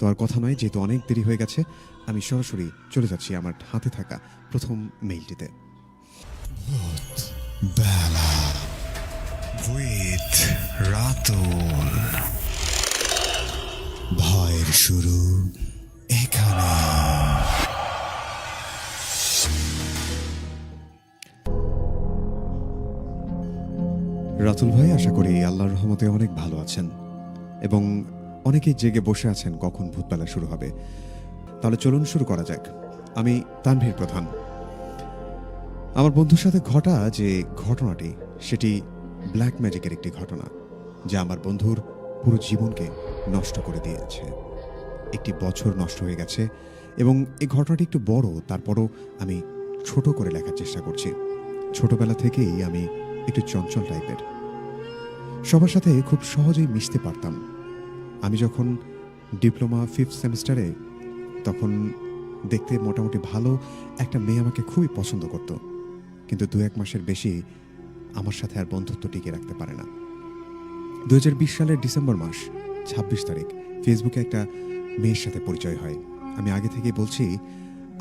তো আর কথা নয়, যেহেতু অনেক দেরি হয়ে গেছে, আমি সরাসরি চলে যাচ্ছি আমার হাতে থাকা প্রথম মেইলটিতে। বেলা উইথ রাতুল। ভয়ের শুরু এখানে। রাতুল ভাই, আশা করি আল্লাহর রহমতে অনেক ভালো আছেন এবং অনেকেই জেগে বসে আছেন কখন ভূতবেলা শুরু হবে। তাহলে চলুন শুরু করা যাক। আমি তানভীর প্রধান। আমার বন্ধুর সাথে ঘটা যে ঘটনাটি, সেটি ব্ল্যাক ম্যাজিকের একটি ঘটনা, যা আমার বন্ধুর পুরো জীবনকে নষ্ট করে দিয়েছে। একটি বছর নষ্ট হয়ে গেছে এবং এই ঘটনাটি একটু বড়, তারপরও আমি ছোট করে লেখার চেষ্টা করছি। ছোটবেলা থেকেই আমি একটু চঞ্চল টাইপের, সবার সাথে খুব সহজেই মিশতে পারতাম। আমি যখন ডিপ্লোমা 5th সেমিস্টারে, তখন দেখতে মোটামুটি ভালো একটা মেয়ে আমাকে খুবই পছন্দ করত, কিন্তু 2-1 মাসের বেশি আমার সাথে আর বন্ধুত্ব টিকে রাখতে পারে না। 2020 সালের ডিসেম্বর মাস 26 তারিখ ফেসবুকে একটা মেয়ের সাথে পরিচয় হয়। আমি আগে থেকেই বলছি,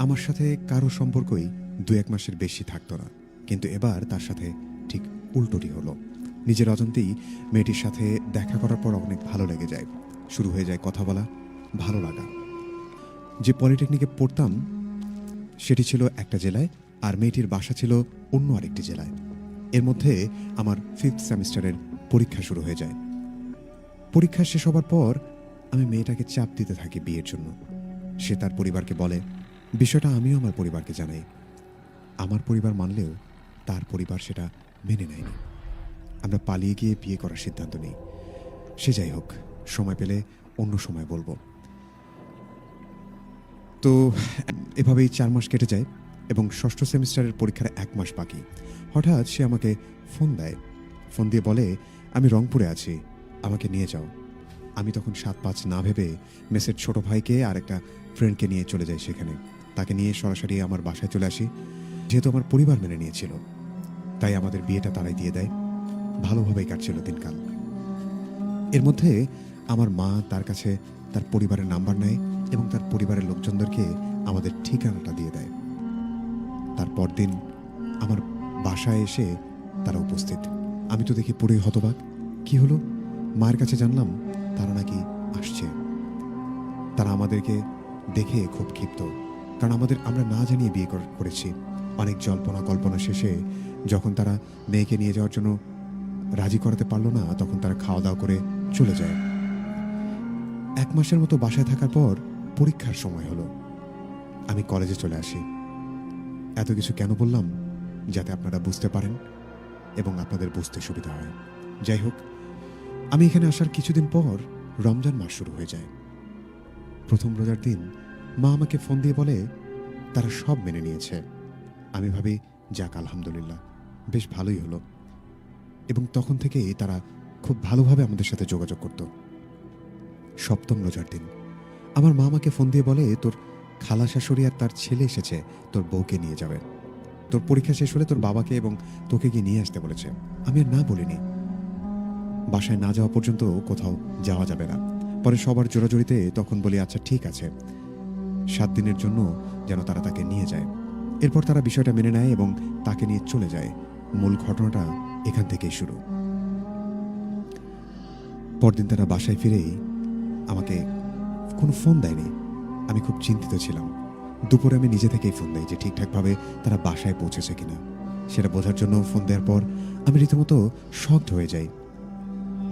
আমার সাথে কারো সম্পর্কই 2-1 মাসের বেশি থাকতো না, কিন্তু এবার তার সাথে ঠিক উল্টোটি হলো। নিজের অজান্তেই মেয়েটির সাথে দেখা করার পর অনেক ভালো লেগে যায়, শুরু হয়ে যায় কথা বলা, ভালো লাগা। যে পলিটেকনিকে পড়তাম সেটি ছিল একটা জেলায়, আর মেয়েটির বাসা ছিল অন্য আরেকটি জেলায়। এর মধ্যে আমার 5th সেমিস্টারের পরীক্ষা শুরু হয়ে যায়। পরীক্ষা শেষ হবার পর আমি মেয়েটাকে চাপ দিতে থাকি বিয়ের জন্য। সে তার পরিবারকে বলে, বিষয়টা আমিও আমার পরিবারকে জানাই। আমার পরিবার মানলেও তার পরিবার সেটা মেনে নেয়নি। আমরা পালিয়ে গিয়ে বিয়ে করার সিদ্ধান্ত নিই। সে যাই হোক, সময় পেলে অন্য সময় বলবো। তো এভাবেই 4 মাস কেটে যায় এবং 6ষ্ঠ সেমিস্টারের পরীক্ষার 1 মাস বাকি। হঠাৎ সে আমাকে ফোন দেয়। ফোন দিয়ে বলে, আমি রংপুরে আছি, আমাকে নিয়ে যাও। আমি তখন 7-5 না ভেবে মেসের ছোট ভাইকে আর একটা ফ্রেন্ডকে নিয়ে চলে যাই সেখানে। তাকে নিয়ে সরাসরি আমার বাসায় চলে আসি। যেহেতু আমার পরিবার মেনে নিয়েছিল, তাই আমাদের বিয়েটা তারাই দিয়ে দেয়। ভালোভাবেই কাটছিল দিনকাল। এর মধ্যে আমার মা তার কাছে তার পরিবারের নাম্বার নেয় এবং তার পরিবারের লোকজনদেরকে আমাদের ঠিকানাটা দিয়ে দেয়। তারপর দিন আমার বাসায় এসে তারা উপস্থিত। আমি তো দেখি পুরোই হতবাক। কি হলো? মায়ের কাছে জানলাম তারা নাকি আসছে। তারা আমাদেরকে দেখে খুব ক্ষিপ্ত, কারণ আমরা না জানিয়ে বিয়ে করেছি। অনেক জল্পনা কল্পনা শেষে যখন তারা মেয়েকে নিয়ে যাওয়ার জন্য রাজি করাতে পারলো না, তখন তারা খাওয়া দাওয়া করে চলে যায়। 1 মাসের মতো বাসায় থাকার পর পরীক্ষার সময় হলো। আমি কলেজে চলে আসি। এত কিছু কেন বললাম? যাতে আপনারা বুঝতে পারেন এবং আপনাদের বুঝতে সুবিধা হয়। যাই হোক, আমি এখানে আসার কিছুদিন পর রমজান মাস শুরু হয়ে যায়। প্রথম রোজার দিন মা আমাকে ফোন দিয়ে বলে তারা সব মেনে নিয়েছে। আমি ভাবি, যাক আলহামদুলিল্লাহ, বেশ ভালোই হলো। এবং তখন থেকেই তারা খুব ভালোভাবে আমাদের সাথে যোগাযোগ করত। 7ম রোজার দিন আমার মা আমাকে ফোন দিয়ে বলে, তোর খালা শাশুড়ি আর তার ছেলে এসেছে, তোর বউকে নিয়ে যাবে। তোর পরীক্ষা শেষ হলে তোর বাবাকে এবং তোকে গিয়ে নিয়ে আসতে বলেছে। আমি আর না বলিনি। বাসায় না যাওয়া পর্যন্ত কোথাও যাওয়া যাবে না। পরে সবার জোরাজোরিতে তখন বলি, আচ্ছা ঠিক আছে, 7 দিনের জন্য যেন তারা তাকে নিয়ে যায়। এরপর তারা বিষয়টা মেনে নেয় এবং তাকে নিয়ে চলে যায়। মূল ঘটনাটা এখান থেকেই শুরু। পরদিন তারা বাসায় ফিরেই আমাকে কোনো ফোন দেয়নি। আমি খুব চিন্তিত ছিলাম। দুপুরে আমি নিজে থেকেই ফোন দেই যে ঠিকঠাকভাবে তারা বাসায় পৌঁছেছে কিনা। সেটা বোঝার জন্য ফোন দেওয়ার পর আমি রীতিমতো শকড হয়ে যাই।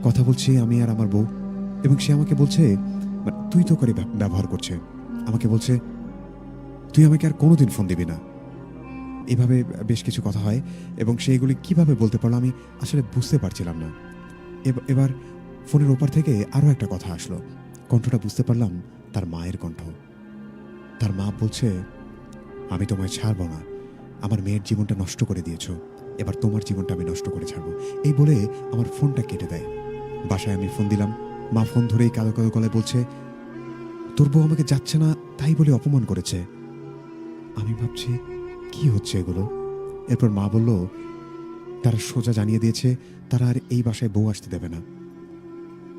কথা বলছি আমি আর আমার বউ, এবং সে আমাকে বলছে, তুই তো করে ব্যবহার করছে। আমাকে বলছে, তুই আমাকে আর কোনোদিন ফোন দিবি না। এভাবে বেশ কিছু কথা হয় এবং সেইগুলি কিভাবে বলতে পারলো আমি আসলে বুঝতে পারছিলাম না। এবার ফোনের ওপার থেকে আরও একটা কথা আসলো। কণ্ঠটা বুঝতে পারলাম তার মায়ের কণ্ঠ। তার মা বলছে, আমি তোমায় ছাড়বো না, আমার মেয়ের জীবনটা নষ্ট করে দিয়েছো, এবার তোমার জীবনটা আমি নষ্ট করে ছাড়বো। এই বলে আমার ফোনটা কেটে দেয়। বাসায় আমি ফোন দিলাম। মা ফোন ধরেই কাঁদো কাঁদো গলায় বলছে, তোর বউ আমাকে যাচ্ছে না তাই বলে অপমান করেছে। আমি ভাবছি কি হচ্ছে এগুলো। এরপর মা বলল, তারা সোজা জানিয়ে দিয়েছে তারা আর এই বাসায় বউ আসতে দেবে না।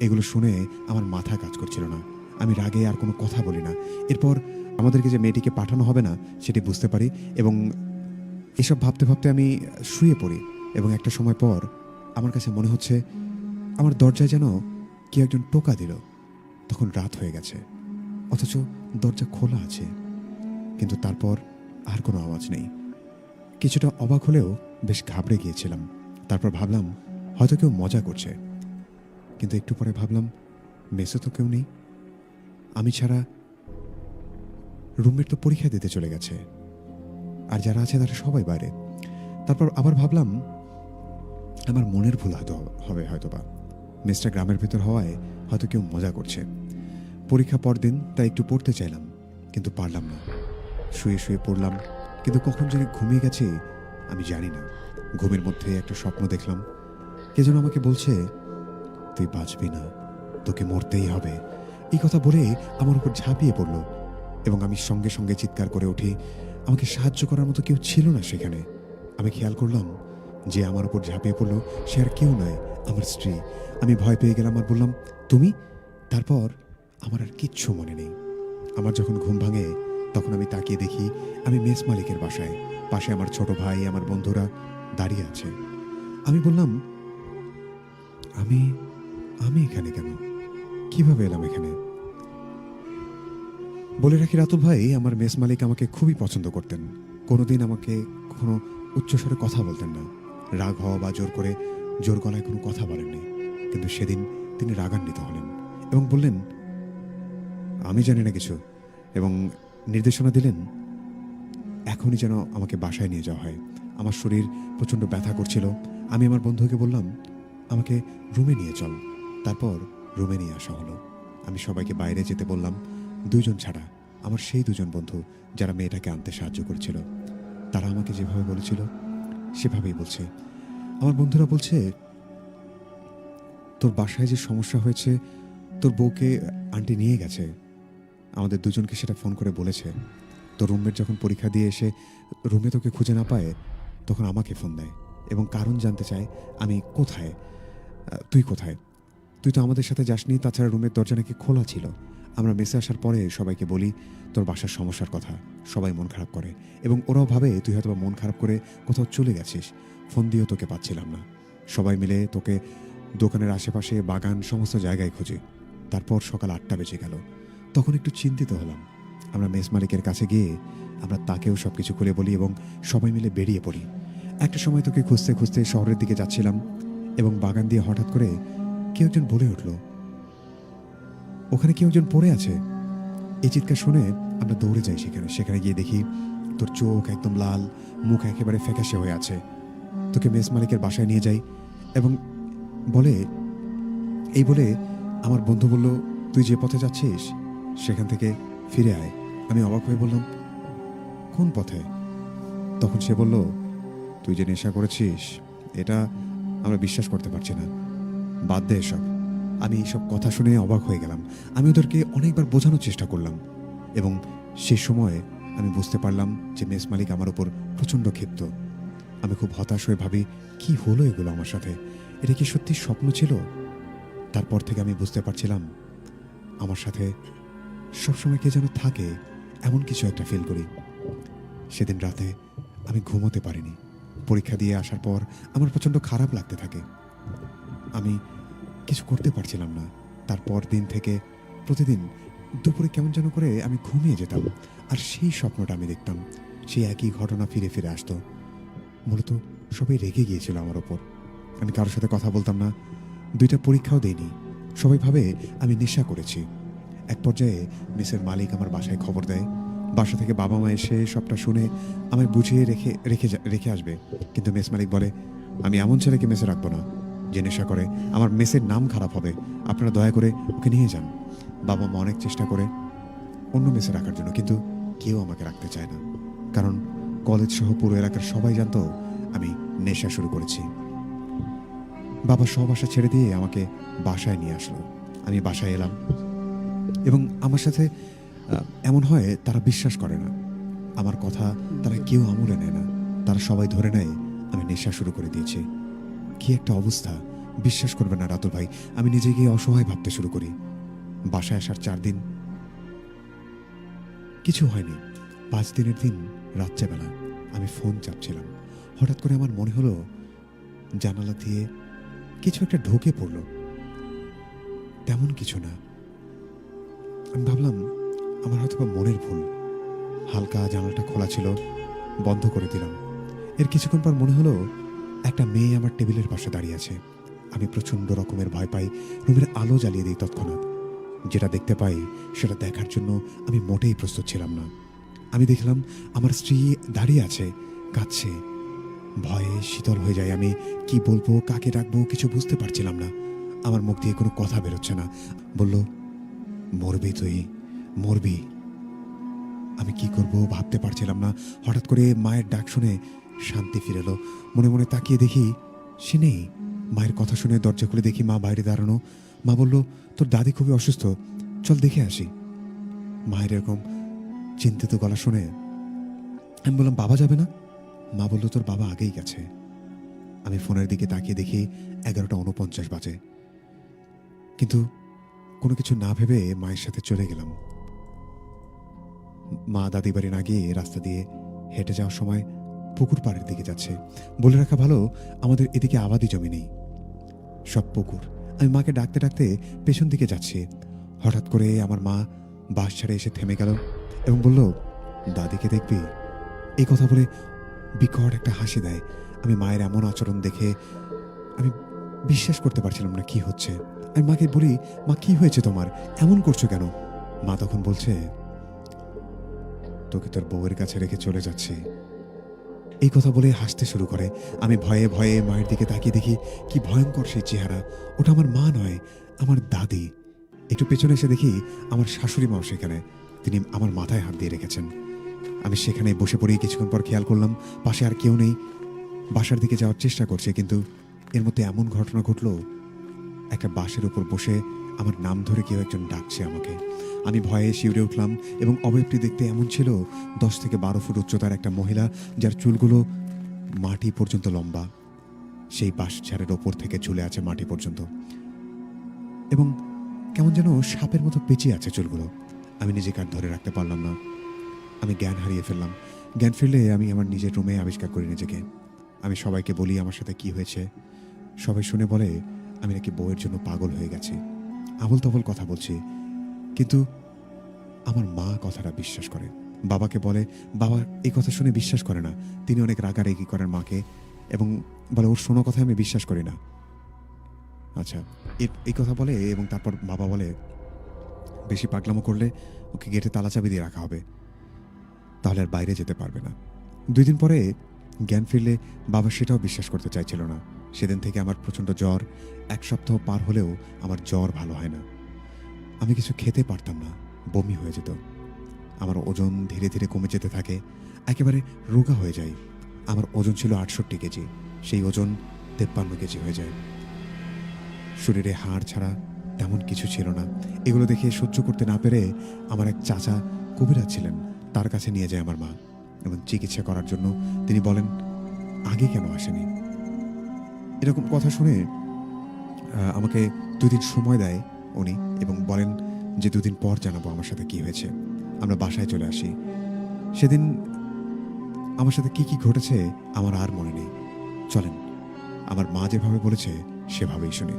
এগুলো শুনে আমার মাথা কাজ করছিল না। আমি রাগে আর কোনো কথা বলি না। এরপর আমাদেরকে যে মেয়েটিকে পাঠানো হবে না সেটি বুঝতে পারি এবং এসব ভাবতে ভাবতে আমি শুয়ে পড়ি এবং একটা সময় পর আমার কাছে মনে হচ্ছে আমার দরজায় যেন কেউ একজন টোকা দিল। তখন রাত হয়ে গেছে, অথচ দরজা খোলা আছে, কিন্তু তারপর আর কোনো আওয়াজ নেই। কিছুটা অবাক হলেও বেশ ঘাবড়ে গিয়েছিলাম। তারপর ভাবলাম হয়তো কেউ মজা করছে, কিন্তু একটু পরে ভাবলাম মেসে তো কেউ নেই, আমি ছাড়া। রুমমেট তো পরীক্ষা দিতে চলে গেছে, আর যারা আছে তারা সবাই বাইরে। তারপর আবার ভাবলাম আমার মনের ভুল হয়তোবা মেসটা গ্রামের ভেতর হওয়ায় হয়তো কেউ মজা করছে। পরীক্ষা পরদিন তাই একটু পড়তে চাইলাম, কিন্তু পারলাম না। শুয়ে শুয়ে পড়লাম, কিন্তু কখন জানি ঘুমিয়ে গেছে আমি জানি না। ঘুমের মধ্যে একটা স্বপ্ন দেখলাম, কে যেন আমাকে বলছে তুই বাঁচবি না, তোকে মরতেই হবে। এই কথা বলে আমার উপর ঝাঁপিয়ে পড়ল এবং আমি সঙ্গে সঙ্গে চিৎকার করে উঠি। আমাকে সাহায্য করার মতো কেউ ছিল না সেখানে। আমি খেয়াল করলাম যে আমার উপর ঝাঁপিয়ে পড়ল সে আর কেউ নয়, আমার স্ত্রী। আমি ভয় পেয়ে গেলাম আর বললাম তুমি? তারপর আমার আর কিচ্ছু মনে নেই। আমার যখন ঘুম ভাঙে তখন আমি তাকিয়ে দেখি আমি মেস মালিকের বাসায়, পাশে আমার ছোট ভাই, আমার বন্ধুরা দাঁড়িয়ে আছে। আমি বললাম আমি আমি এখানে কেন, কিভাবে এলাম এখানে? বলে রাখি রাতুল ভাই, আমার মেস মালিক আমাকে খুবই পছন্দ করতেন। কোনোদিন আমাকে কখনো উচ্চস্বরে কথা বলতেন না, রাগ হওয়া বা জোর গলায় কোনো কথা বলেননি। কিন্তু সেদিন তিনি রাগান্বিত হলেন এবং বললেন আমি জানি না কিছু, এবং নির্দেশনা দিলেন এখনই যেন আমাকে বাসায় নিয়ে যাওয়া হয়। আমার শরীর প্রচণ্ড ব্যথা করছিল। আমি আমার বন্ধুকে বললাম আমাকে রুমে নিয়ে চল। তারপর রুমে নিয়ে আসা হলো। আমি সবাইকে বাইরে যেতে বললাম, দুজন ছাড়া, আমার সেই দুজন বন্ধু যারা মেয়েটাকে আনতে সাহায্য করেছিল। তারা আমাকে যেভাবে বলেছিল সেভাবেই বলছে। আমার বন্ধুরা বলছে তোর বাসায় যে সমস্যা হয়েছে, তোর বউকে আন্টি নিয়ে গেছে। আমাদের দুজনকে সেটা ফোন করে বলেছে। তোর রুমমেট যখন পরীক্ষা দিয়ে এসে রুমে তোকে খুঁজে না পায় তখন আমাকে ফোন দেয় এবং কারণ জানতে চায় আমি কোথায়, তুই কোথায়। তুই তো আমাদের সাথে যাসনি, তাছাড়া রুমের দরজা নাকি খোলা ছিল। আমরা মেসে আসার পরে সবাইকে বলি তোর বাসার সমস্যার কথা, সবাই মন খারাপ করে এবং ওরাও ভাবে তুই হয়তো মন খারাপ করে কোথাও চলে গেছিস। ফোন দিয়েও তোকে পাচ্ছিলাম না। সবাই মিলে তোকে দোকানের আশেপাশে, বাগান, সমস্ত জায়গায় খুঁজি। তারপর সকাল 8টা বেজে গেল। তখন একটু চিন্তিত হলাম। আমরা মেস মালিকের কাছে গিয়ে আমরা তাকেও সব কিছু খুলে বলি এবং সবাই মিলে বেরিয়ে পড়ি। একটা সময় তোকে খুঁজতে খুঁজতে শহরের দিকে যাচ্ছিলাম এবং বাগান দিয়ে হঠাৎ করে কেউ একজন বলে উঠল ওখানে কেউ একজন পড়ে আছে। এই চিৎকার শুনে আমরা দৌড়ে যাই সেখানে গিয়ে দেখি তোর চোখ একদম লাল, মুখ একেবারে ফ্যাকাশে হয়ে আছে। তোকে মেস মালিকের বাসায় নিয়ে যাই এবং বলে আমার বন্ধু বলল তুই যে পথে যাচ্ছিস সেখান থেকে ফিরে আয়। আমি অবাক হয়ে বললাম কোন পথে? তখন সে বলল তুই যে নেশা করেছিস এটা আমরা বিশ্বাস করতে পারছি না, বাদ দে এসব। আমি এইসব কথা শুনে অবাক হয়ে গেলাম। আমি ওদেরকে অনেকবার বোঝানোর চেষ্টা করলাম এবং সেই সময় আমি বুঝতে পারলাম যে মেস মালিক আমার উপর প্রচণ্ড ক্ষিপ্ত। আমি খুব হতাশ হয়ে ভাবি কি হলো এগুলো আমার সাথে, এটা কি সত্যি স্বপ্ন ছিল? তারপর থেকে আমি বুঝতে পারছিলাম আমার সাথে সবসময় কে যেন থাকে, এমন কিছু একটা ফিল করি। সেদিন রাতে আমি ঘুমোতে পারিনি। পরীক্ষা দিয়ে আসার পর আমার প্রচণ্ড খারাপ লাগতে থাকে। আমি কিছু করতে পারছিলাম না। তারপর দিন থেকে প্রতিদিন দুপুরে কেমন যেন করে আমি ঘুমিয়ে যেতাম আর সেই স্বপ্নটা আমি দেখতাম। সেই একই ঘটনা ফিরে ফিরে আসতো। মূলত সবাই রেগে গিয়েছিল আমার ওপর। আমি কারোর সাথে কথা বলতাম না, 2টা পরীক্ষাও দেইনি। সবাই ভাবে আমি নেশা করেছি। এক পর্যায়ে মেসের মালিক আমার বাসায় খবর দেয়। বাসা থেকে বাবা মা এসে সবটা শুনে আমায় বুঝিয়ে রেখে আসবে, কিন্তু মেস মালিক বলে আমি এমন ছেলেকে মেসে রাখবো না যে নেশা করে, আমার মেসের নাম খারাপ হবে, আপনারা দয়া করে ওকে নিয়ে যান। বাবা মা অনেক চেষ্টা করে অন্য মেসে রাখার জন্য, কিন্তু কেউ আমাকে রাখতে চায় না, কারণ কলেজ সহ পুরো এলাকার সবাই জানতো আমি নেশা শুরু করেছি। বাবা সব আশা ছেড়ে দিয়ে আমাকে বাসায় নিয়ে আসলো। আমি বাসায় এলাম এবং আমার সাথে এমন হয় তারা বিশ্বাস করে না আমার কথা, তারা কেউ আমলে নেয় না। তারা সবাই ধরে নেয় আমি নেশা শুরু করে দিয়েছি। কি একটা অবস্থা, বিশ্বাস করবে না রাতুল ভাই। আমি নিজে গিয়ে অসহায় ভাবতে শুরু করি। বাসায় আসার 4 দিন কিছু হয়নি। 5 দিনের দিন রাত্রেবেলা আমি ফোন চাপছিলাম। হঠাৎ করে আমার মনে হলো জানালা দিয়ে কিছু একটা ঢুকে পড়লো। তেমন কিছু না। আমি ভাবলাম আমার হয়তো বা মনের ভুল। হালকা জানালাটা খোলা ছিল, বন্ধ করে দিলাম। এর কিছুক্ষণ পর মনে হলো একটা মেয়ে আমার টেবিলের পাশে দাঁড়িয়ে আছে। আমি প্রচণ্ড রকমের ভয় পাই, রুমের আলো জ্বালিয়ে দিই তৎক্ষণাৎ। যেটা দেখতে পাই সেটা দেখার জন্য আমি মোটেই প্রস্তুত ছিলাম না। আমি দেখলাম আমার স্ত্রী দাঁড়িয়ে আছে, কাঁদছে। ভয়ে শীতল হয়ে যায়। আমি কি বলবো, কাকে ডাকবো কিছু বুঝতে পারছিলাম না। আমার মুখ দিয়ে কোনো কথা বেরোচ্ছে না। বলল, মরবি তুই, মরবি। আমি কি করব ভাবতে পারছিলাম না। হঠাৎ করে মায়ের ডাক শুনে শান্তি ফিরে এলো। মনে মনে তাকিয়ে দেখি সে নেই। মায়ের কথা শুনে দরজা খুলে দেখি মা বাইরে দাঁড়ানো। মা বলল, তোর দাদি খুবই অসুস্থ, চল দেখে আসি। মায়ের এরকম চিন্তিত গলা শুনে আমি বললাম, বাবা যাবে না? মা বলল, তোর বাবা আগেই গেছে। আমি ফোনের দিকে তাকিয়ে দেখি 11:49 বাজে। কিন্তু কোনো কিছু না ভেবে মায়ের সাথে চলে গেলাম। মা দাদি বাড়ি না গিয়ে রাস্তা দিয়ে হেঁটে যাওয়ার সময় পুকুর পাড়ের দিকে যাচ্ছে। বলে রাখা ভালো, আমাদের এদিকে আবাদি জমি নেই, সব পুকুর। আমি মাকে ডাকতে ডাকতে পেছন দিকে যাচ্ছি। হঠাৎ করে আমার মা বাস ছেড়ে এসে থেমে গেল এবং বলল, দাদিকে দেখবি? এই কথা বলে বিকট একটা হাসি দেয়। আমি মায়ের এমন আচরণ দেখে আমি বিশ্বাস করতে পারছিলাম না কি হচ্ছে। আমি মাকে বলি, মা কি হয়েছে তোমার, এমন করছো কেন? মা তখন বলছে, তোকে তোর বউয়ের কাছে রেখে চলে যাচ্ছি। এই কথা বলে হাসতে শুরু করে। আমি ভয়ে ভয়ে মায়ের দিকে তাকিয়ে দেখি কি ভয়ঙ্কর সেই চেহারা। ওটা আমার মা নয়, আমার দাদি। একটু পেছনে এসে দেখি আমার শাশুড়ি মাও সেখানে। তিনি আমার মাথায় হাত দিয়ে রেখেছেন। আমি সেখানে বসে পড়ি। কিছুক্ষণ পর খেয়াল করলাম পাশে আর কেউ নেই। বাসার দিকে যাওয়ার চেষ্টা করছে, কিন্তু এর মধ্যে এমন ঘটনা ঘটলো, একটা বাসের উপর বসে আমার নাম ধরে কেউ একজন ডাকছে আমাকে। আমি ভয়ে শিউরে উঠলাম এবং অবয়বটি দেখতে এমন ছিল 10 থেকে 12 ফুট উচ্চতার একটা মহিলা, যার চুলগুলো মাটি পর্যন্ত লম্বা। সেই বাঁশ ঝাড়ের ওপর থেকে ঝুলে আছে মাটি পর্যন্ত এবং কেমন যেন সাপের মতো পেঁচিয়ে আছে চুলগুলো। আমি নিজেকে আর ধরে রাখতে পারলাম না। আমি জ্ঞান হারিয়ে ফেললাম। জ্ঞান ফিরলে আমি আমার নিজের রুমে আবিষ্কার করি নিজেকে। আমি সবাইকে বলি আমার সাথে কি হয়েছে। সবাই শুনে বলে আমি নাকি বউয়ের জন্য পাগল হয়ে গেছি। আবল তাবল কথা বলছি, কিন্তু আমার মা কথাটা বিশ্বাস করে। বাবাকে বলে, বাবা এই কথা শুনে বিশ্বাস করে না। তিনি অনেক রাগারাগি করেন মাকে এবং বলে, ওর শোনো কথা আমি বিশ্বাস করি না। আচ্ছা, এই কথা বলে এবং তারপর বাবা বলে, বেশি পাগলামো করলে ওকে গেটে তালা চাবি দিয়ে রাখা হবে, তাহলে আর বাইরে যেতে পারবে না। 2 দিন পরে জ্ঞান ফিরলে বাবা সেটাও বিশ্বাস করতে চাইছিল না। সেদিন থেকে আমার প্রচণ্ড জ্বর। 1 সপ্তাহ পার হলেও আমার জ্বর ভালো হয় না। আমি কিছু খেতে পারতাম না, বমি হয়ে যেত। আমার ওজন ধীরে ধীরে কমে যেতে থাকে, একেবারে রোগা হয়ে যায়। আমার ওজন ছিল 68 কেজি, সেই ওজন 53 কেজি হয়ে যায়। শরীরে হাড় ছাড়া তেমন কিছু ছিল না। এগুলো দেখে সহ্য করতে না পেরে আমার এক চাচা কবিরাজ ছিলেন, তার কাছে নিয়ে যায় আমার মা এবং চিকিৎসা করার জন্য। তিনি বলেন, আগে কেন আসেনি? এরকম কথা শুনে আমাকে 2 দিন সময় দেয় উনি এবং বলেন যে 2 দিন পর জানাবো আমার সাথে কি হয়েছে। আমরা বাসায় চলে আসি। সেদিন আমার সাথে কি কি ঘটেছে আমার আর মনে নেই। চলেন আমার মা যেভাবে বলেছে সেভাবেই শুনি।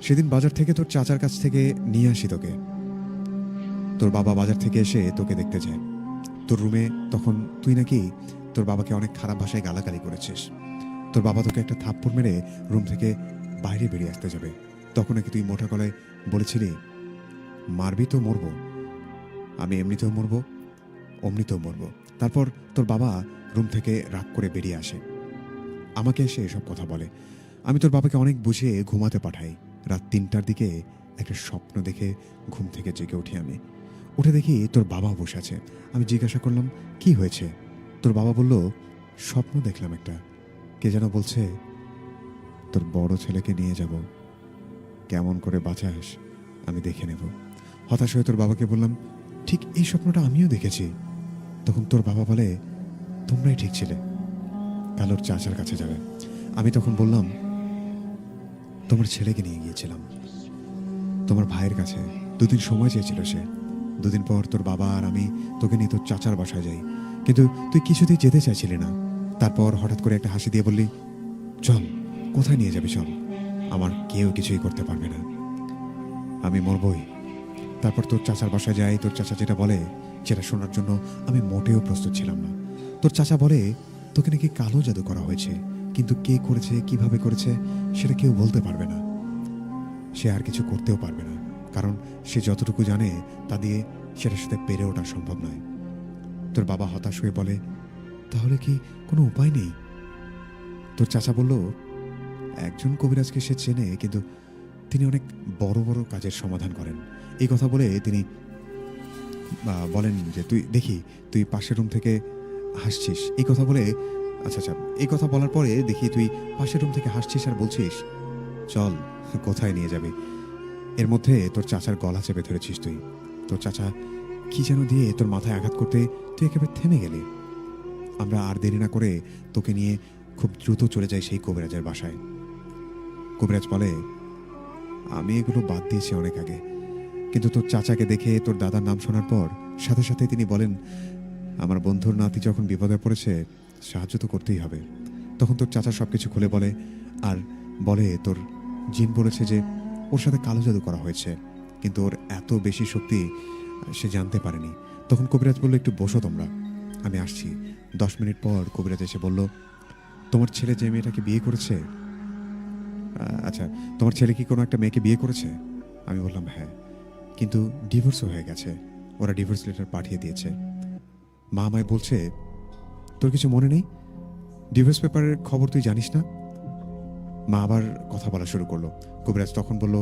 সেদিন বাজার থেকে তোর চাচার কাছ থেকে নিয়ে আসি তোকে। তোর বাবা বাজার থেকে এসে তোকে দেখতে যায়। তোর রুমে তখন তুই নাকি তোর বাবাকে অনেক খারাপ ভাষায় গালাগালি করেছিস। তোর বাবা তোকে একটা থাপ্পড় মেরে রুম থেকে বাইরে বেরিয়ে আসতে যাবে। তখন নাকি তুই মোটা গলায় বলেছিলি, মারবি তো মরবো, আমি এমনিতেও মরবো, অমনিতেও মরবো। তারপর তোর বাবা রুম থেকে রাগ করে বেরিয়ে আসে, আমাকে এসে এসব কথা বলে। আমি তোর বাবাকে অনেক বুঝিয়ে ঘুমাতে পাঠাই। রাত 3টার দিকে একটা স্বপ্ন দেখে ঘুম থেকে জেগে উঠি। আমি উঠে দেখি তোর বাবা বসে আছে। আমি জিজ্ঞাসা করলাম, কি হয়েছে? তোর বাবা বলল, স্বপ্ন দেখলাম একটা, কে যেন বলছে তোর বড় ছেলেকে নিয়ে যাব, কেমন করে বাঁচাস আমি দেখে নেব। হতাশ হয়ে তোর বাবাকে বললাম, ঠিক এই স্বপ্নটা আমিও দেখেছি। তখন তোর বাবা বলে, তোমরাই ঠিক ছিলে, কালোর চাচার কাছে যাবে। আমি তখন বললাম, তোমার ছেলেকে নিয়ে গিয়েছিলাম তোমার ভাইয়ের কাছে, 2 দিন সময় চেয়েছিল সে, 2 দিন পর তোর বাবা আর আমি তোকে নিয়ে তোর চাচার বাসায় যাই, কিন্তু তুই কিছুতেই যেতে চাইছিলি না। তারপর হঠাৎ করে একটা হাসি দিয়ে বললি, চল, কোথায় নিয়ে যাবি চল, আমার কেউ কিছুই করতে পারবে না, আমি মরবই। তারপর তোর চাচার বাসায় যাই, তোর চাচা যেটা বলে সেটা শোনার জন্য আমি মোটেও প্রস্তুত ছিলাম না। তোর চাচা বলে তোকে নাকি কালো জাদু করা হয়েছে, কিন্তু কে করেছে, কিভাবে করেছে সেটা কেউ বলতে পারবে না। সে আর কিছু করতেও পারবে না, কারণ সে যতটুকু জানে তা দিয়ে সেটার সাথে পেরে ওঠা সম্ভব নয়। তোর বাবা হতাশ হয়ে বলে, তাহলে কি কোনো উপায় নেই? তোর চাচা বলল, একজন কবিরাজকে সে চেনে, কিন্তু তিনি অনেক বড় বড় কাজের সমাধান করেন। এই কথা বলে তিনি বলেন যে, তুই পাশের রুম থেকে হাসছিস। এই কথা বলে আচ্ছা, এই কথা বলার পরে দেখি তুই পাশের রুম থেকে হাসছিস আর বলছিস, চল, কোথায় নিয়ে যাবি। এর মধ্যে তোর চাচার গলা চেপে ধরেছিস তুই। তোর চাচা কি যেন দিয়ে তোর মাথায় আঘাত করতে তুই একেবারে থেমে গেলি। আমরা আর দেরি না করে তোকে নিয়ে খুব দ্রুত চলে যাই সেই কবিরাজের বাসায়। কবিরাজ বলে, আমি এগুলো বাদ দিয়েছি অনেক আগে, কিন্তু তোর চাচাকে দেখে তোর দাদার নাম শোনার পর সাথে সাথে তিনি বলেন, আমার বন্ধুর নাতি যখন বিপদে পড়েছে সাহায্য তো করতেই হবে। তখন তোর চাচা সবকিছু খুলে বলে, আর বলে তোর জিন বলেছে যে ওর সাথে কালো জাদু করা হয়েছে, কিন্তু ওর এত বেশি শক্তি সে জানতে পারেনি। তখন কবিরাজ বলল, একটু বসো তোমরা, আমি আসছি। 10 মিনিট পর কবিরাজ এসে বলল, তোমার ছেলে যে মেয়েটাকে বিয়ে করেছে, আচ্ছা, তোমার ছেলে কি কোনো একটা মেয়েকে বিয়ে করেছে? আমি বললাম, হ্যাঁ, কিন্তু ডিভোর্সও হয়ে গেছে, ওরা ডিভোর্স লেটার পাঠিয়ে দিয়েছে। মা আমায় বলছে, তোর কিছু মনে নেই? ডিভোর্স পেপারের খবর তুই জানিস না? মা আবার কথা বলা শুরু করলো। কবিরাজ তখন বলল,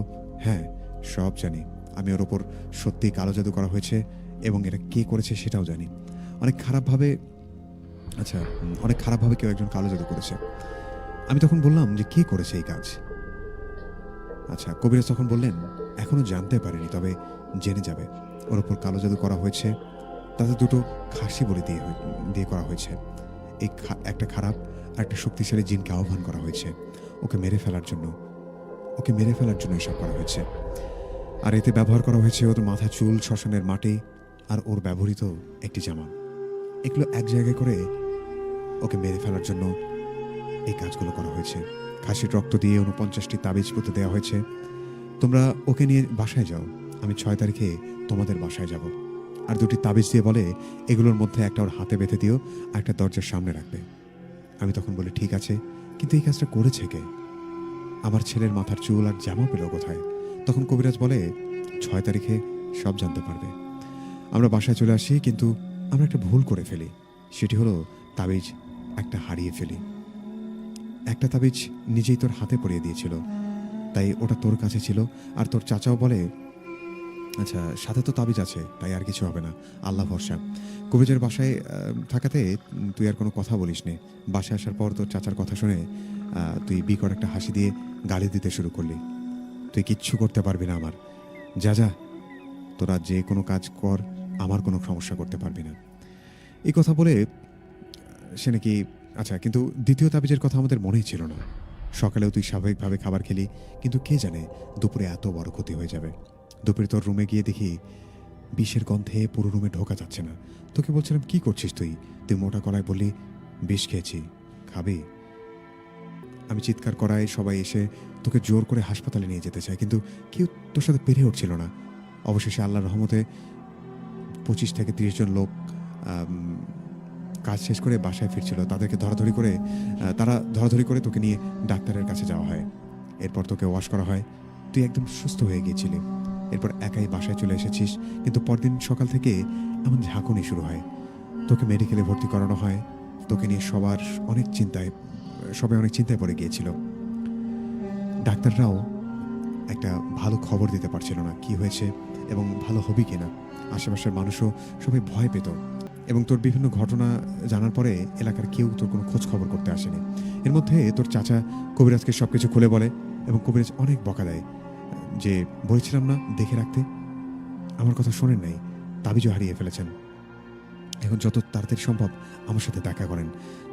হ্যাঁ, সব জানি। আমি ওর ওপর সত্যি কালো জাদু করা হয়েছে, এবং এটা কে করেছে সেটাও জানি। অনেক খারাপভাবে কেউ একজন কালো জাদু করেছে। আমি তখন বললাম যে, কে করেছে এই কাজ? আচ্ছা, কবিরাজ তখন বললেন, এখনো জানতে পারিনি, তবে জেনে যাবে। ওর ওপর কালো জাদু করা হয়েছে, তাতে 2টো খাসি বলি দিয়ে করা হয়েছে। একটা খারাপ আর একটা শক্তিশালী জিনকে আহ্বান করা হয়েছে ওকে মেরে ফেলার জন্য এসব করা হয়েছে। আর এতে ব্যবহার করা হয়েছে ওর মাথা চুল, শ্মশানের মাটি, আর ওর ব্যবহৃত একটি জামা। এগুলো এক জায়গায় করে ওকে মেরে ফেলার জন্য এই কাজগুলো করা হয়েছে। খাসির রক্ত দিয়ে 49টি তাবিজ পুঁতে দেওয়া হয়েছে। তোমরা ওকে নিয়ে বাসায় যাও, আমি 6 তারিখে তোমাদের বাসায় যাব। আর 2টি তাবিজ দিয়ে বলে, এগুলোর মধ্যে একটা ওর হাতে বেঁধে দিও, আর একটা দরজার সামনে রাখবে। আমি তখন বলি, ঠিক আছে, কিন্তু এই কাজটা করেছে কে? আমার ছেলের মাথার চুল আর জামা পেল কোথায়? তখন কবিরাজ বলে, 6 তারিখে সব জানতে পারবে। আমরা বাসায় চলে আসি, কিন্তু আমরা একটা ভুল করে ফেলি। সেটি হলো তাবিজ একটা হারিয়ে ফেলি। একটা তাবিজ নিজেই তোর হাতে পরিয়ে দিয়েছিল, তাই ওটা তোর কাছে ছিল। আর তোর চাচাও বলে, আচ্ছা, সাথে তো তাবিজ আছে, তাই আর কিছু হবে না, আল্লাহ ভরসা। কবিরাজের বাসায় থাকাতে তুই আর কোনো কথা বলিস নে। বাসায় আসার পর তোর চাচার কথা শুনে তুই বিকট একটা হাসি দিয়ে গালি দিতে শুরু করলি। তুই কিচ্ছু করতে পারবি না আমার, যা, তোরা যে কোনো কাজ কর, আমার কোনো সমস্যা করতে পারবি না। এই কথা বলে সে নাকি, আচ্ছা, কিন্তু দ্বিতীয় তাবিজের কথা আমাদের মনেই ছিল না। সকালেও তুই স্বাভাবিকভাবে খাবার খেলি, কিন্তু কে জানে দুপুরে এত বড় ক্ষতি হয়ে যাবে। দুপুরে তোর রুমে গিয়ে দেখি বিষের গন্ধে পুরো রুমে ঢোকা যাচ্ছে না। তোকে বলছিলাম, কি করছিস তুই? তুই মোটা গলায় বললি, বিষ খেয়েছি, খাবি? আমি চিৎকার করায় সবাই এসে তোকে জোর করে হাসপাতালে নিয়ে যেতে চায়, কিন্তু কেউ তোর সাথে পেরে উঠছিল না। অবশেষে আল্লাহর রহমতে 25 থেকে 30 জন লোক কাজ শেষ করে বাসায় ফিরছিল। তাদেরকে ধরাধরি করে তোকে নিয়ে ডাক্তারের কাছে যাওয়া হয়। এরপর তোকে ওয়াশ করা হয়, তুই একদম সুস্থ হয়ে গিয়েছিলি। এরপর একাই বাসায় চলে এসেছিস, কিন্তু পরদিন সকাল থেকে এমন ঝাঁকুনি শুরু হয়। তোকে মেডিকেলে ভর্তি করানো হয়। তোকে নিয়ে সবাই অনেক চিন্তায় পড়ে গিয়েছিল। ডাক্তাররাও একটা ভালো খবর দিতে পারছিল না কি হয়েছে এবং ভালো হবে কিনা। আশেপাশের মানুষও সবাই ভয় পেত, এবং তোর বিভিন্ন ঘটনা জানার পরে এলাকার কেউ তোর কোনো খোঁজ খবর করতে আসেনি। এর মধ্যে তোর চাচা কবিরাজকে সবকিছু খুলে বলে, এবং কবিরাজ অনেক বকা দেয় যে, বলেছিলাম না দেখে রাখতে, আমার কথা শোনেন নাই, তাবিজও হারিয়ে ফেলেছেন। এখন যত তাড়াতাড়ি সম্ভব আমার সাথে দেখা করেন।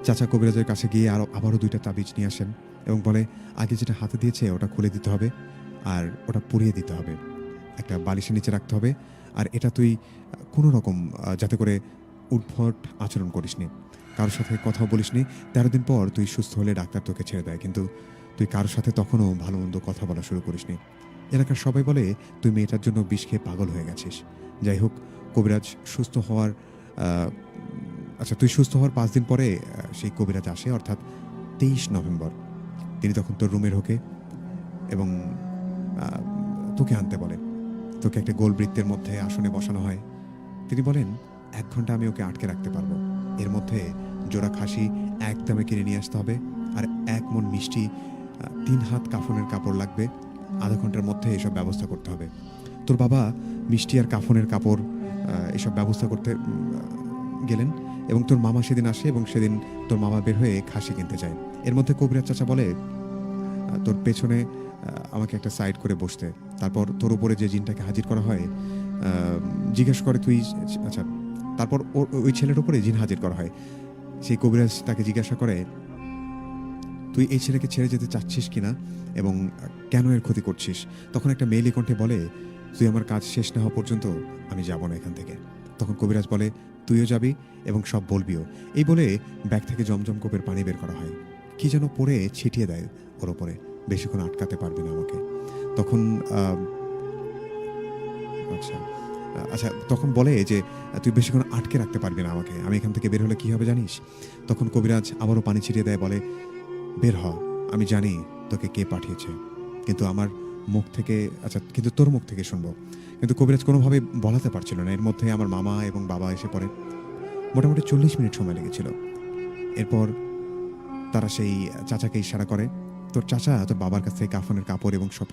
চাচা কবিরাজের কাছে গিয়ে আবারও 2টা তাবিজ নিয়ে আসেন, এবং বলে, আগে যেটা হাতে দিয়েছে ওটা খুলে দিতে হবে, আর ওটা পুড়িয়ে দিতে হবে, একটা বালিশের নিচে রাখতে হবে, আর এটা তুই কোনো রকম যাতে করে উদ্ভট আচরণ করিসনি, কারোর সাথে কথাও বলিসনি। 13 দিন পর তুই সুস্থ হলে ডাক্তার তোকে ছেড়ে দেয়, কিন্তু তুই কারোর সাথে তখনও ভালো মন্দ কথা বলা শুরু করিসনি। এলাকার সবাই বলে তুই মেয়েটার জন্য বিষ খেয়ে পাগল হয়ে গেছিস। যাই হোক, কবিরাজ সুস্থ হওয়ার তুই সুস্থ হওয়ার 5 দিন পরে সেই কবিরাজ আসে, অর্থাৎ 23 নভেম্বর। তিনি তখন তোর রুমে ঢোকে এবং তোকে আনতে বলে। তোকে একটা গোল বৃত্তের মধ্যে আসনে বসানো হয়। তিনি বলেন 1 ঘন্টা আমি ওকে আটকে রাখতে পারবো। এর মধ্যে জোড়া খাসি একদমে কিনে নিয়ে আসতে হবে, আর 1 মণ মিষ্টি, 3 হাত কাফনের কাপড় লাগবে। আধা ঘন্টার মধ্যে এসব ব্যবস্থা করতে হবে। তোর বাবা মিষ্টি আর কাফনের কাপড় এসব ব্যবস্থা করতে গেলেন এবং তোর মামা সেদিন আসে এবং সেদিন তোর মামা বের হয়ে খাসি কিনতে যায়। এর মধ্যে কবিরাজ চাচা বলে তোর পেছনে আমাকে একটা সাইড করে বসতে। তারপর তোর উপরে যে জিনটাকে হাজির করা হয় জিজ্ঞেস করে তুই তারপর ওই ছেলের উপরে জিন হাজির করা হয়। সেই কবিরাজ তাকে জিজ্ঞাসা করে তুই এই ছেলেকে ছেড়ে যেতে চাচ্ছিস কিনা এবং কেন এর ক্ষতি করছিস। তখন একটা মেয়েলি কণ্ঠে বলে তুই আমার কাজ শেষ না হওয়া পর্যন্ত আমি যাব না এখান থেকে। তখন কবিরাজ বলে তুইও যাবি এবং সব বলবিও। এই বলে ব্যাগ থেকে জমজম কোপের পানি বের করা হয়। কি যেন পরে ছিটিয়ে দেয় ওর ওপরে, বেশিক্ষণ আটকাতে পারবি না আমাকে। তখন তখন বলে যে তুই বেশিক্ষণ আটকে রাখতে পারবি না আমাকে, আমি এখান থেকে বের হলে কি হবে জানিস। তখন কবিরাজ আবারও পানি ছিটিয়ে দেয়, বলে বের হ, আমি জানি তোকে কে পাঠিয়েছে, কিন্তু আমার মুখ থেকে কিন্তু তোর মুখ থেকে শুনবো। কিন্তু কবিরাজ কোনোভাবে বলাতে পারছিল না। এর মধ্যে আমার মামা এবং বাবা এসে পড়ে। মোটামুটি 40 মিনিট সময় লেগেছিল। এরপর তারা সেই চাচাকে ইশারা করে। তোর চাচা তোর বাবার কাছ থেকে কাফনের কাপড় এবং সব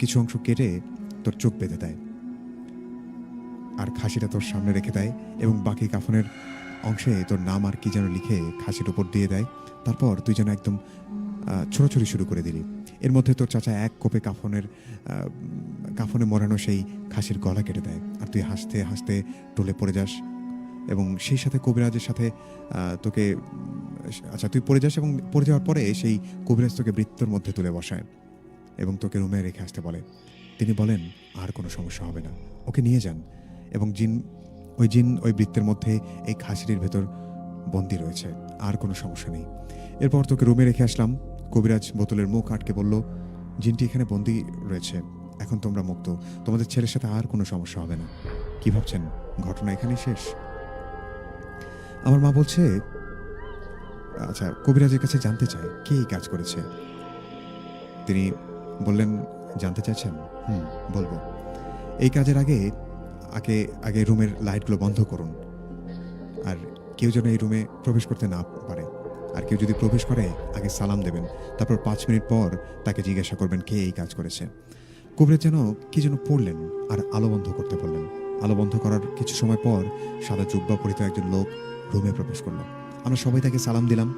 কিছু অংশ কেটে তোর চোখ বেঁধে দেয়, আর খাসিটা তোর সামনে রেখে দেয় এবং বাকি কাফনের অংশে তোর নাম আর কি যেন লিখে খাসির উপর দিয়ে দেয়। তারপর তুই যেন একদম ছোড়াছড়ি শুরু করে দিলি। এর মধ্যে তোর চাচা 1 কোপে কাফনে মরানো সেই খাসির গলা কেটে দেয়, আর তুই হাসতে হাসতে টলে পড়ে যাস এবং সেই সাথে কবিরাজের সাথে তোকে তুই পড়ে যাস এবং পড়ে যাওয়ার পরে সেই কবিরাজ তোকে বৃত্তর মধ্যে তুলে বসায় এবং তোকে রুমে রেখে আসতে বলে। তিনি বলেন আর কোনো সমস্যা হবে না, ওকে নিয়ে যান। এবং জিন ওই বৃত্তের মধ্যে এই খাসির ভেতর বন্দি রয়েছে, আর কোনো সমস্যা নেই। এরপর তোকে রুমে রেখে আসলাম। কবিরাজ বোতলের মুখ আটকে বলল জিনটি এখানে বন্দি রয়েছে, এখন তোমরা মুক্ত, তোমাদের ছেলের সাথে আর কোনো সমস্যা হবে না। কি ভাবছেন ঘটনা এখানেই শেষ? আমার মা বলছে কবিরাজের কাছে জানতে চায় কে এই কাজ করেছে। তিনি বললেন জানতে চাইছেন? বলবো। এই কাজের আগে রুমের লাইটগুলো বন্ধ করুন, আর কেউ যেন এই রুমে প্রবেশ করতে না পারে। আর কেউ যদি প্রবেশ করে আগে সালাম দেবেন, তারপর 5 মিনিট পর তাকে জিজ্ঞাসা করবেন কে এই কাজ করেছে। কবিরাজ যেন কি যেন পড়লেন আর আলো বন্ধ করতে বললেন। আলো বন্ধ করার কিছু সময় পর সাদা জুব্বা পরিহিত একজন লোক রুমে প্রবেশ করলো। আমরা সবাই তাকে সালাম দিলাম।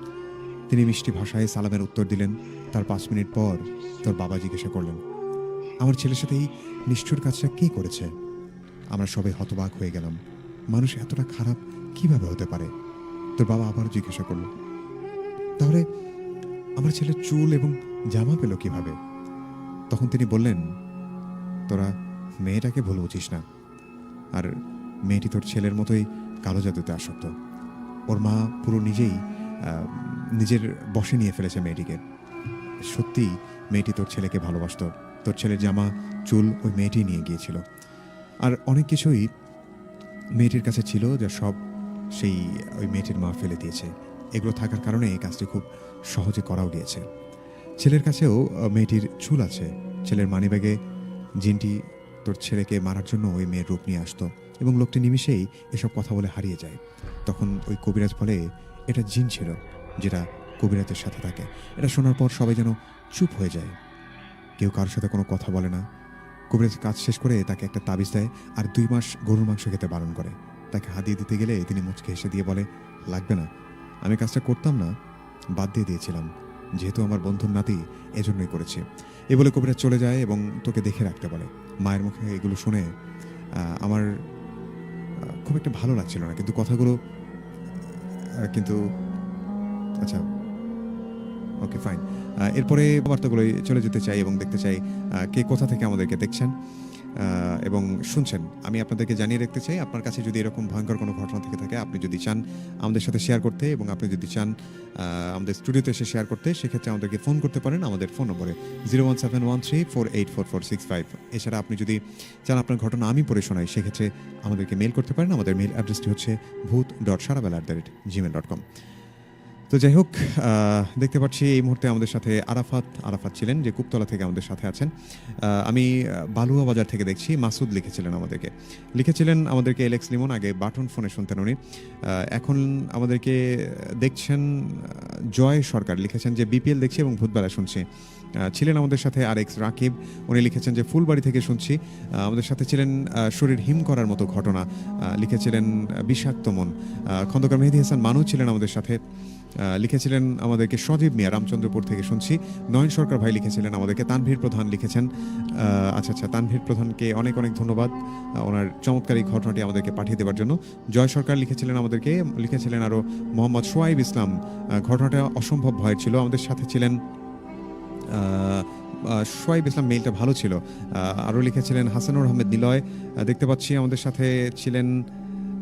তিনি মিষ্টি ভাষায় সালামের উত্তর দিলেন। তার 5 মিনিট পর তোর বাবা জিজ্ঞাসা করলেন আমার ছেলের সাথে এই নিষ্ঠুর কাজটা কে করেছে। আমরা সবাই হতবাক হয়ে গেলাম, মানুষ এতটা খারাপ কিভাবে হতে পারে। তোর বাবা আবারও জিজ্ঞাসা করল তাহলে আমার ছেলের চুল এবং জামা পেল কিভাবে। তখন তিনি বললেন তোরা মেয়েটাকে ভুল বুঝিস না, আর মেয়েটি তোর ছেলের মতোই কালো জাদুতে আসক্ত। ওর মা পুরো নিজের বশে নিয়ে ফেলেছে মেয়েটিকে। সত্যি মেয়েটি তোর ছেলেকে ভালোবাসত। তোর ছেলের জামা চুল ওই মেয়েটি নিয়ে গিয়েছিল, আর অনেক কিছুই মেয়েটির কাছে ছিল যা সব ওই মেয়েটির মা ফেলে দিয়েছে। এগুলো থাকার কারণে এই কাজটি খুব সহজে করাও গিয়েছে। ছেলের কাছেও মেয়েটির চুল আছে। ছেলের মানিব্যাগে জিনটি তোর ছেলেকে মারার জন্য ওই মেয়ের রূপ নিয়ে আসতো এবং লোকটি নিমিষেই এসব কথা বলে হারিয়ে যায়। তখন ওই কবিরাজ বলে এটা জিন ছিল যেটা কবিরাজের সাথে থাকে। এটা শোনার পর সবাই যেন চুপ হয়ে যায়, কেউ কারোর সাথে কোনো কথা বলে না। কবিরাজ কাজ শেষ করে তাকে একটা তাবিজ দেয় আর 2 মাস গরুর মাংস খেতে বারণ করে। তাকে হাদিয়ে দিতে গেলে তিনি মুচকে হেসে দিয়ে বলে লাগবে না, আমি কাজটা করতাম না, বাদ দিয়ে দিয়েছিলাম, যেহেতু আমার বন্ধুর নাতি এজন্যই করেছি। এ বলে কবিরাজ চলে যায় এবং তোকে দেখে রাখতে বলে। মায়ের মুখে এগুলো শুনে আমার খুব একটা ভালো লাগছিল না, কিন্তু কথাগুলো ওকে ফাইন। এরপরে বার্তাগুলো চলে যেতে চাই এবং দেখতে চাই কে কোথা থেকে আমাদেরকে দেখছেন। এবং শুনছেন। আমি আপনাদেরকে জানিয়ে রাখতে চাই, আপনার কাছে যদি এরকম ভয়ঙ্কর কোনো ঘটনা থেকে থাকে, আপনি যদি চান আমাদের সাথে শেয়ার করতে এবং আপনি যদি চান আমাদের স্টুডিওতে এসে শেয়ার করতে, সেক্ষেত্রে আমাদেরকে ফোন করতে পারেন আমাদের ফোন নম্বরে 01713484465। এছাড়া আপনি যদি চান আপনার ঘটনা আমি পড়ে শোনাই, সেক্ষেত্রে আমাদেরকে মেল করতে পারেন। আমাদের মেল অ্যাড্রেসটি হচ্ছে bhoot.sarabeলা@gmail.com। তো যাই হোক, দেখতে পাচ্ছি এই মুহূর্তে আমাদের সাথে আরাফাত ছিলেন, যে কুপতলা থেকে আমাদের সাথে আছেন। আমি বালুয়া বাজার থেকে দেখছি মাসুদ লিখেছিলেন আমাদেরকে এলেক্স লিমন, আগে বাটন ফোনে শুনতেন উনি। এখন আমাদেরকে দেখছেন জয় সরকার, লিখেছেন যে বিপিএল দেখছি এবং ভূতবেলা শুনছি। ছিলেন আমাদের সাথে আরেক্স রাকিব, উনি লিখেছেন যে ফুলবাড়ি থেকে শুনছি। আমাদের সাথে ছিলেন শরীর হিম করার মতো ঘটনা, লিখেছিলেন বিষাক্ত মন। খন্দকার মেহেদী হাসান মানু ছিলেন আমাদের সাথে, লিখেছিলেন আমাদেরকে সজীব মিয়া রামচন্দ্রপুর থেকে শুনছি। নয়ন সরকার ভাই লিখেছিলেন আমাদেরকে। তানভীর প্রধান লিখেছেন, আচ্ছা, তানভীর প্রধানকে অনেক অনেক ধন্যবাদ ওনার চমৎকার এই ঘটনাটি আমাদেরকে পাঠিয়ে দেওয়ার জন্য। জয় সরকার লিখেছিলেন আরও মোহাম্মদ সোয়াইব ইসলাম, ঘটনাটা অসম্ভব ভয়ের ছিল। আমাদের সাথে ছিলেন সোয়াইব ইসলাম, মেইলটা ভালো ছিল। আরও লিখেছিলেন হাসানুর আহমেদ নিলয়, দেখতে পাচ্ছি আমাদের সাথে ছিলেন।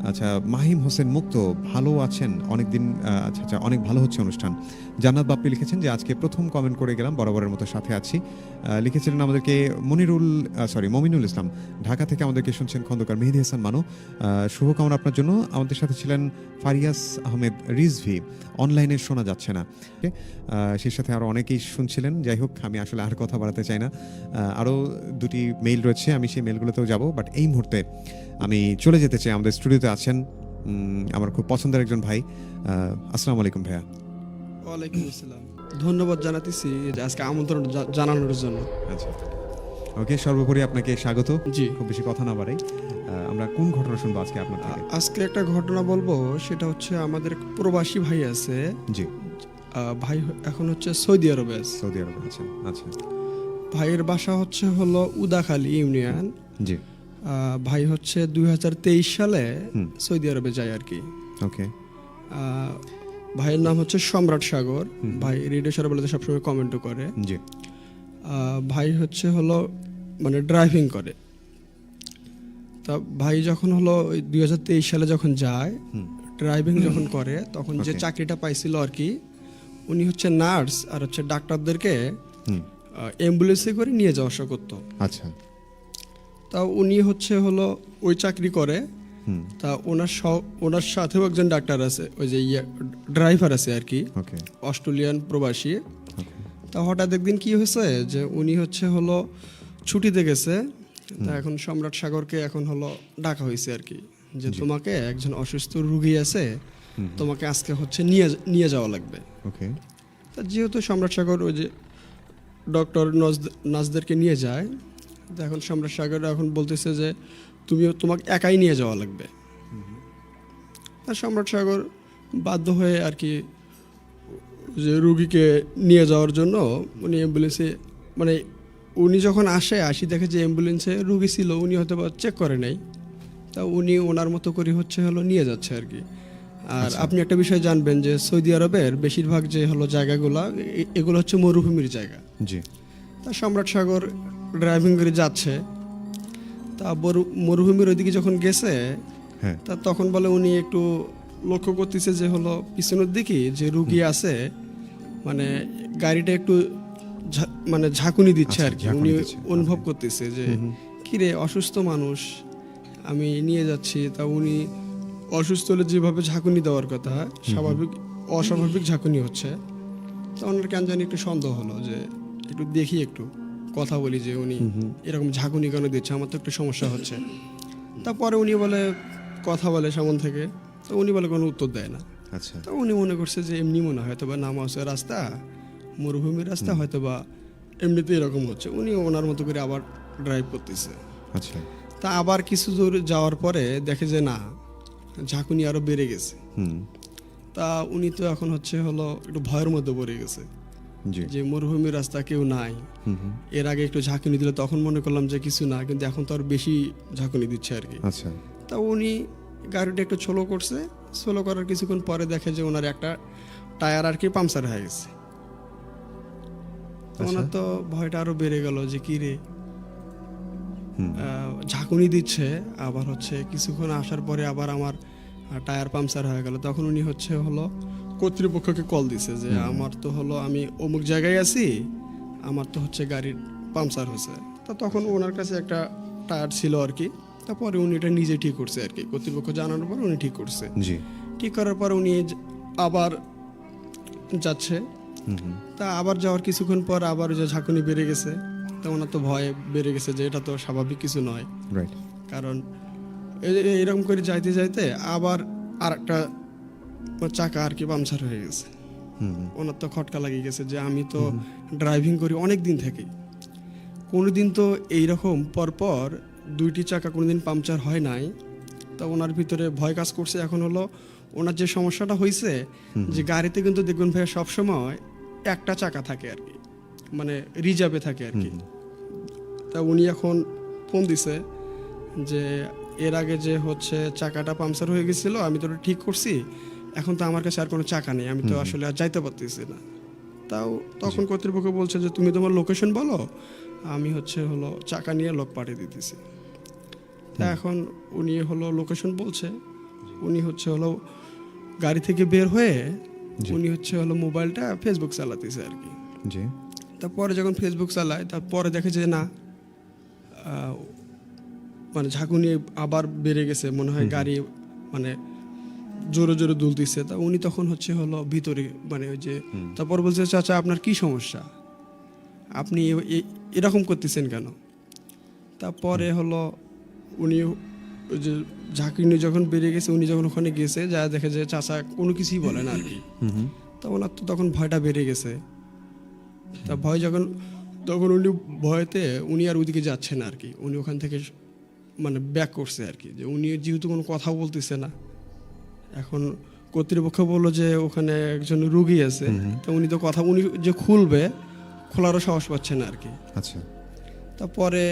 আচ্ছা, মাহিম হোসেন মুক্ত, ভালো আছেন অনেকদিন। আচ্ছা, অনেক ভালো হচ্ছে অনুষ্ঠান। জান্নাত বাপ্পি লিখেছেন যে আজকে প্রথম কমেন্ট করে গেলাম, বরাবরের মতো সাথে আছি। লিখেছিলেন আমাদেরকে মমিনুল ইসলাম, ঢাকা থেকে আমাদেরকে শুনছেন খন্দকার মেহেদী হাসান মানু, শুভকামনা আপনার জন্য। আমাদের সাথে ছিলেন ফারিয়াস আহমেদ রিজভি, অনলাইনে শোনা যাচ্ছে না। সেই সাথে আরও অনেকেই শুনছিলেন। যাই হোক, আমি আসলে আর কথা বাড়াতে চাই না। আরও দুটি মেইল রয়েছে, আমি সেই মেইলগুলোতেও যাব, বাট এই মুহূর্তে আমি চলে যেতে চাই। আমাদের স্টুডিওতে আছেন আমার খুব পছন্দের একজন ভাই। আসসালামু আলাইকুম ভাইয়া। ওয়ালাইকুম আসসালাম। ধন্যবাদ জানাতেছি যে আজকে আমন্ত্রণ জানানোর জন্য। আচ্ছা, ওকে, সর্বোপরি আপনাকে স্বাগত। জি। খুব বেশি কথা না বাড়াই, আমরা কোন ঘটনা শুনবো আজকে আপনার থেকে? আজকে একটা ঘটনা বলবো, সেটা হচ্ছে আমাদের এক প্রবাসী ভাই আছে। জি। ভাই এখন হচ্ছে সৌদি আরবে আছে। সৌদি আরবে আছেন, আচ্ছা। ভাইয়ের বাসা হলো উদাখালী ইউনিয়ন। জি। ভাই হচ্ছে 2023 সালে সৌদি আরবে যায় আর কি। ওকে। ভাইয়ের নাম হচ্ছে সম্রাট সাগর। ভাই রেডিও সারাবেলাতে সবসময় কমেন্টও করে। জি। ভাই হলো মানে ড্রাইভিং করে। তা ভাই যখন 2023 সালে যখন যায় ড্রাইভিং যখন করে, তখন যে চাকরিটা পাইছিল আর কি, উনি হচ্ছে নার্স আর হচ্ছে ডাক্তারদেরকে অ্যাম্বুলেন্সে করে নিয়ে যাওয়া আসা করতো। আচ্ছা। তা উনি ওই চাকরি করে। তা ওনার সাথেও একজন ডাক্তার আছে, ওই যে ড্রাইভার আছে আর কি, অস্ট্রেলিয়ান প্রবাসী। তা হঠাৎ একদিন কি হয়েছে যে উনি ছুটিতে গেছে। তা এখন সম্রাট সাগরকে এখন ডাকা হয়েছে আর কি, যে তোমাকে একজন অসুস্থ রুগী আছে, তোমাকে আজকে নিয়ে যাওয়া লাগবে। তা যেহেতু সম্রাট সাগর ওই যে ডক্টর নার্সদেরকে নিয়ে যায়, এখন সম্রাট সাগর এখন বলতেছে যে তোমাকে একাই নিয়ে যাওয়া লাগবে। তা সম্রাট সাগর বাধ্য হয়ে আর কি যে রুগীকে নিয়ে যাওয়ার জন্য উনি অ্যাম্বুলেন্সে, মানে উনি যখন আসি দেখে যে অ্যাম্বুলেন্সে রুগী ছিল, উনি হয়তো বা চেক করে নাই। তা উনি ওনার মতো করে নিয়ে যাচ্ছে আর কি। আর আপনি একটা বিষয় জানবেন যে সৌদি আরবের বেশিরভাগ যে জায়গাগুলো, এগুলো হচ্ছে মরুভূমির জায়গা। জি। তা সম্রাট সাগর ড্রাইভিং করে যাচ্ছে। তা মরুভূমির ওইদিকে যখন গেছে, তা তখন বলে উনি একটু লক্ষ্য করতেছে যে পিছনের দিকে যে রুগী আছে, মানে গাড়িটা একটু মানে ঝাঁকুনি দিচ্ছে আর কি। উনি অনুভব করতেছে যে কিরে, অসুস্থ মানুষ আমি নিয়ে যাচ্ছি, তা উনি অসুস্থ হলে যেভাবে ঝাঁকুনি দেওয়ার কথা, অস্বাভাবিক ঝাঁকুনি হচ্ছে। তা ওনার কেন জানি একটু সন্দেহ হলো, যে একটু দেখি, একটু কথা বলি যে উনি এরকম ঝাঁকুনি কেন দিচ্ছে, আমার তো একটু সমস্যা হচ্ছে। তারপরে উনি কথা বলে সামন থেকে, তো উনি কোনো উত্তর দেয় না। আচ্ছা। তো উনি মনে করছে যে এমনি মনে হয়তো বা নামাজের রাস্তা, মরুভূমির রাস্তা, হয়তো বা এমনিতে এরকম হচ্ছে। উনি ওনার মতো করে আবার ড্রাইভ করতেছে। আচ্ছা। তা আবার কিছু দূর যাওয়ার পরে দেখে যে না, ঝাঁকুনি আরো বেড়ে গেছে। তা উনি তো এখন একটু ভয়ের মধ্যে পড়ে গেছে যে মরুভূমির রাস্তা, কেউ নাই। এর আগে একটু ঝাঁকুনি দিলে তখন মনে করলাম যে কিছু না, কিন্তু এখন তো আর বেশি ঝাঁকুনি দিচ্ছে আর কি। আচ্ছা। তা উনি গাড়িটা একটু স্লো করছে। স্লো করার কিছুক্ষণ পরে দেখে যে ওনার একটা টায়ার আর কি পাংচার হয়ে গেছে। ওনার তো ভয়টা আরো বেড়ে গেল যে কি রে, ঝাঁকুনি দিচ্ছে, আবার হচ্ছে কিছুক্ষণ আসার পরে আবার আমার টায়ার পাংচার হয়ে গেল। তখন উনি হলো কর্তৃপক্ষকে কল দিছে যে আমার তো আমি অমুক জায়গায় আছি, আমার তো গাড়ির পাংচার হয়েছে। তো তখন ওনার কাছে একটা টায়ার ছিল আর কি। তারপরে উনি এটা নিজে ঠিক করছে আর কি, কর্তৃপক্ষ জানানোর পর উনি ঠিক করছে। জি। ঠিক করার পর উনি আবার যাচ্ছে। তা আবার যাওয়ার কিছুক্ষণ পর আবার যে ঝাঁকুনি বেড়ে গেছে, তা ওনার তো ভয় বেড়ে গেছে যে এটা তো স্বাভাবিক কিছু নয়। রাইট। কারণ এরকম করে যাইতে যাইতে আবার আর একটা চাকা আর কি পাংচার হয়ে গেছে। ওনার তো খটকা লাগিয়ে গেছে যে আমি তো ড্রাইভিং করি অনেক দিন থেকে, কোনোদিন তো এইরকম পরপর 2টি চাকা কোনোদিন পাংচার হয় নাই। তা ওনার ভিতরে ভয় কাজ করছে। এখন ওনার যে সমস্যাটা হয়েছে যে গাড়িতে কিন্তু দেখবেন ভাইয়া সবসময় একটা চাকা থাকে আর কি, মানে রিজার্ভে থাকে আর কি। তা উনি এখন ফোন দিছে যে এর আগে যে চাকাটা পাংচার হয়ে গেছিল, আমি তো ওটা ঠিক করছি, এখন তো আমার কাছে আর কোনো চাকা নেই, আমি তো আসলে আর যাইতে পারতেছি না। তাও তখন কর্তৃপক্ষ বলছে যে তুমি তোমার লোকেশন বলো, আমি চাকা নিয়ে লোক পাঠিয়ে দিতেছি। তা এখন উনি লোকেশন বলছে, উনি গাড়ি থেকে বের হয়ে উনি মোবাইলটা ফেসবুক চালাতেছে আর কি। জি। তারপরে যখন ফেসবুক চালায়, তারপরে দেখে যে না, মানে ঝাঁকুনি আবার বেড়ে গেছে, মনে হয় গাড়ি মানে জোরে জোরে দুলতেছে। তা উনি তখন ভিতরে মানে ওই যে তারপর বলছে চাচা আপনার কি সমস্যা, আপনি এরকম করতেছেন কেন? তারপরে উনি ওই যে ঝাঁকুনি যখন বেড়ে গেছে, উনি যখন ওখানে গেছে যা দেখে যে চাচা কোনো কিছুই বলে না আর কি। তা ওনার তো তখন ভয়টা বেড়ে গেছে। তা ভয় তখন উনি ভয়তে উনি আর ওইদিকে যাচ্ছে না আর কি, উনি ওখান থেকে মানে ব্যাক করছে আর কি, যে উনি যেহেতু কোনো কথা বলতেছে না। এখন কর্তৃপক্ষ বললো যে ওখানে একজন রুগী আছে, তো উনি তো কথা উনি যে খুলবে, খোলারও সাহস পাচ্ছে না আর কি। আচ্ছা। তারপরে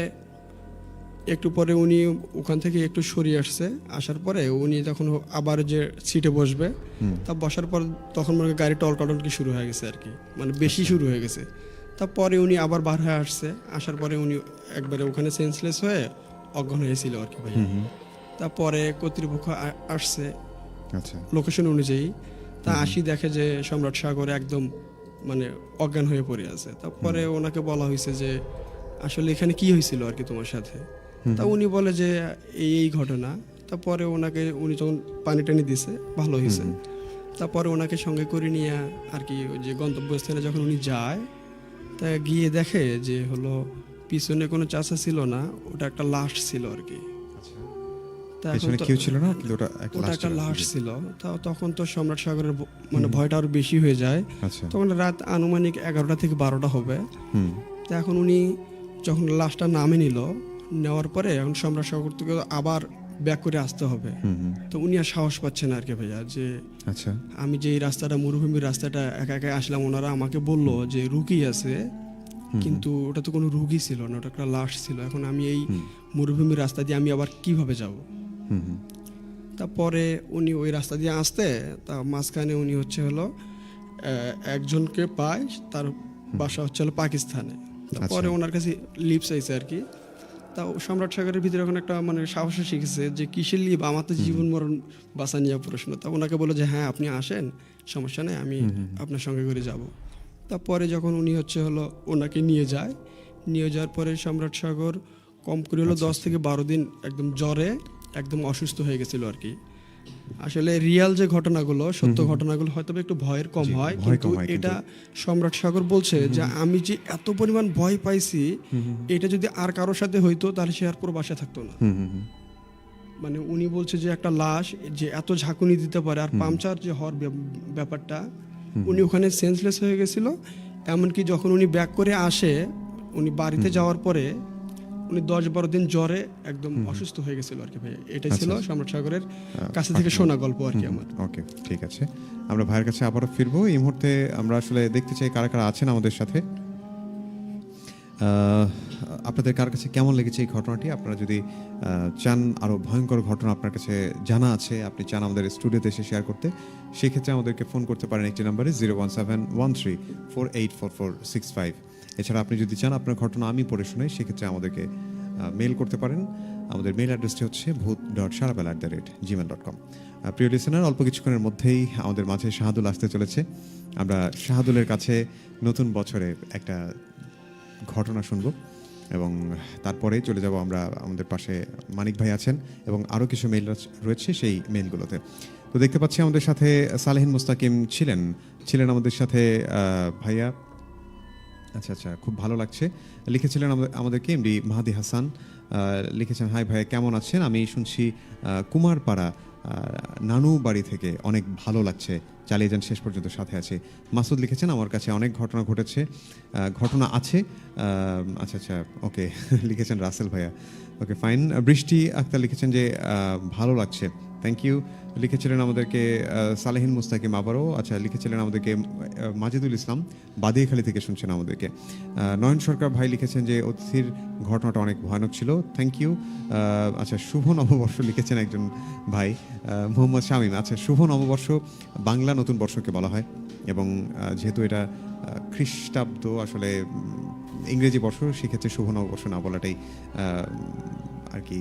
একটু পরে উনি ওখান থেকে একটু সরিয়ে আসছে, আসার পরে উনি তখন আবার যে সিটে বসবে, তা বসার পর তখন মানে গাড়ি টলকাটলকি শুরু হয়ে গেছে আর কি, মানে বেশি শুরু হয়ে গেছে। তারপরে উনি আবার বার হয়ে আসছে, আসার পরে উনি একবারে ওখানে সেন্সলেস হয়ে অজ্ঞান হয়েছিল আর কি ভাই। তারপরে কর্তৃপক্ষ আসছে লোকেশন অনুযায়ী, তা আসি দেখে যে সম্রাট সাগর একদম মানে অজ্ঞান হয়ে পড়ে আছে। তারপরে ওনাকে বলা হয়েছে যে আসলে এখানে কি হয়েছিল আর কি তোমার সাথে। তা উনি বলে যে এই ঘটনা। তারপরে উনি যখন পানি টানি দিছে, ভালো হয়েছে। তারপরে ওনাকে সঙ্গে করে নিয়ে আর কি ওই যে গন্তব্যস্থানে যখন উনি যায়, তা গিয়ে দেখে যে পিছনে কোনো চাচা ছিল না, ওটা একটা লাশ ছিল আর কি। পেছনে কেউ ছিল না, কিন্তু ওটা একটা লাশ ছিল। তখন তো সম্রাট সাগরের মানে ভয়টা আরো বেশি হয়ে যায়। তখন রাত আনুমানিক 11টা থেকে 12টা হবে। তো এখন উনি যখন লাশটা নামে নেওয়ার পরে এখন সম্রাট সাগর থেকে আবার ব্যাক করে আসতে হবে। তো উনি আর সাহস পাচ্ছেন আর কি ভাইয়া, যে আমি যে এই রাস্তাটা মরুভূমির রাস্তাটা একা একা আসলাম, ওনারা আমাকে বললো যে রুগী আছে, কিন্তু ওটা তো কোনো রুগী ছিল না, ওটা একটা লাশ ছিল। এখন আমি এই মরুভূমির রাস্তা দিয়ে আমি আবার কিভাবে যাব? তারপরে উনি ওই রাস্তা দিয়ে আসতে, তা মাঝখানে উনি একজনকে পায়, তার বাসা পাকিস্তানে। তারপরে ওনার কাছে লিভ চাইছে আর কি। তা সম্রাট সাগরের ভিতরে এখন একটা মানে সাহস শিখেছে যে কিসের লিভ, আমার তো জীবন মরণ বাঁচা নিয়ে প্রশ্ন। তা ওনাকে বলে যে হ্যাঁ আপনি আসেন, সমস্যা নেই, আমি আপনার সঙ্গে করে যাব। তারপরে যখন উনি ওনাকে নিয়ে যাওয়ার পরে সম্রাট সাগর কম করে 10 থেকে 12 দিন একদম জ্বরে একদম অসুস্থ হয়ে গেছিল আর কি। আসলে রিয়াল যে ঘটনাগুলো, সত্য ঘটনাগুলো হয়তো একটু ভয়ের কম হয়, কিন্তু এটা সম্রাট সাগর বলছে যে আমি যে এত পরিমাণ ভয় পাইছি, এটা যদি আর কারোর সাথে হইতো তাহলে সে আর পুরো বাসায় থাকতো না। মানে উনি বলছে যে একটা লাশ যে এত ঝাঁকুনি দিতে পারে, আর পাংচার যে হওয়ার ব্যাপারটা, উনি ওখানে সেন্সলেস হয়ে গেছিল। এমনকি যখন উনি ব্যাক করে আসে, উনি বাড়িতে যাওয়ার পরে উনি 10-12 দিন জ্বরে একদম অসুস্থ হয়ে গেছিল আর কি ভাই। এটাই ছিল সম্রাট সাগরের কাছে থেকে শোনা গল্প আর কি আমার। ওকে, ঠিক আছে, আমরা ভাইয়ের কাছে আবারও ফিরবো। এই মুহূর্তে আমরা আসলে দেখতে চাই কারা কারা আছেন আমাদের সাথে। আপনাদের কার কাছে কেমন লেগেছে এই ঘটনাটি? আপনারা যদি চান আরও ভয়ঙ্কর ঘটনা আপনার কাছে জানা আছে, আপনি চান আমাদের স্টুডিওতে এসে শেয়ার করতে, সেক্ষেত্রে আমাদেরকে ফোন করতে পারেন একটি নাম্বারে 01713484465। এছাড়া আপনি যদি চান আপনার ঘটনা আমি পড়ে শোনাই, সেক্ষেত্রে আমাদেরকে মেল করতে পারেন। আমাদের মেল অ্যাড্রেসটি হচ্ছে bhoot.sharabela@gmail.com। প্রিয় লিসেনার, অল্প কিছুক্ষণের মধ্যেই আমাদের মাঝে শাহাদুল আসতে চলেছে। আমরা শাহাদুলের কাছে নতুন বছরে একটা ঘটনা শুনবো এবং তারপরে চলে যাব আমরা, আমাদের পাশে মানিক ভাই আছেন এবং আরও কিছু মেইল রয়েছে সেই মেইলগুলোতে। তো দেখতে পাচ্ছি আমাদের সাথে সালেহিন মুস্তাকিম ছিলেন আমাদের সাথে। ভাইয়া, আচ্ছা, খুব ভালো লাগছে। লিখেছিলেন আমাদেরকে এমডি মাহাদি হাসান, লিখেছেন, হাই ভাইয়া, কেমন আছেন? আমি শুনছি কুমারপাড়া নানু বাড়ি থেকে, অনেক ভালো লাগছে, চালিয়ে যান, শেষ পর্যন্ত সাথে আছে। মাসুদ লিখেছেন, আমার কাছে অনেক ঘটনা ঘটেছে, ঘটনা আছে। আচ্ছা, ওকে। লিখেছেন রাসেল ভাইয়া, ওকে ফাইন। বৃষ্টি আক্তার লিখেছেন যে ভালো লাগছে, থ্যাংক ইউ। লিখেছিলেন আমাদেরকে সালেহিন মুস্তাকিম আবারও, আচ্ছা, লিখেছিলেন আমাদেরকে মাজিদুল ইসলাম বাদিয়াখালী থেকে শুনছেন আমাদেরকে। নয়ন সরকার ভাই লিখেছেন যে অতিথির ঘটনাটা অনেক ভয়ানক ছিল, থ্যাংক ইউ। আচ্ছা, শুভ নববর্ষ লিখেছেন একজন ভাই, মোহাম্মদ শামীম। আচ্ছা, শুভ নববর্ষ বাংলা নতুন বর্ষকে বলা হয় এবং যেহেতু এটা খ্রিস্টাব্দ, আসলে ইংরেজি বর্ষ, সেক্ষেত্রে শুভ নববর্ষ না বলাটাই আর কি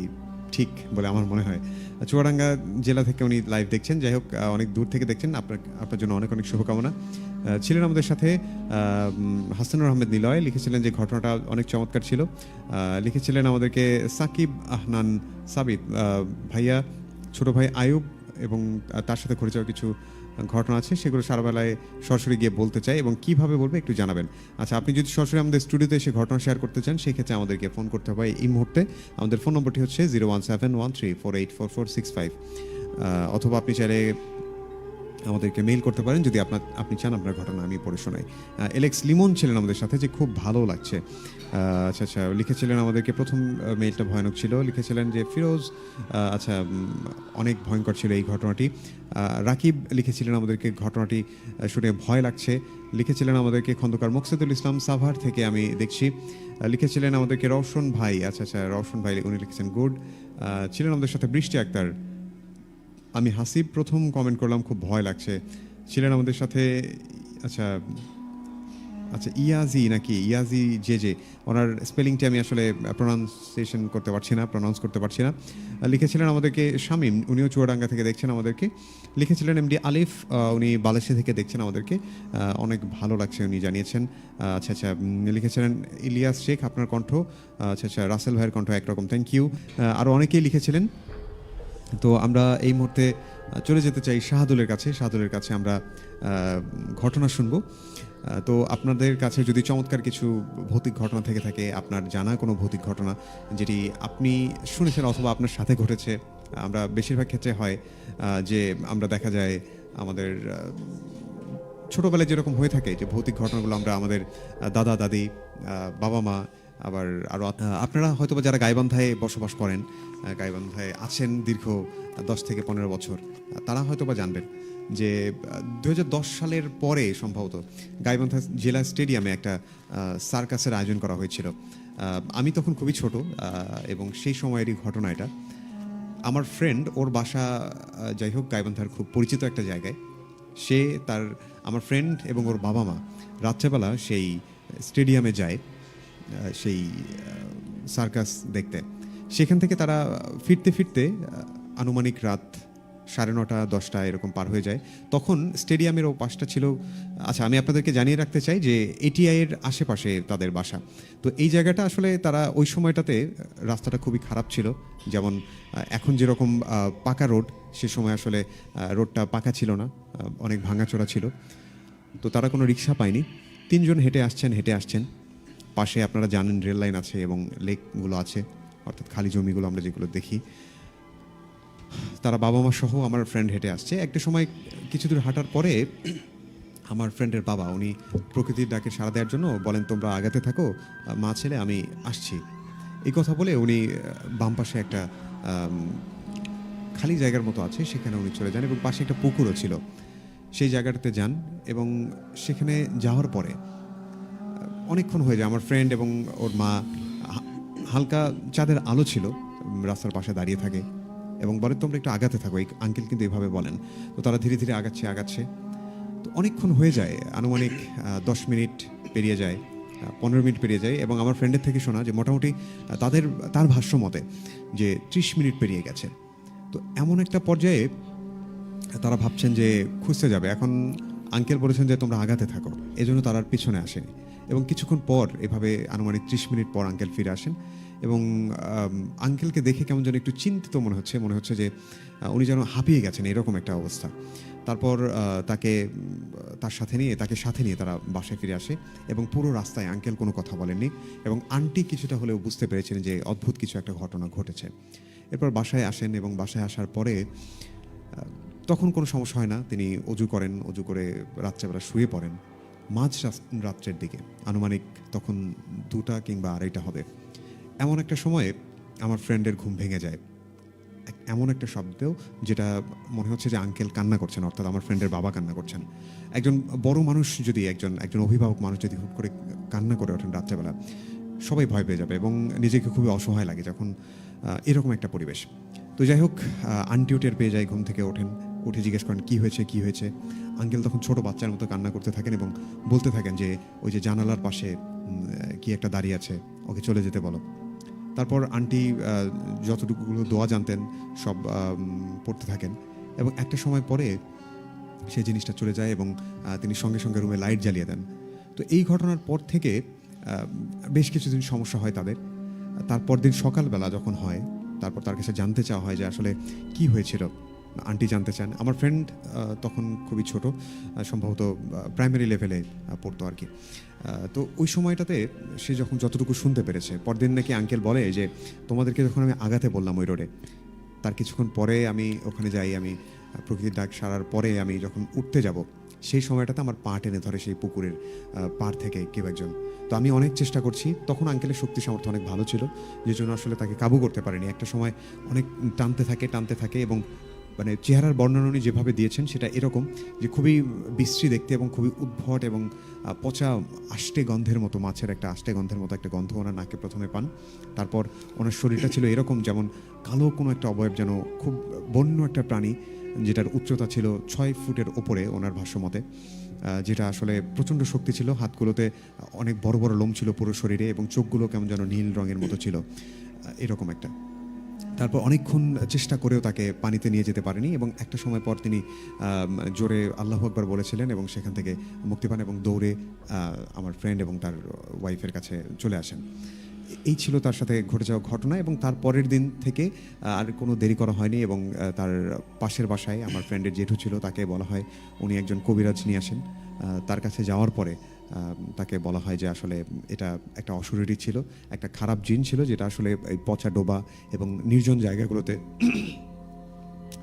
ঠিক বলে আমার মনে হয়। চুয়াডাঙ্গা জেলা থেকে উনি লাইভ দেখছেন, যাই হোক অনেক দূর থেকে দেখছেন, আপনার জন্য অনেক অনেক শুভকামনা। ছিলেন আমাদের সাথে হাসানুর আহমেদ নিলয়, লিখেছিলেন যে ঘটনাটা অনেক চমৎকার ছিল। লিখেছিলেন আমাদেরকে সাকিব আহনান সাবিত, ভাইয়া, ছোট ভাই আয়ুব এবং তার সাথে ঘটে যাওয়া কিছু ঘটনা আছে, সেগুলো সারাবেলায় সরাসরি গিয়ে বলতে চাই এবং কিভাবে বলবে একটু জানাবেন। আচ্ছা, আপনি যদি সরাসরি আমাদের স্টুডিওতে এসে ঘটনা শেয়ার করতে চান, সেই ক্ষেত্রে আমাদেরকে ফোন করতে হবে এই মুহূর্তে। আমাদের ফোন নম্বরটি হচ্ছে 01713484465, অথবা আপনি চাইলে আমাদেরকে মেইল করতে পারেন যদি আপনি চান আপনার ঘটনা আমি পড়ে শোনাই। এলেক্স লিমন ছিলেন আমাদের সাথে, যে খুব ভালো লাগছে। আচ্ছা, লিখেছিলেন আমাদেরকে, প্রথম মেইলটা ভয়ানক ছিল, লিখেছিলেন যে ফিরোজ, আচ্ছা, অনেক ভয়ঙ্কর ছিল এই ঘটনাটি। রাকিব লিখেছিলেন আমাদেরকে ঘটনাটি শুনে ভয় লাগছে। লিখেছিলেন আমাদেরকে খন্দকার মোকসেদুল ইসলাম সাভার থেকে আমি দেখছি। লিখেছিলেন আমাদেরকে রওশন ভাই, আচ্ছা, রওশন ভাই, উনি লিখেছেন গুড। ছিলেন আমাদের সাথে বৃষ্টি আক্তার, আমি হাসিব প্রথম কমেন্ট করলাম, খুব ভয় লাগছে। ছিলেন আমাদের সাথে আচ্ছা, ইয়াজি যে ওনার স্পেলিংটি আমি আসলে প্রনাউন্স করতে পারছি না। লিখেছিলেন আমাদেরকে শামীম, উনিও চুয়াডাঙ্গা থেকে দেখছেন আমাদেরকে। লিখেছিলেন এমডি আলিফ, উনি বালাসিয়া থেকে দেখছেন আমাদেরকে, অনেক ভালো লাগছে উনি জানিয়েছেন। আচ্ছা, লিখেছিলেন ইলিয়াস শেখ, আপনার কণ্ঠ, আচ্ছা, রাসেল ভাইয়ের কণ্ঠ একরকম, থ্যাংক ইউ। আরও অনেকেই লিখেছিলেন। তো আমরা এই মুহূর্তে চলে যেতে চাই শাহাদুলের কাছে আমরা ঘটনা শুনবো। তো আপনাদের কাছে যদি চমৎকার কিছু ভৌতিক ঘটনা থেকে থাকে, আপনার জানা কোনো ভৌতিক ঘটনা যেটি আপনি শুনেছেন অথবা আপনার সাথে ঘটেছে, আমরা বেশিরভাগ ক্ষেত্রে হয় যে আমরা দেখা যায় আমাদের ছোটোবেলায় যেরকম হয়ে থাকে যে ভৌতিক ঘটনাগুলো আমরা আমাদের দাদা দাদি, বাবা মা, আবার আরও আপনারা হয়তো বা যারা গাইবান্ধায় বসবাস করেন, গাইবান্ধায় আছেন দীর্ঘ 10 থেকে 15 বছর, তারা হয়তো বা জানবেন যে 2010 সালের পরে সম্ভবত গাইবান্ধা জেলা স্টেডিয়ামে একটা সার্কাসের আয়োজন করা হয়েছিল। আমি তখন খুবই ছোট এবং সেই সময়েরই ঘটনা এটা। আমার ফ্রেন্ড, ওর বাসা যাই হোক গাইবান্ধার খুব পরিচিত একটা জায়গায়, আমার ফ্রেন্ড এবং ওর বাবা মা রাত্রেবেলা সেই স্টেডিয়ামে যায় সেই সার্কাস দেখতে। সেখান থেকে তারা ফিরতে আনুমানিক রাত 9:30 10টা এরকম পার হয়ে যায়। তখন স্টেডিয়ামের ও পাশটা ছিল, আচ্ছা, আমি আপনাদেরকে জানিয়ে রাখতে চাই যে এটিআইয়ের আশেপাশে তাদের বাসা। তো এই জায়গাটা আসলে তারা ওই সময়টাতে রাস্তাটা খুবই খারাপ ছিল, যেমন এখন যেরকম পাকা রোড, সে সময় আসলে রোডটা পাকা ছিল না, অনেক ভাঙাচোরা ছিল। তো তারা কোনো রিক্সা পায়নি, 3 জন হেঁটে আসছেন। পাশে আপনারা জানেন রেল লাইন আছে এবং লেকগুলো আছে, অর্থাৎ খালি জমিগুলো আমরা যেগুলো দেখি। তারা বাবা মা সহ আমার ফ্রেন্ড হেঁটে আসছে। একটা সময় কিছু দূর হাঁটার পরে আমার ফ্রেন্ডের বাবা, উনি প্রকৃতির ডাকে সাড়া দেওয়ার জন্য বলেন, তোমরা আগাতে থাকো মা ছেলে, আমি আসছি। এই কথা বলে উনি বাম পাশে একটা খালি জায়গার মতো আছে, সেখানে উনি চলে যান এবং পাশে একটা পুকুরও ছিল, সেই জায়গাটাতে যান এবং সেখানে যাওয়ার পরে অনেকক্ষণ হয়ে যায়। আমার ফ্রেন্ড এবং ওর মা, হালকা চাঁদের আলো ছিল, রাস্তার পাশে দাঁড়িয়ে থাকে এবং বলে, তোমরা একটু আগাতে থাকো, এই আঙ্কেল কিন্তু এভাবে বলেন। তো তারা ধীরে ধীরে আগাচ্ছে। তো অনেকক্ষণ হয়ে যায়, আনুমানিক 10 মিনিট পেরিয়ে যায়। 15 মিনিট পেরিয়ে যায় এবং আমার ফ্রেন্ডের থেকে শোনা যে মোটামুটি তার ভাষ্য মতে যে 30 মিনিট পেরিয়ে গেছে। তো এমন একটা পর্যায়ে তারা ভাবছেন যে খুঁজতে যাবে। এখন আঙ্কেল বলেছেন যে তোমরা আগাতে থাকো, এজন্য তারা আর পিছনে আসেনি। এবং কিছুক্ষণ পর এভাবে আনুমানিক 30 মিনিট পর আঙ্কেল ফিরে আসেন এবং আঙ্কেলকে দেখে কেমন যেন একটু চিন্তিত মনে হচ্ছে যে উনি যেন হাঁপিয়ে গেছেন, এরকম একটা অবস্থা। তারপর তাকে সাথে নিয়ে তারা বাসায় ফিরে আসে এবং পুরো রাস্তায় আঙ্কেল কোনো কথা বলেননি এবং আন্টি কিছুটা হলেও বুঝতে পেরেছেন যে অদ্ভুত কিছু একটা ঘটনা ঘটেছে। এরপর বাসায় আসেন এবং বাসায় আসার পরে তখন কোনো সমস্যা হয় না, তিনি অজু করে রাত্রেবেলা শুয়ে পড়েন। রাত্রের দিকে আনুমানিক তখন 2টা কিংবা 2:30 হবে, এমন একটা সময়ে আমার ফ্রেন্ডের ঘুম ভেঙে যায় এমন একটা শব্দেও, যেটা মনে হচ্ছে যে আঙ্কেল কান্না করছেন, অর্থাৎ আমার ফ্রেন্ডের বাবা কান্না করছেন। একজন বড় মানুষ যদি একজন অভিভাবক মানুষ যদি হুট করে কান্না করে ওঠেন রাত্রেবেলা, সবাই ভয় পেয়ে যাবে এবং নিজেকে খুবই অসহায় লাগে যখন এরকম একটা পরিবেশ। তো যাই হোক, আন্টিও টের পেয়ে যায়, ঘুম থেকে উঠে জিজ্ঞেস করেন কী হয়েছে। আঙ্কেল তখন ছোট বাচ্চার মতো কান্না করতে থাকেন এবং বলতে থাকেন যে ওই যে জানালার পাশে কি একটা দাঁড়িয়ে আছে, ওকে চলে যেতে বলো। তারপর আন্টি যতটুকুগুলো দোয়া জানতেন সব পড়তে থাকেন এবং একটা সময় পরে সেই জিনিসটা চলে যায় এবং তিনি সঙ্গে সঙ্গে রুমে লাইট জ্বালিয়ে দেন। তো এই ঘটনার পর থেকে বেশ কিছুদিন সমস্যা হয় তাদের। তারপর দিন সকালবেলা যখন হয়, তারপর তার কাছে জানতে চাওয়া হয় যে আসলে কি হয়েছিল। আন্টি জানতে চান। আমার ফ্রেন্ড তখন খুবই ছোট, সম্ভবত প্রাইমারি লেভেলে পড়তো আর কি। তো ওই সময়টাতে সে যখন যতটুকু শুনতে পেরেছে, পরদিন নাকি আঙ্কেল বলে যে তোমাদেরকে যখন আমি আগাতে বললাম ওই রোডে, তার কিছুক্ষণ পরে আমি ওখানে যাই, আমি প্রকৃতির ডাক সারার পরে আমি যখন উঠতে যাব, সেই সময়টাতে আমার পা টেনে ধরে সেই পুকুরের পাড় থেকে কেউ একজন। তো আমি অনেক চেষ্টা করছি, তখন আঙ্কেলের শক্তি সামর্থ্য অনেক ভালো ছিল, যে জন্য আসলে তাকে কাবু করতে পারিনি। একটা সময় অনেক টানতে থাকে এবং মানে চেহারার বর্ণনা উনি যেভাবে দিয়েছেন সেটা এরকম যে খুবই বিশ্রী দেখতে এবং খুবই উদ্ভট এবং পচা আষ্টে গন্ধের মতো, মাছের একটা আষ্টে গন্ধের মতো একটা গন্ধ ওনার নাকে প্রথমে পান। তারপর ওনার শরীরটা ছিল এরকম যেমন কালো কোনো একটা অবয়ব, যেন খুব বন্য একটা প্রাণী, যেটার উচ্চতা ছিল 6 ফুটের ওপরে ওনার ভাষ্যমতে, যেটা আসলে প্রচণ্ড শক্তি ছিল। হাতগুলোতে অনেক বড় বড় লোম ছিল পুরো শরীরে এবং চোখগুলো কেমন যেন নীল রঙের মতো ছিল, এরকম একটা। তারপর অনেকক্ষণ চেষ্টা করেও তাকে পানিতে নিয়ে যেতে পারেনি এবং একটা সময় পর তিনি জোরে আল্লাহু আকবার বলেছিলেন এবং সেখান থেকে মুক্তি পান এবং দৌড়ে আমার ফ্রেন্ড এবং তার ওয়াইফের কাছে চলে আসেন। এই ছিল তার সাথে ঘটে যাওয়া ঘটনা এবং তার পরের দিন থেকে আর কোনো দেরি করা হয়নি এবং তার পাশের বাসায় আমার ফ্রেন্ডের জেঠু ছিল, তাকে বলা হয় উনি একজন কবিরাজ নিয়ে আসেন। তার কাছে যাওয়ার পরে তাকে বলা হয় যে আসলে এটা একটা অশরীরী ছিল, একটা খারাপ জিন ছিল, যেটা আসলে এই পচা ডোবা এবং নির্জন জায়গাগুলোতে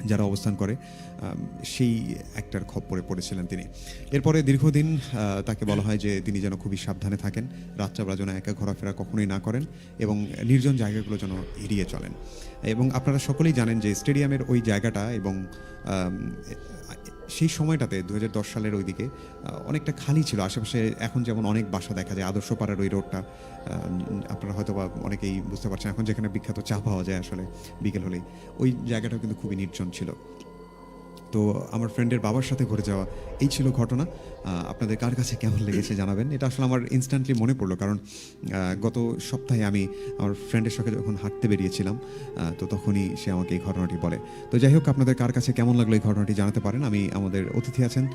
যারা অবস্থান করে সেই একটার খপ্পরে পড়েছিলেন তিনি। এরপরে দীর্ঘদিন তাকে বলা হয় যে তিনি যেন খুবই সাবধানে থাকেন, রাত্রেবেলা যেন একা ঘোরাফেরা কখনোই না করেন এবং নির্জন জায়গাগুলো যেন এড়িয়ে চলেন। এবং আপনারা সকলেই জানেন যে স্টেডিয়ামের ওই জায়গাটা এবং সেই সময়টাতে 2010 সালের ওই দিকে অনেকটা খালি ছিল। আশেপাশে এখন যেমন অনেক বাসা দেখা যায়, আদর্শ পাড়ার ওই রোডটা আপনারা হয়তো বা অনেকেই বুঝতে পারছেন, এখন যেখানে বিখ্যাত চা পাওয়া যায় আসলে বিকেল হলেই, ওই জায়গাটাও কিন্তু খুবই নির্জন ছিল। তো আমার ফ্রেন্ডের বাবার সাথে ঘটে যাওয়া এই ছিল ঘটনা। আপনাদের কার কাছে কেমন লেগেছে জানাবেন। এটা আসলে আমার ইনস্ট্যান্টলি মনে পড়লো, কারণ গত সপ্তাহে আমি আমার ফ্রেন্ডের সাথে যখন হাঁটতে বেরিয়েছিলাম, তো তখনই সে আমাকে এই ঘটনাটি বলে। তো যাই হোক, আপনাদের কার কাছে কেমন লাগলো এই ঘটনাটি জানাতে পারেন। আমি আমাদের অতিথি আছেন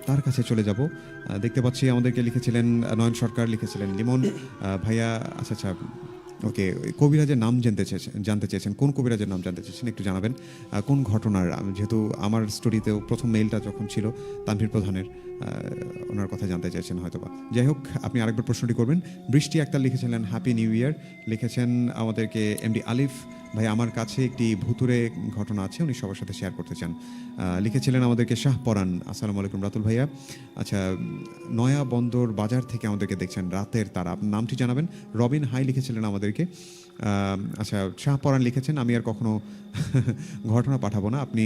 তার কাছে চলে যাব। দেখতে পাচ্ছি আমাদেরকে লিখেছিলেন নয়ন সরকার, লিখেছিলেন লিমন ভাইয়া। আচ্ছা, ওকে, কবিরাজের নাম জানতে চেয়েছেন, কোন কবিরাজের নাম জানতে চেয়েছেন একটু জানাবেন, কোন ঘটনার। যেহেতু আমার স্টোরিতেও প্রথম মেইলটা যখন ছিল তানভীর প্রধানের, ওনার কথা জানতে চেয়েছেন হয়তোবা। যাই হোক, আপনি আরেকবার প্রশ্নটি করবেন। বৃষ্টি আক্তার লিখেছিলেন হ্যাপি নিউ ইয়ার, লিখেছেন আমাদেরকে এমডি আলিফ ভাই, আমার কাছে একটি ভুতুরে ঘটনা আছে, উনি সবার সাথে শেয়ার করতে চান। লিখেছিলেন আমাদেরকে শাহ পরান, আসসালামু আলাইকুম রাতুল ভাইয়া। আচ্ছা, নয়া বন্দর বাজার থেকে আমাদেরকে দেখছেন রাতের তারা, নামটি জানাবেন। রবিন হাই লিখেছিলেন আমাদেরকে আচ্ছা, শাহ পরাণ লিখেছেন, আমি আর কখনো ঘটনা পাঠাবো না, আপনি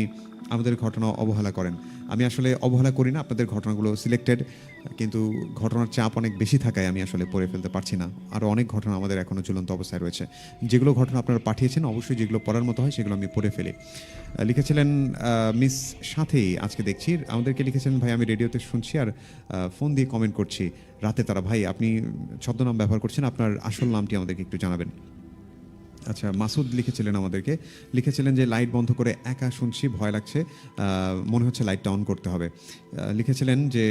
আমাদের ঘটনা অবহেলা করেন। আমি আসলে অবহেলা করি না, আপনাদের ঘটনাগুলো সিলেক্টেড, কিন্তু ঘটনার চাপ অনেক বেশি থাকায় আমি আসলে পড়ে ফেলতে পারছি না। আরও অনেক ঘটনা আমাদের এখনও ঝুলন্ত অবস্থায় রয়েছে। যেগুলো ঘটনা আপনারা পাঠিয়েছেন অবশ্যই যেগুলো পড়ার মতো হয় সেগুলো আমি পড়ে ফেলি। লিখেছিলেন মিস সাথেই, আজকে দেখছি আমাদেরকে লিখেছিলেন, ভাই আমি রেডিওতে শুনছি আর ফোন দিয়ে কমেন্ট করছি রাতে তারা। ভাই আপনি ছদ্মনাম ব্যবহার করছেন, আপনার আসল নামটি আমাদেরকে একটু জানাবেন। আচ্ছা, মাসুদ লিখেছিলেন আমাদেরকে, লিখেছিলেন যে লাইট বন্ধ করে একা শুনছি, ভয় লাগছে, মনে হচ্ছে লাইটটা অন করতে হবে। লিখেছিলেন যে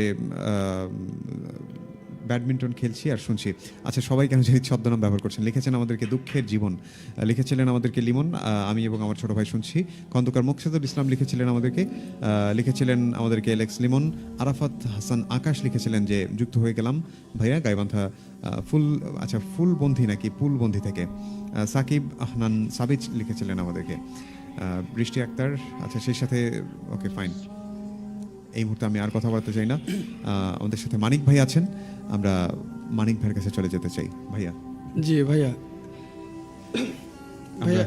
ব্যাডমিন্টন খেলছি আর শুনছি। আচ্ছা, সবাই কেন জানি ছদ্মনাম ব্যবহার করছেন। লিখেছেন আমাদেরকে দুঃখের জীবন, লিখেছিলেন আমাদেরকে লিমন, আমি এবং আমার ছোট ভাই শুনছি। খন্দকার মুকসেদুল ইসলাম লিখেছিলেন আমাদেরকে, লিখেছিলেন আমাদেরকে এলেক্স লিমন। আরাফাত হাসান আকাশ লিখেছিলেন যে যুক্ত হয়ে গেলাম ভাইয়া, গাইবান্ধা ফুল, আচ্ছা ফুলবন্ধি নাকি পুলবন্ধি থেকে। সাকিব আহনান সাবিজ লিখেছিলেন আমাদেরকে। বৃষ্টি আক্তার, আচ্ছা সেই সাথে, ওকে ফাইন, এই মুহূর্তে আমি আর কথা বলতে চাই না। আমাদের সাথে মানিক ভাই আছেন, আমরা মানিক ভাইয়ের কাছে চলে যেতে চাই। ভাইয়া। জি ভাইয়া, ভাইয়া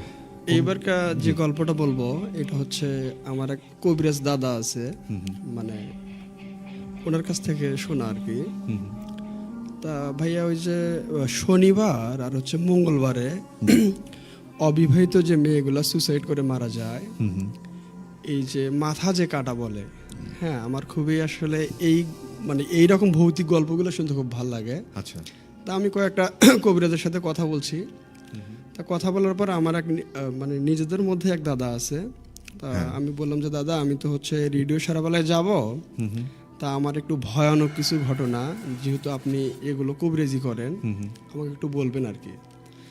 এইবারকার যে গল্পটা বলবো এটা হচ্ছে আমার এক কবিরাজ দাদা আছে, মানে ওনার কাছ থেকে শোনা আর কি। তা ভাইয়া ওই যে শনিবার আর হচ্ছে মঙ্গলবারে অবিবাহিত যে মেয়েগুলা সুসাইড করে মারা যায়, এই যে মাথা যে কাটা বলে, হ্যাঁ আমার খুবই আসলে এই মানে এইরকম ভৌতিক গল্পগুলো শুনতে খুব ভালো লাগে। আচ্ছা, তা আমি কয়েকটা কবিরাজের সাথে কথা বলছি। তা কথা বলার পর আমার এক মানে নিজেদের মধ্যে এক দাদা আছে। তা আমি বললাম যে দাদা আমি তো হচ্ছে রেডিও সারাবেলায় যাব, তা আমার একটু ভয়ানক কিছু ঘটনা, যেহেতু আপনি এগুলো কবিরাজি করেন, আমাকে একটু বলবেন আর কি।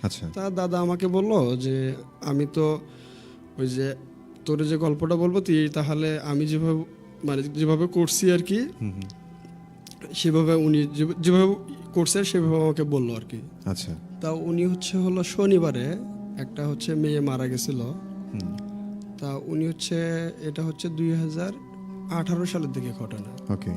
আচ্ছা। তা দাদা আমাকে বললো যে আমি তো ওই যে তোর যে গল্পটা বলবো তুই তাহলে আমি যেভাবে মানে যেভাবে করছি আর কি, সেভাবে উনি যেভাবে করছে সেভাবে আমাকে বললো আর কি। আচ্ছা। তা উনি হলো শনিবারে একটা হচ্ছে মেয়ে মারা গেছিল। তা উনি এটা হচ্ছে 2018 সালের দিকে ঘটনা। ওকে।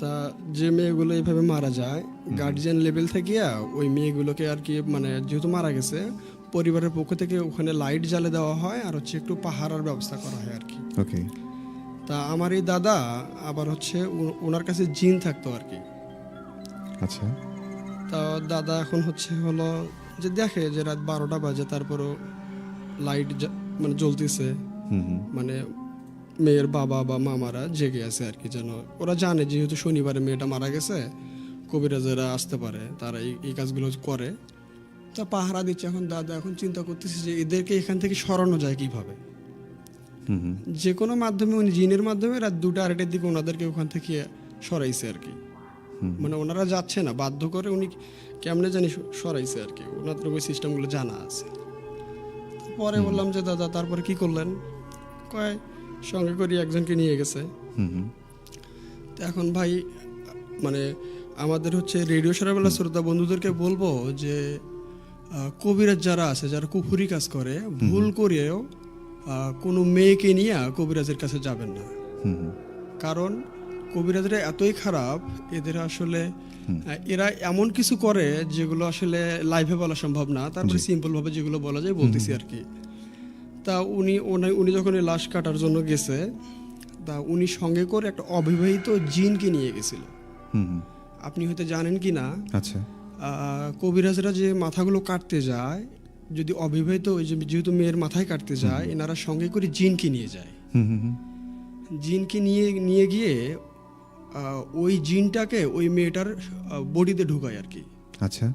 তা যে মেয়েগুলো এইভাবে মারা যায়, গার্জিয়ান লেভেল থেকে ওই মেয়েগুলোকে আর কি, মানে যেহেতু মারা গেছে পরিবারের পক্ষ থেকে ওখানে লাইট জ্বালে দেওয়া হয় আর হচ্ছে একটু পাহারার ব্যবস্থা করা হয় আর কি। ওকে। তা আমার এই দাদা আবার ওনার কাছে জিন থাকতো আর কি। আচ্ছা। তা দাদা এখন হলো যে দেখে যে রাত 12টা বাজে তারপরও লাইট মানে জ্বলতেছে, মানে মেয়ের বাবা বা মামারা জেগে আছে আর কি, যেন ওরা জানে যেহেতু শনিবারে মেয়েটা মারা গেছে, কবিরাজেরা আসতে পারে, তারা এই কাজগুলো করে। তা পাহারা দিচ্ছে। এখন দাদা এখন চিন্তা করতেছে যে এদেরকে এখান থেকে সরানো যায় কিভাবে। যে কোনো মাধ্যমে উনি জিনের মাধ্যমে রাত 2টা-2:30টার দিকে ওনাদেরকে ওখান থেকে সরাইছে আর কি। মানে ওনারা যাচ্ছে না, বাধ্য করে উনি কেমনে জানি সরাইছে আর কি, ওনাদের ওই সিস্টেমগুলো জানা আছে। পরে বললাম যে দাদা তারপরে কি করলেন, কয় সঙ্গে করে একজনকে নিয়ে গেছে। তো এখন ভাই মানে আমাদের রেডিও সারাবেলা শ্রোতা বন্ধুদেরকে বলবো যে কবিরাজ যারা আছে, যারা কুফুরি কাজ করে, ভুল করেও কোনো মেয়েকে নিয়ে কবিরাজের কাছে যাবেন না। কারণ কবিরাজরা এতই খারাপ, এদের আসলে এরা এমন কিছু করে যেগুলো আসলে লাইভে বলা সম্ভব না, তারপরে সিম্পল ভাবে যেগুলো বলা যায় বলতেছি আর কি। তা উনি যখন এই লাশ কাটার জন্য গেছে, তা উনি সঙ্গে করে একটা অবিবাহিত জিনকে নিয়ে গেছিল। আপনি হয়তো জানেন কি না, আচ্ছা, কবিরাজরা যে মাথাগুলো কাটতে যায়, যদি অবিবাহিত যেহেতু মেয়ের মাথায় কাটতে যায়, এনারা সঙ্গে করে জিনকে নিয়ে যায়। জিনকে নিয়ে গিয়ে ওই জিনটাকে ওই মেয়েটার বডিতে ঢুকায় আর কি। আচ্ছা।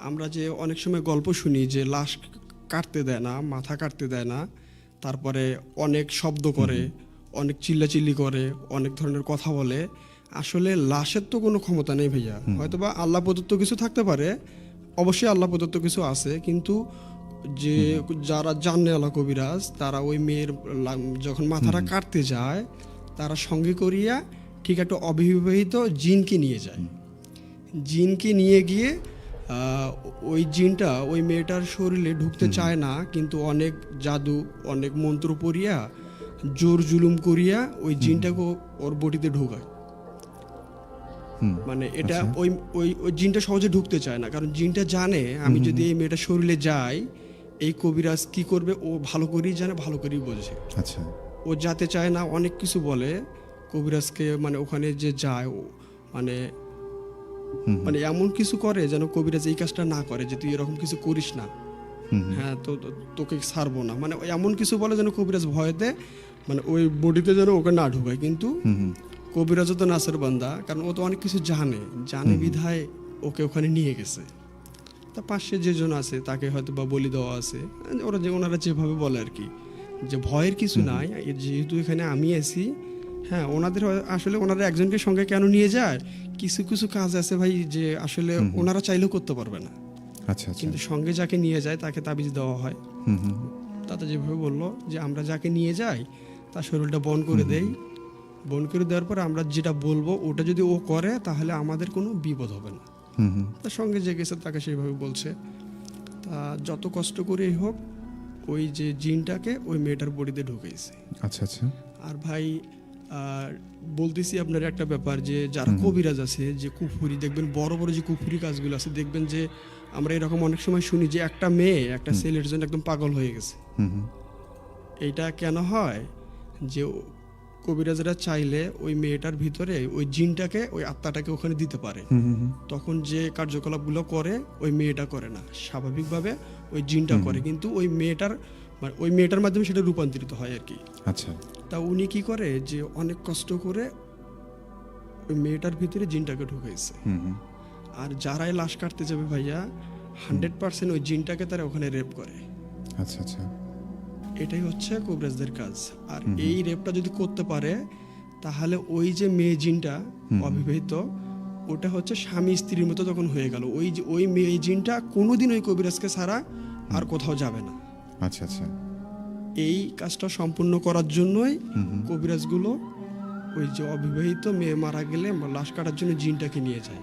আমরা যে অনেক সময় গল্প শুনি যে লাশ কাটতে দেয় না, মাথা কাটতে দেয় না, তারপরে অনেক শব্দ করে, অনেক চিল্লাচিল্লি করে, অনেক ধরনের কথা বলে। আসলে লাশের তো কোনো ক্ষমতা নেই ভাইয়া, হয়তোবা আল্লাহ প্রদত্ত কিছু থাকতে পারে, অবশ্যই আল্লাহ প্রদত্ত কিছু আছে, কিন্তু যে যারা জানে আল্লাহ কবিরাজ, তারা ওই মেয়ের যখন মাথাটা কাটতে যায়, তারা সঙ্গে করিয়া ঠিক একটা অবিবাহিত জিনকে নিয়ে যায়। জিনকে নিয়ে গিয়ে ওই জিনটা ওই মেয়েটার শরীরে ঢুকতে চায় না, কিন্তু অনেক জাদু, অনেক মন্ত্র পড়িয়া, জোর জুলুম করিয়া ওই জিনটাকে ওর বডিতে ঢুকায়। মানে এটা ওই ওই ওই জিনটা সহজে ঢুকতে চায় না, কারণ জিনটা জানে আমি যদি এই মেয়েটার শরীরে যাই, এই কবিরাজ কি করবে ও ভালো করেই জানে, ভালো করেই বোঝে। আচ্ছা, ও যাতে চায় না, অনেক কিছু বলে কবিরাজকে, মানে ওখানে যে যায় ও মানে মানে এমন কিছু করে যেন কবিরাজ এই কাজটা না করে, যে তুই এরকম কিছু করিস না, হ্যাঁ তোকে ছাড়বো না, মানে এমন কিছু বলে যেন কবিরাজ ভয়তে মানে ওই বডিতে যেন ওকে না ঢুকায়। কিন্তু কবিরাজও তো নাসের বান্দা, কারণ ও তো অনেক কিছু জানে বিধায় ওকে ওখানে নিয়ে গেছে। তা পাশে যেজন আছে তাকে হয়তো বা বলি দেওয়া আছে, ওনারা যেভাবে বলে আর কি, যে ভয়ের কিছু নাই, যেহেতু এখানে আমি আছি। হ্যাঁ, ওনাদের আসলে ওনারা একজনকে সঙ্গে কেন নিয়ে যায়, কিছু কিছু কাজ আছে ভাই যে আসলে ওনারা চাইলেও করতে পারবে না। আচ্ছা, কিন্তু সঙ্গে যাকে নিয়ে যায় তাকে তাবিজ দেওয়া হয়। তাতে যেভাবে বললো যে আমরা যাকে নিয়ে যাই তার শরীরটা বন্ধ করে দেই, বন্ধ করে দেওয়ার পর আমরা যেটা বলবো ওটা যদি ও করে তাহলে আমাদের কোনো বিপদ হবে না। তার সঙ্গে যে গেছে তাকে সেইভাবে বলছে। তা যত কষ্ট করেই হোক ওই যে জিনটাকে ওই মেয়েটার বডিতে ঢুকেছে। আচ্ছা আচ্ছা। আর ভাই বলতেছি আপনার একটা ব্যাপার, যে যারা কবিরাজ আছে, যে কুফুরি দেখবেন, বড় বড় যে কুফুরি কাজগুলো আছে, দেখবেন যে আমরা এরকম অনেক সময় শুনি যে একটা মেয়ে একটা ছেলের জন্য একদম পাগল হয়ে গেছে। এইটা কেন হয়, যে কবিরাজরা চাইলে ওই মেয়েটার ভিতরে ওই জিনটাকে, ওই আত্মাটাকে ওখানে দিতে পারে। তখন যে কার্যকলাপগুলো করে ওই মেয়েটা করে না, স্বাভাবিকভাবে ওই জিনটা করে, কিন্তু ওই মেয়েটার মাধ্যমে সেটা রূপান্তরিত হয় আর কি। আচ্ছা। তা উনি কি করে, যে অনেক কষ্ট করে ওই মেয়েটার ভিতরে জিনটাকে ঢুকাইছে। আর যারাই লাশ কাটতে যাবে ভাইয়া 100% ওই জিনটাকে তারা ওখানে রেপ করে। আচ্ছা আচ্ছা। এটাই হচ্ছে কবিরাজদের কাজ। আর এই রেপটা যদি করতে পারে তাহলে ওই যে মেয়ে জিনটা অবিবাহিত, ওটা হচ্ছে স্বামী স্ত্রীর মতো তখন হয়ে গেল। ওই মেয়ে জিনটা কোনোদিন ওই কবিরাজকে ছাড়া আর কোথাও যাবে না। আচ্ছা আচ্ছা। এই কাজটা সম্পূর্ণ করার জন্যই কবিরাজগুলো ওই যে অবিবাহিত মেয়ে মারা গেলে লাশ কাটার জন্য জিনটাকে নিয়ে যায়।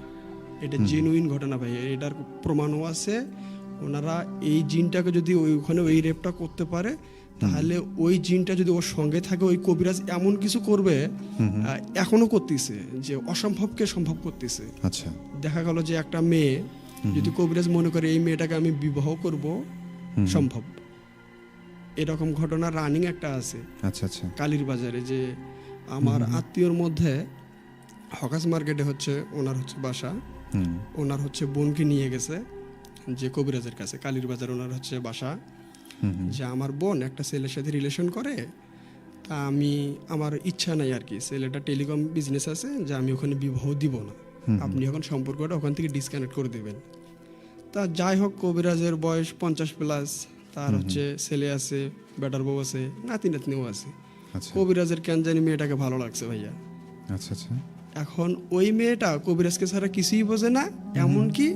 এটা জেনুইন ঘটনা ভাই, এটার প্রমাণও আছে। ওনারা এই জিনটাকে যদি ওইখানে ওই রেপটা করতে পারে তাহলে ওই জিনটা যদি ওর সঙ্গে থাকে, ওই কবিরাজ এমন কিছু করবে, এখনো করতেছে, যে অসম্ভবকে সম্ভব করতেছে। আচ্ছা। দেখা গেল যে একটা মেয়ে যদি কবিরাজ মনে করে এই মেয়েটাকে আমি বিবাহ করব, সম্ভব। এরকম ঘটনা রানিং একটা আছে। আচ্ছা আচ্ছা। কালীর বাজারে, যে আমার আত্মীয়র মধ্যে হকাস মার্কেটে হচ্ছে ওনার হচ্ছে বাসা, ওনার হচ্ছে বোনকে নিয়ে গেছে যে কবিরাজের কাছে, কালীর বাজার ওনার হচ্ছে বাসা। যে আমার বোন একটা ছেলের সাথে রিলেশন করে, তা আমার ইচ্ছা নাই আর কি, ছেলেটা টেলিকম বিজনেস আছে, যে আমি ওখানে বিবাহ দিব না, আপনি এখন সম্পর্কটা ওখান থেকে ডিসকানেক্ট করে দেবেন। তা যাই হোক, কবিরাজের বয়স 50+, তার হচ্ছে ছেলে আছে, বেটার বউ আছে, নাতি নাতনিও আছে। কবিরাজের কেন জানি মেয়েটাকে ভালো লাগছে ভাইয়া। আচ্ছা আচ্ছা। এখন ওই মেয়েটা কবিরাজকে ছাড়া কিছুই বোঝে না, এমনকি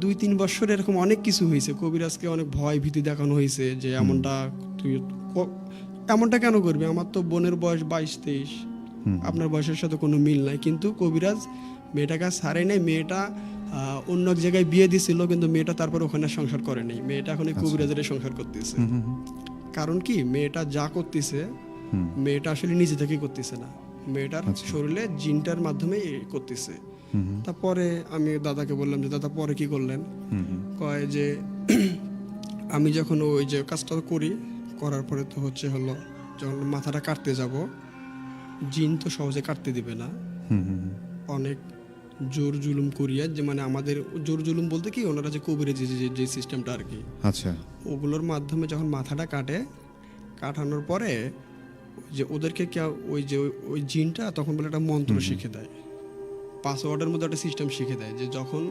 2-3 বছর এরকম অনেক কিছু হয়েছে, কবিরাজকে অনেক ভয় ভীতি দেখানো হয়েছে, যে এমনটা কেন করবে, আমার তো বোনের বয়স 22-23, আপনার বয়সের সাথে কোনো মিল নাই। কিন্তু কবিরাজ মেয়েটাকে ছাড়ে নাই, মেয়েটা অন্য এক জায়গায় বিয়ে দিছিল, কিন্তু মেয়েটা তারপর ওখানে সংসার করে নাই, মেয়েটা এখন কবিরাজের সংসার করতেছে। কারণ কি, মেয়েটা যা করতেছে মেয়েটা আসলে নিজে থেকে করতেছে না, মেয়েটার শরীরে জিনটার মাধ্যমে করতেছে। তারপরে আমি দাদাকে বললাম যে দাদা পরে কি করলেন, কয় যে আমি যখন ওই যে কাজটা করার পরে তো হচ্ছে হলো, যখন মাথাটা কাটতে যাব, জিন তো সহজে কাটতে দিবে না, অনেক জোর জুলুম করিয়া, যে মানে আমাদের জোর জুলুম বলতে কি, ওনারা যে কবিরে যে সিস্টেমটা আর কি, আচ্ছা, ওগুলোর মাধ্যমে যখন মাথাটা কাটানোর পরে যে ওদেরকে ওই জিনটা তখন বলে একটা মন্ত্র শিখে দেয়, পাসওয়ার্ডের মধ্যে একটা সিস্টেম শিখে দেয়, যে যখন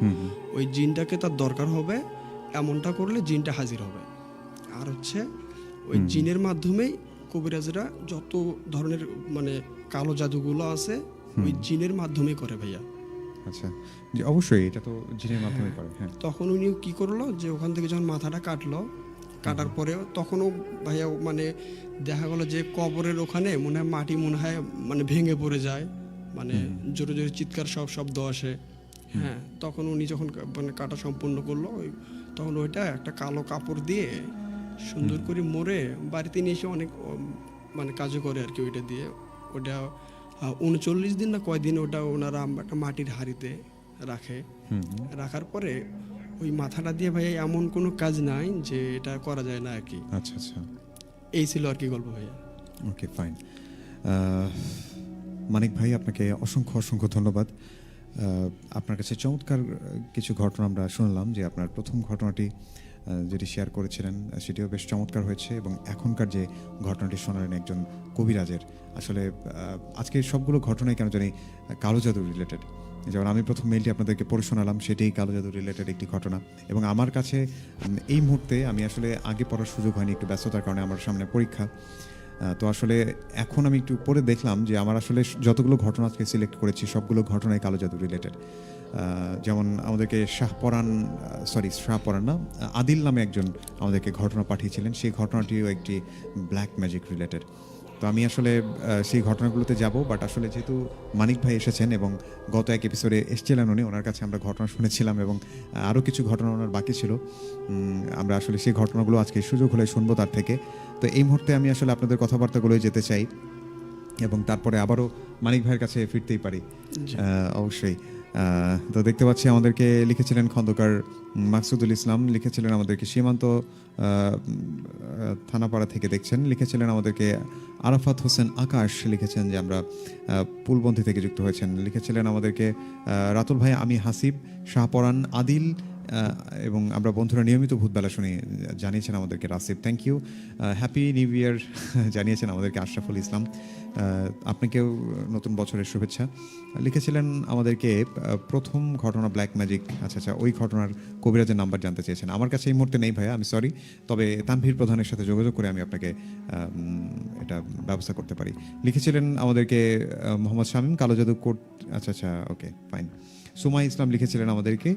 ওই জিনটাকে তার দরকার হবে এমনটা করলে জিনটা হাজির হবে। আর হচ্ছে ওই জিনের মাধ্যমেই কবিরাজরা যত ধরনের মানে কালো জাদুগুলো আছে ওই জিনের মাধ্যমে করে ভাইয়া। আচ্ছা, যে অবশ্যই এটা তো জিনের মাধ্যমে করে। হ্যাঁ, তখন উনি কি করলো, যে ওখান থেকে যখন মাথাটা কাটার পরে তখনও ভাইয়া মানে দেখা গেলো যে কবরের ওখানে মনে হয় মাটি মানে ভেঙে পড়ে যায়, মানে জোরে জোরে চিৎকার শব্দ আসে। হ্যাঁ, তখন উনি যখন মানে কাটা সম্পূর্ণ করলো, তখন ওইটা একটা কালো কাপড় দিয়ে সুন্দর করে মোড়ে বাড়িতে নিয়ে এসে অনেক মানে কাজও করে আর কি, ওইটা দিয়ে ওটা 39 দিন না কয়দিন ওটা ওনারা একটা মাটির হাঁড়িতে রাখে। রাখার পরে ওই মাথাটা দিয়ে ভাইয়া এমন কোনো কাজ নাই যে এটা করা যায় না আর কি। আচ্ছা আচ্ছা, এই ছিল আর কি গল্প ভাইয়া। Okay fine. মানিক ভাই, আপনাকে অসংখ্য অসংখ্য ধন্যবাদ। আপনার কাছে চমৎকার কিছু ঘটনা আমরা শুনলাম, যে আপনার প্রথম ঘটনাটি যেটি শেয়ার করেছিলেন সেটিও বেশ চমৎকার হয়েছে, এবং এখনকার যে ঘটনাটি শোনালেন একজন কবিরাজের, আসলে আজকে সবগুলো ঘটনাই কেন জানি কালো জাদু রিলেটেড। যেমন আমি প্রথম মেইলটি আপনাদেরকে পড়ে শোনালাম, সেটাই কালো জাদু রিলেটেড একটি ঘটনা, এবং আমার কাছে এই মুহূর্তে আমি আসলে আগে পড়ার সুযোগ হয়নি, একটু ব্যস্ততার কারণে, আমার সামনে পরীক্ষা। তো আসলে এখন আমি একটু পরে দেখলাম যে আমার আসলে যতগুলো ঘটনা আজকে সিলেক্ট করেছি সবগুলো ঘটনাই কালো জাদু রিলেটেড। যেমন আমাদেরকে শাহপরান না, আদিল নামে একজন আমাদেরকে ঘটনা পাঠিয়েছিলেন, সেই ঘটনাটিও একটি ব্ল্যাক ম্যাজিক রিলেটেড। তো আমি আসলে সেই ঘটনাগুলোতে যাব, বাট আসলে যেহেতু মানিক ভাই এসেছেন এবং গত এক এপিসোডে এসেছিলেন উনি, ওনার কাছে আমরা ঘটনা শুনেছিলাম, এবং আরও কিছু ঘটনা ওনার বাকি ছিল। আমরা আসলে সেই ঘটনাগুলো আজকে সুযোগ হলে শুনবো তার থেকে। তো এই মুহূর্তে আমি আসলে আপনাদের কথাবার্তাগুলোই যেতে চাই, এবং তারপরে আবারও মানিক ভাইয়ের কাছে ফিরতেই পারি অবশ্যই। তো দেখতে পাচ্ছি আমাদেরকে লিখেছিলেন খন্দকার মাকসুদুল ইসলাম, লিখেছিলেন আমাদেরকে সীমান্ত থানাপাড়া থেকে দেখছেন, লিখেছিলেন আমাদেরকে আরাফাত হোসেন আকাশ, লিখেছেন যে আমরা পুলবন্ধি থেকে যুক্ত হয়েছেন, লিখেছিলেন আমাদেরকে রাতুল ভাই, আমি হাসিব, শাহপরান, আদিল, এবং আমরা বন্ধুরা নিয়মিত ভূতবেলা শুনি, জানিয়েছেন আমাদেরকে Rasib, thank you. Happy new year জানিয়েছেন আমাদেরকে আশরাফুল ইসলাম, আপনাকেও নতুন বছরের শুভেচ্ছা। লিখেছিলেন আমাদেরকে প্রথম ঘটনা ব্ল্যাক ম্যাজিক, আচ্ছা আচ্ছা, ওই ঘটনার কবিরাজের নাম্বার জানতে চেয়েছেন। আমার কাছে এই মুহূর্তে নেই ভাইয়া, আমি সরি, তবে তানভীর প্রধানের সাথে যোগাযোগ করে আমি আপনাকে এটা ব্যবস্থা করতে পারি। লিখেছিলেন আমাদেরকে মোহাম্মদ শামীম, কালো জাদু কোর্ট, আচ্ছা আচ্ছা, ওকে ফাইন। সুমাই ইসলাম লিখেছিলেন আমাদেরকে,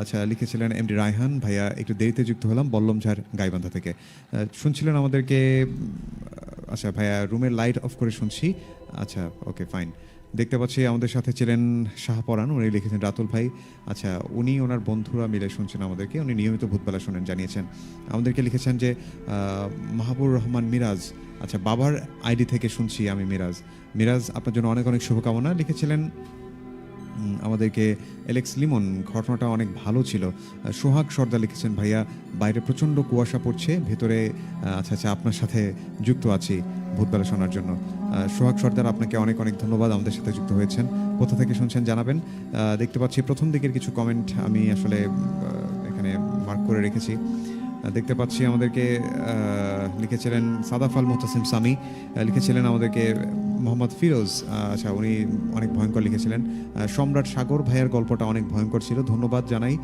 আচ্ছা, লিখেছিলেন এমডি রায়হান ভাইয়া, একটু দেরিতে যুক্ত হলাম বল্লমঝাড় গাইবান্ধা থেকে, শুনছিলেন আমাদেরকে, আচ্ছা ভাইয়া রুমের লাইট অফ করে শুনছি, আচ্ছা ওকে ফাইন। দেখতে পাচ্ছি আমাদের সাথে ছিলেন শাহপরান, উনি লিখেছেন রাতুল ভাই, আচ্ছা উনি ওনার বন্ধুরা মিলে শুনছেন আমাদেরকে, উনি নিয়মিত ভূতবেলা শোনেন জানিয়েছেন। আমাদেরকে লিখেছেন যে মাহবুর রহমান মিরাজ, আচ্ছা বাবার আইডি থেকে শুনছি আমি মিরাজ, আপনার জন্য অনেক অনেক শুভকামনা। লিখেছিলেন আমাদেরকে এলেক্স লিমন, ঘটনাটা অনেক ভালো ছিল। সোহাগ সর্দার লিখেছেন ভাইয়া, বাইরে প্রচণ্ড কুয়াশা পড়ছে, ভেতরে আচ্ছা আচ্ছা আপনার সাথে যুক্ত আছি ভূতবেলা শোনার জন্য। সোহাগ সর্দার, আপনাকে অনেক অনেক ধন্যবাদ, আমাদের সাথে যুক্ত হয়েছেন। কোথা থেকে শুনছেন জানাবেন। দেখতে পাচ্ছি প্রথম দিকের কিছু কমেন্ট আমি আসলে এখানে মার্ক করে রেখেছি। দেখতে পাচ্ছি আমাদেরকে লিখেছিলেন সাদাফ আল মুহতাসিম সামি, লিখেছিলেন আমাদেরকে মোহাম্মদ ফিরোজ, আচ্ছা উনি অনেক ভয়ঙ্কর লিখেছিলেন। সম্রাট সাগর ভাইয়ের গল্পটা অনেক ভয়ঙ্কর ছিল, ধন্যবাদ জানাই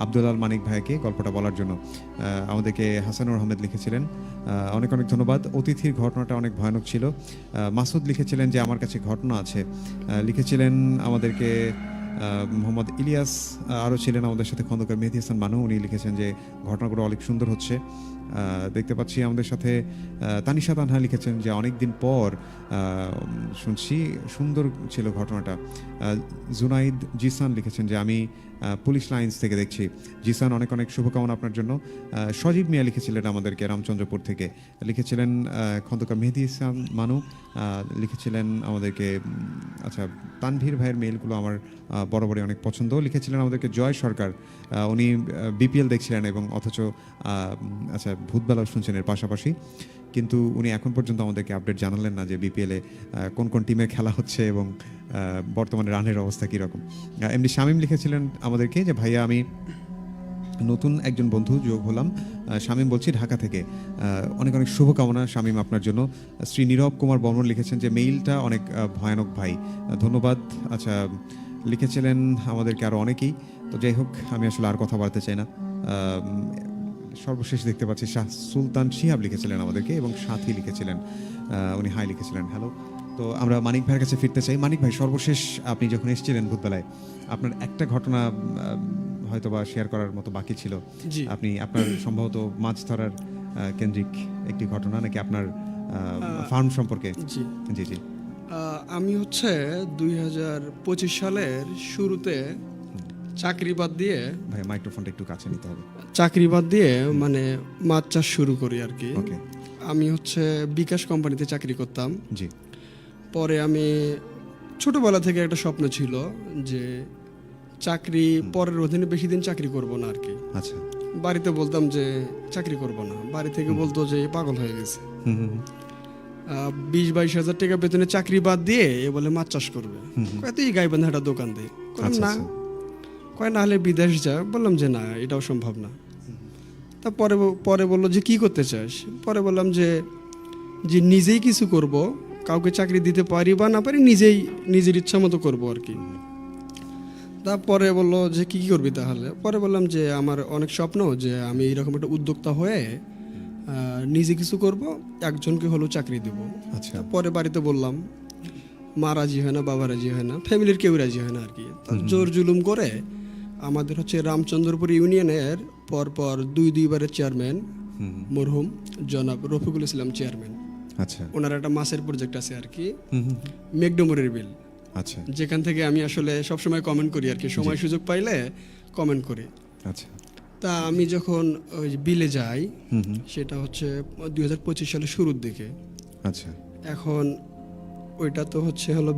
আব্দুল আল মানিক ভাইকে গল্পটা বলার জন্য। আমাদেরকে হাসানুর আহমেদ লিখেছিলেন, অনেক অনেক ধন্যবাদ। অতিথির ঘটনাটা অনেক ভয়ানক ছিল। মাসুদ লিখেছিলেন যে আমার কাছে ঘটনা আছে। লিখেছিলেন আমাদেরকে মোহাম্মদ ইলিয়াস, আরও ছিলেন আমাদের সাথে খন্দকার মেহেদী হাসান মানু, উনি লিখেছেন যে ঘটনাগুলো অনেক সুন্দর হচ্ছে। দেখতে পাচ্ছি আমাদের সাথে তানিশা তানহা লিখেছেন যে অনেক দিন পর শুনছি, সুন্দর ছিল ঘটনাটা। জুনাইদ জিসান লিখেছেন যে আমি পুলিশ লাইন্স থেকে দেখছি। জিসান, অনেক অনেক শুভকামনা আপনার জন্য। সজীব মিয়া লিখেছিলেন আমাদেরকে রামচন্দ্রপুর থেকে, লিখেছিলেন খন্দকার মেহেদী হাসান মানু, লিখেছিলেন আমাদেরকে, আচ্ছা তানভীর ভাইয়ের মেইলগুলো আমার বরাবরই অনেক পছন্দ। লিখেছিলেন আমাদেরকে জয় সরকার, উনি বিপিএল দেখছিলেন এবং অথচ আচ্ছা ভূতবেলাও শুনছেন এর পাশাপাশি, কিন্তু উনি এখন পর্যন্ত আমাদেরকে আপডেট জানালেন না যে বিপিএলে কোন কোন টিমের খেলা হচ্ছে এবং বর্তমানে রানের অবস্থা কীরকম। এমনি শামীম লিখেছিলেন আমাদেরকে যে ভাইয়া আমি নতুন একজন বন্ধু যোগ হলাম, শামীম বলছি ঢাকা থেকে, অনেক অনেক শুভকামনা শামীম আপনার জন্য। শ্রী নীরব কুমার বর্মন লিখেছেন যে মেইলটা অনেক ভয়ানক ভাই, ধন্যবাদ। আচ্ছা লিখেছিলেন আমাদেরকে আরও অনেকেই, তো যাই হোক আমি আসলে আর কথা বলতে চাই না। সর্বশেষ দেখতে পাচ্ছি শাহ সুলতান শিহাব লিখেছিলেন আমাদেরকে, এবং সাথী লিখেছিলেন, উনি হাই লিখেছিলেন হ্যালো। তো আমরা মানিক ভাইয়ের কাছে ফিরতে চাই। মানিক ভাই, সর্বশেষ আপনি যখন এসেছিলেন ভূতবেলায়, আপনার একটা ঘটনা হয়তো বা শেয়ার করার মতো বাকি ছিল। আপনি আপনার সম্ভবত মাছ ধরার কেন্দ্রিক একটি ঘটনা, নাকি আপনার ফার্ম সম্পর্কে? জি জি জি। আমি হচ্ছে 2025 সালের শুরুতে চাকরি বাদ দিয়ে, ভাই মাইক্রোফোনটা একটু কাছে নিতে হবে, চাকরি বাদ দিয়ে মানে মাছ চাষ শুরু করি আর কি। ওকে। আমি হচ্ছে বিকাশ কোম্পানিতে চাকরি করতাম। জি। পরে আমি ছোটবেলা থেকে একটা স্বপ্ন ছিল যে চাকরি পরের অধীনে বেশি দিন চাকরি করব না আর কি। আচ্ছা। বাড়িতে বলতাম যে চাকরি করব না, বাড়ি থেকে বলতো যে পাগল হয়ে গেছে। 20-22 হাজার টাকা বেতনে চাকরি বাদ দিয়ে এ বলে মাছ চাষ করবে। কয় তুই গাইবান্ধা একটা দোকান দে। বললাম আচ্ছা, না। আচ্ছা। কয় না হলে বিদেশ যা। বললাম যে না, এটাও সম্ভব না। তা পরে বললো যে কি করতে চাস। পরে বললাম যে নিজেই কিছু করব, কাউকে চাকরি দিতে পারি বা না পারি নিজের ইচ্ছা মতো করবো আর কি। তারপরে বললো যে কি করবি তাহলে। পরে বললাম যে আমার অনেক স্বপ্ন যে আমি এইরকম একটা উদ্যোক্তা হয়ে নিজে কিছু করব, একজনকে হলেও চাকরি দেব। আচ্ছা। পরে বাড়িতে বললাম, মা রাজি হয় না, বাবা রাজি হয় না, ফ্যামিলির কেউ রাজি হয় না আর কি। জোর জুলুম করে আমাদের হচ্ছে রামচন্দ্রপুর ইউনিয়নের পরপর দুইবারের চেয়ারম্যান মরহুম জনাব রফিকুল ইসলাম চেয়ারম্যান, আচ্ছা। ওনার একটা মাছের প্রজেক্ট আছে আর কি, মেঘডুমুরের বিল, আচ্ছা। যেখান থেকে আমি আসলে সবসময় কমেন্ট করি আর কি, সময় সুযোগ পাইলে কমেন্ট করি। আচ্ছা। তা আমি যখন ওই বিলে যাই, সেটা হচ্ছে 2025 সালের শুরুর দিকে। আচ্ছা। এখন ওইটা তো হলো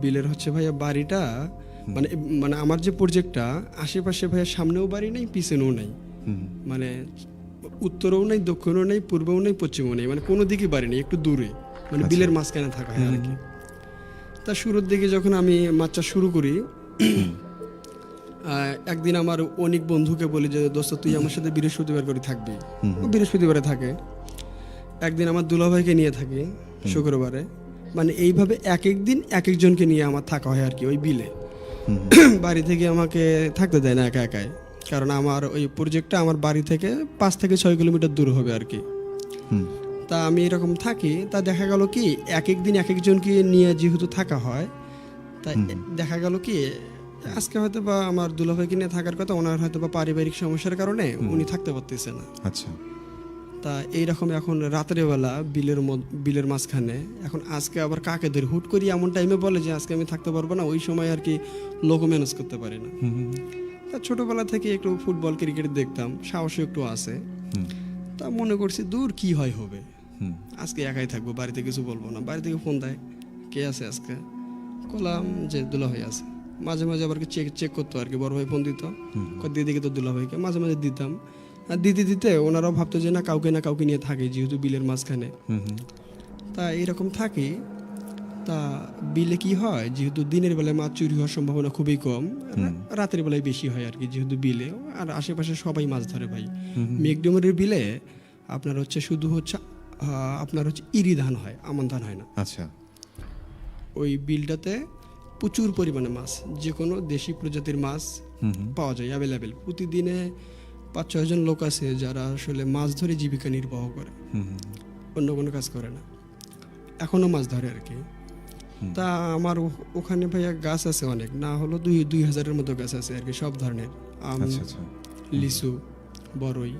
বিলের হচ্ছে ভাইয়া বাড়িটা, মানে আমার যে প্রজেক্টটা আশেপাশে ভাইয়া সামনেও বাড়ি নেই, পিছনেও নেই, মানে উত্তরেও নেই, দক্ষিণেও নেই, পূর্বেও নেই, পশ্চিমেও নেই, মানে কোনো দিকে বাড়ি নেই, একটু দূরে, মানে বিলের মাঝখানে থাকা হয় আর কি। তা শুরুর দিকে যখন আমি মাছ চাষ শুরু করি, একদিন আমার অনেক বন্ধুকে বলি যে দোস্ত তুই আমার সাথে বৃহস্পতিবার করে থাকবি। ও বৃহস্পতিবারে থাকে। একদিন আমার দুলাভাইকে নিয়ে থাকি শুক্রবারে, মানে এইভাবে এক এক দিন এক একজনকে নিয়ে আমার থাকা হয় আর কি ওই বিলে। বাড়ি থেকে আমাকে থাকতে দেয় না একা একাই, কারণ আমার ওই প্রজেক্টটা আমার বাড়ি থেকে 5 থেকে 6 কিলোমিটার দূর হবে আর কি। তা আমি এরকম থাকি, তা দেখা গেল কি এক এক দিন এক একজনকে নিয়ে যেহেতু থাকা হয়, তাই দেখা গেল কি আজকে হয়তো বা আমার দুলাভাইকে নিয়ে থাকার কথা, ওনার হয়তো বা পারিবারিক সমস্যার কারণে উনি থাকতে পারতেছে না। আচ্ছা। তা এইরকম এখন রাতের বেলা বিলের মাঝখানে, এখন আজকে আবার কাকে ধরে হুট করি এমন টাইমে বলে যে আজকে আমি থাকতে পারবো না, ওই সময় আর কি লোক ম্যানেজ করতে পারি না। তা ছোটবেলা থেকে একটু ফুটবল ক্রিকেট দেখতাম, সাহসও একটু আছে। তা মনে করছি দূর কি হবে, আজকে একাই থাকবো, বাড়িতে কিছু বলবো না। বাড়ি থেকে ফোন দেয়, কে আছে আজকে, বললাম যে দুলাভাই আছে। মাঝে মাঝে আবার চেক করতো আর কি, বড় ভাই ফোন দিত, দিদিকে তো দুলাভাইকে মাঝে মাঝে দিতাম। আর দিতে ওনারাও ভাবতো যে না কাউকে নিয়ে থাকে, যেহেতু বিলের মাঝখানে। তা এরকম থাকি। তা বিলে কি হয়, যেহেতু দিনের বেলায় মাছ চুরি হওয়ার সম্ভাবনা খুবই কম, রাতের বেলায় বেশি হয় আর কি, যেহেতু বিলে আর আশেপাশে সবাই মাছ ধরে ভাই। মেঘডুমুরের বিলে আপনার হচ্ছে শুধু হচ্ছে আপনার হচ্ছে ইরি ধান হয়, আমন ধান হয় না। আচ্ছা। ওই বিলটাতে প্রচুর পরিমাণে মাছ, যে কোনো দেশি প্রজাতির মাছ পাওয়া যায় অ্যাভেলেবেল। প্রতিদিনে 5-6 জন লোক আছে যারা আসলে মাছ ধরে জীবিকা নির্বাহ করে, অন্য কোনো কাজ করে না, এখনো মাছ ধরে আর কি। তা আমার ওখানে ভাইয়া গাছ আছে অনেক, না হলো 2000-এর মতো গাছ আছে আর কি, সব ধরনের আম, লিচু, বড়ই,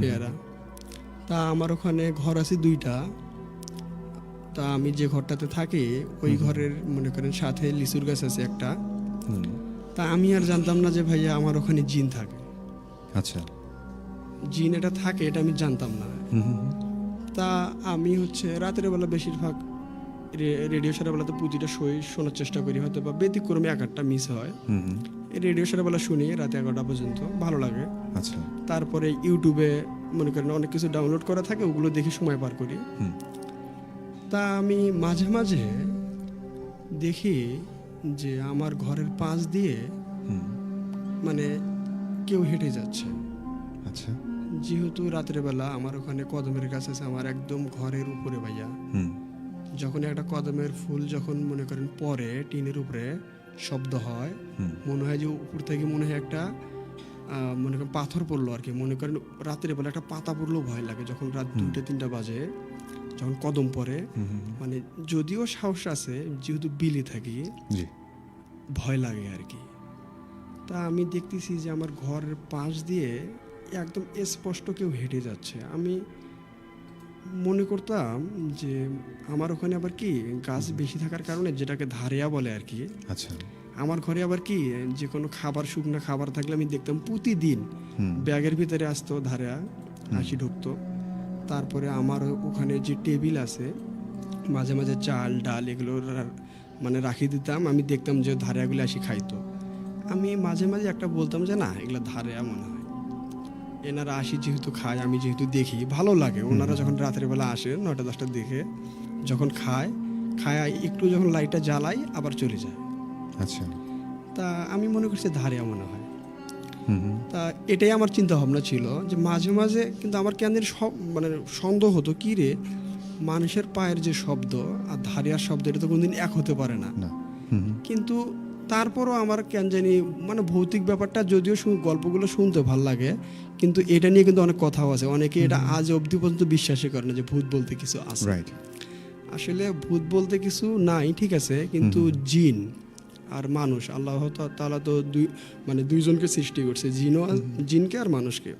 পেয়ারা। তা আমার ওখানে ঘর আছে 2টা। তা আমি যে ঘরটাতে থাকি ওই ঘরের মনে করেন সাথে লিচুর গাছ আছে একটা। তা আমি আর জানতাম না যে ভাইয়া আমার ওখানে জিন থাকে। আচ্ছা। জিন এটা থাকে এটা আমি জানতাম না। তা আমি হচ্ছে রাতের বেলা বেশিরভাগ রেডিও সারা বেলা তো প্রতিটা শোনার চেষ্টা করি, হয়তো বা ব্যতিক্রমে 1-8টা মিস হয়। রেডিও সারা বেলা শুনি রাতে 11টা পর্যন্ত, ভালো লাগে। আচ্ছা। তারপরে ইউটিউবে মনে করেন অনেক কিছু ডাউনলোড করা থাকে, ওগুলো দেখে সময় পার করি। তা আমি মাঝে মাঝে দেখি যে আমার ঘরের পাশ দিয়ে মানে কেউ হেঁটে যাচ্ছে। আচ্ছা। যেহেতু রাতের বেলা আমার ওখানে কদমের গাছ আছে আমার একদম ঘরের উপরে ভাইয়া, যখন একটা কদমের ফুল যখন মনে করেন পরে টিনের উপরে শব্দ হয়, মনে হয় যে উপর থেকে মনে হয় একটা মনে করেন পাথর পড়লো আর কি। মনে করেন রাতের বেলা একটা পাতা পড়লেও ভয় লাগে, যখন রাত 2-3টা বাজে যখন কদম পড়ে, মানে যদিও সাহস আছে যেহেতু বিলে থাকি, ভয় লাগে আর কি। তা আমি দেখতেছি যে আমার ঘরের পাশ দিয়ে একদম স্পষ্ট কেউ হেঁটে যাচ্ছে। আমি মনে করতাম যে আমার ওখানে আবার কি গাছ বেশি থাকার কারণে যেটাকে ধারিয়া বলে আর কি। আচ্ছা। আমার ঘরে আবার কি যে কোনো খাবার, শুকনো খাবার থাকলে আমি দেখতাম প্রতিদিন ব্যাগের ভিতরে আসতো ধারিয়া, হাসি ঢুকতো। তারপরে আমার ওখানে যে টেবিল আছে, মাঝে মাঝে চাল ডাল এগুলো মানে রাখি দিতাম, আমি দেখতাম যে ধারেগুলো আসি খাইতো। আমি মাঝে মাঝে একটা বলতাম যে না এগুলো ধারে মনে হয়, এনারা আসি যেহেতু খায়, আমি যেহেতু দেখি ভালো লাগে। ওনারা যখন রাতের বেলা আসে 9টা 10টার দিকে, যখন খায় একটু যখন লাইটটা জ্বালাই আবার চলে যায়। আচ্ছা। তা আমি মনে করছি ধারে মনে হয়। হুম হুম। তা এটাই আমার চিন্তা ভাবনা ছিল যে মাঝে মাঝে কিন্তু আমার কেন জানি সব মানে সন্দেহ হতো কি রে, মানুষের পায়ের যে শব্দ আর ধারিয়ার শব্দ এটা তো কোনোদিন এক হতে পারে না। না। হুম হুম। কিন্তু তারপরও আমার কেন জানি মানে ভৌতিক ব্যাপারটা যদিও গল্পগুলো শুনতে ভাল লাগে, কিন্তু এটা নিয়ে কিন্তু অনেক কথাও আছে। অনেকে এটা আজ অবধি পর্যন্ত বিশ্বাসই করে না যে ভূত বলতে কিছু আছে। রাইট। আসলে ভূত বলতে কিছু নাই, ঠিক আছে, কিন্তু জিন আর মানুষ, আল্লাহ তাআলা তো দুইজনকে সৃষ্টি করছে, জিনকে আর মানুষকে।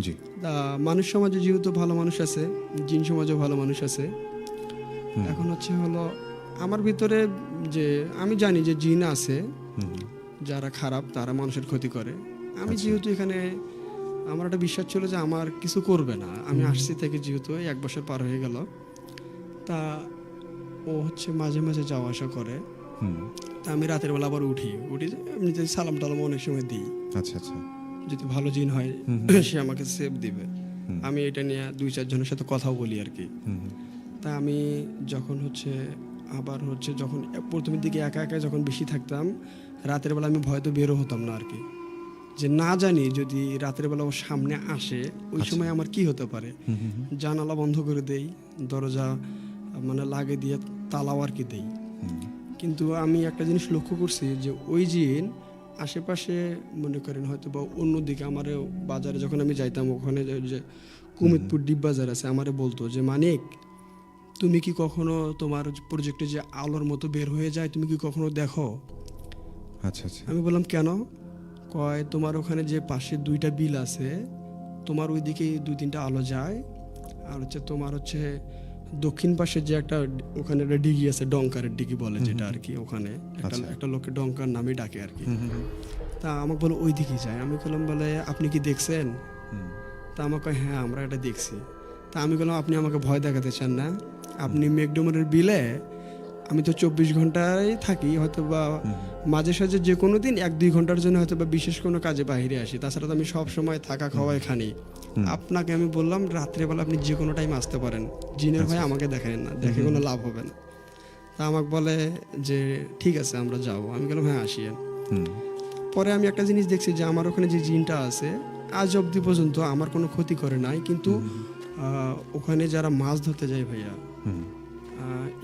জি। তা মানুষ সমাজে যেহেতু ভালো মানুষ আছে, জিন সমাজেও ভালো মানুষ আছে। এখন হচ্ছে হলো আমার ভিতরে যে আমি জানি যে জিন আছে, যারা খারাপ, তারা মানুষের ক্ষতি করে। আমি যেহেতু এখানে আমার একটা বিশ্বাস ছিল যে আমার কিছু করবে না, আমি আসছি থেকে যেহেতু 1 বছর পার হয়ে গেল, তা ও হচ্ছে মাঝে মাঝে যাওয়া আসা করে। তা আমি রাতের বেলা আবার উঠি এমনিতে সালাম টালাম অনেক সময় দিই। আচ্ছা আচ্ছা। যদি ভালো জিন হয় সে আমাকে সেভ দিবে। আমি এটা নিয়ে 2-4 জনের সাথে কথাও বলি আর কি। তা আমি যখন হচ্ছে আবার হচ্ছে যখন প্রথমের দিকে একা একা যখন বেশি থাকতাম, রাতের বেলা আমি ভয় তো বেরো হতাম না আর কি, যে না জানি যদি রাতের বেলা ওর সামনে আসে ওই সময় আমার কি হতে পারে। জানালা বন্ধ করে দেই, দরজা মানে লাগে দিয়ে তালাও আর কি দেই। কিন্তু আমি একটা জিনিস লক্ষ্য করছি যে ওই জিন আশেপাশে মনে করেন হয়তো বা অন্যদিকে আমারে বাজারে যখন আমি যাইতাম, ওখানে যে কুমিতপুর ডিপ বাজার আছে, আমারে বলতো যে মানিক তুমি কি কখনো তোমার প্রজেক্টে যে আলোর মতো বের হয়ে যায় তুমি কি কখনো দেখো? আচ্ছা আচ্ছা। আমি বললাম কেন? কয় তোমার ওখানে যে পাশে 2টা বিল আছে, তোমার ওইদিকে 2-3টা আলো যায়, আর হচ্ছে তোমার হচ্ছে দক্ষিণ পাশে যে একটা ওখানে একটা ডিগি আছে, ডঙ্কারের ডিগি বলে যেটা আর কি, ওখানে একটা লোককে ডঙ্কার নামে ডাকে আর কি। তা আমাকে বলে ওই দিকে যায়। আমি বললাম বলে আপনি কি দেখছেন? তা আমাকে হ্যাঁ আমরা এটা দেখছি। তা আমি বললাম আপনি আমাকে ভয় দেখাতে চান না? আপনি মেকডোমারের বিলে, আমি তো 24 ঘন্টায় থাকি, হয়তো বা মাঝে সাঝে যে কোনো দিন 1-2 ঘন্টার জন্য হয়তো বা বিশেষ কোনো কাজে বাইরে আসি, তাছাড়া তো আমি সব সময় থাকা খাওয়া এখানেই। আপনাকে আমি বললাম রাত্রেবেলা আপনি যে কোনো টাইম আসতে পারেন, জিনের ভয় আমাকে দেখেন না, দেখে কোনো লাভ হবে না। তা আমাকে বলে যে ঠিক আছে আমরা যাবো। আমি বললাম হ্যাঁ আসিয়েন। পরে আমি একটা জিনিস দেখছি যে আমার ওখানে যে জিনটা আছে আজ অবধি পর্যন্ত আমার কোনো ক্ষতি করে নাই, কিন্তু ওখানে যারা মাছ ধরতে যায় ভাইয়া,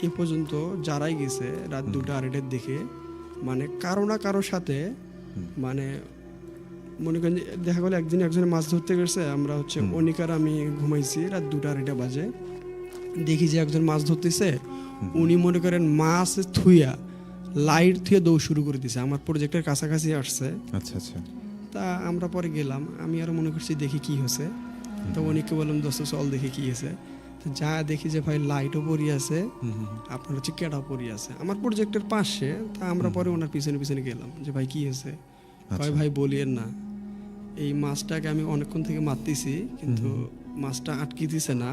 এ পর্যন্ত যারাই গেছে রাত 2টা-2:30টার দিকে, মানে কারো না কারোর সাথে মানে মনে করেন দেখা গেলো একজনে মাছ ধরতে গেছে, আমরা হচ্ছে অনিকার আমি ঘুমাইছি, রাত 2টা-2:30 বাজে, দেখি যে একজন মাছ ধরতেছে, উনি মনে করেন মাছ থুইয়া লাইট থুয়ে দৌড় শুরু করে দিছে, আমার প্রজেক্টের কাছাকাছি আসছে। আচ্ছা আচ্ছা। তা আমরা পরে গেলাম, আমি আরো মনে করছি দেখি কি হয়েছে। তো অনেককে বললাম দোস্ত চল দেখি কি হয়েছে। যা দেখি যে ভাই লাইটও পড়ি আছে, আপনার হচ্ছে কেডা পড়ি আছে আমার প্রজেক্টের পাশে। তা আমরা পরে ওনার পিছনে পিছনে গেলাম যে ভাই কি হয়েছে? কয় ভাই বলিয়েন না, এই মাছটাকে আমি অনেকক্ষণ থেকে মারতেছি কিন্তু মাছটা আটকে দিছে না,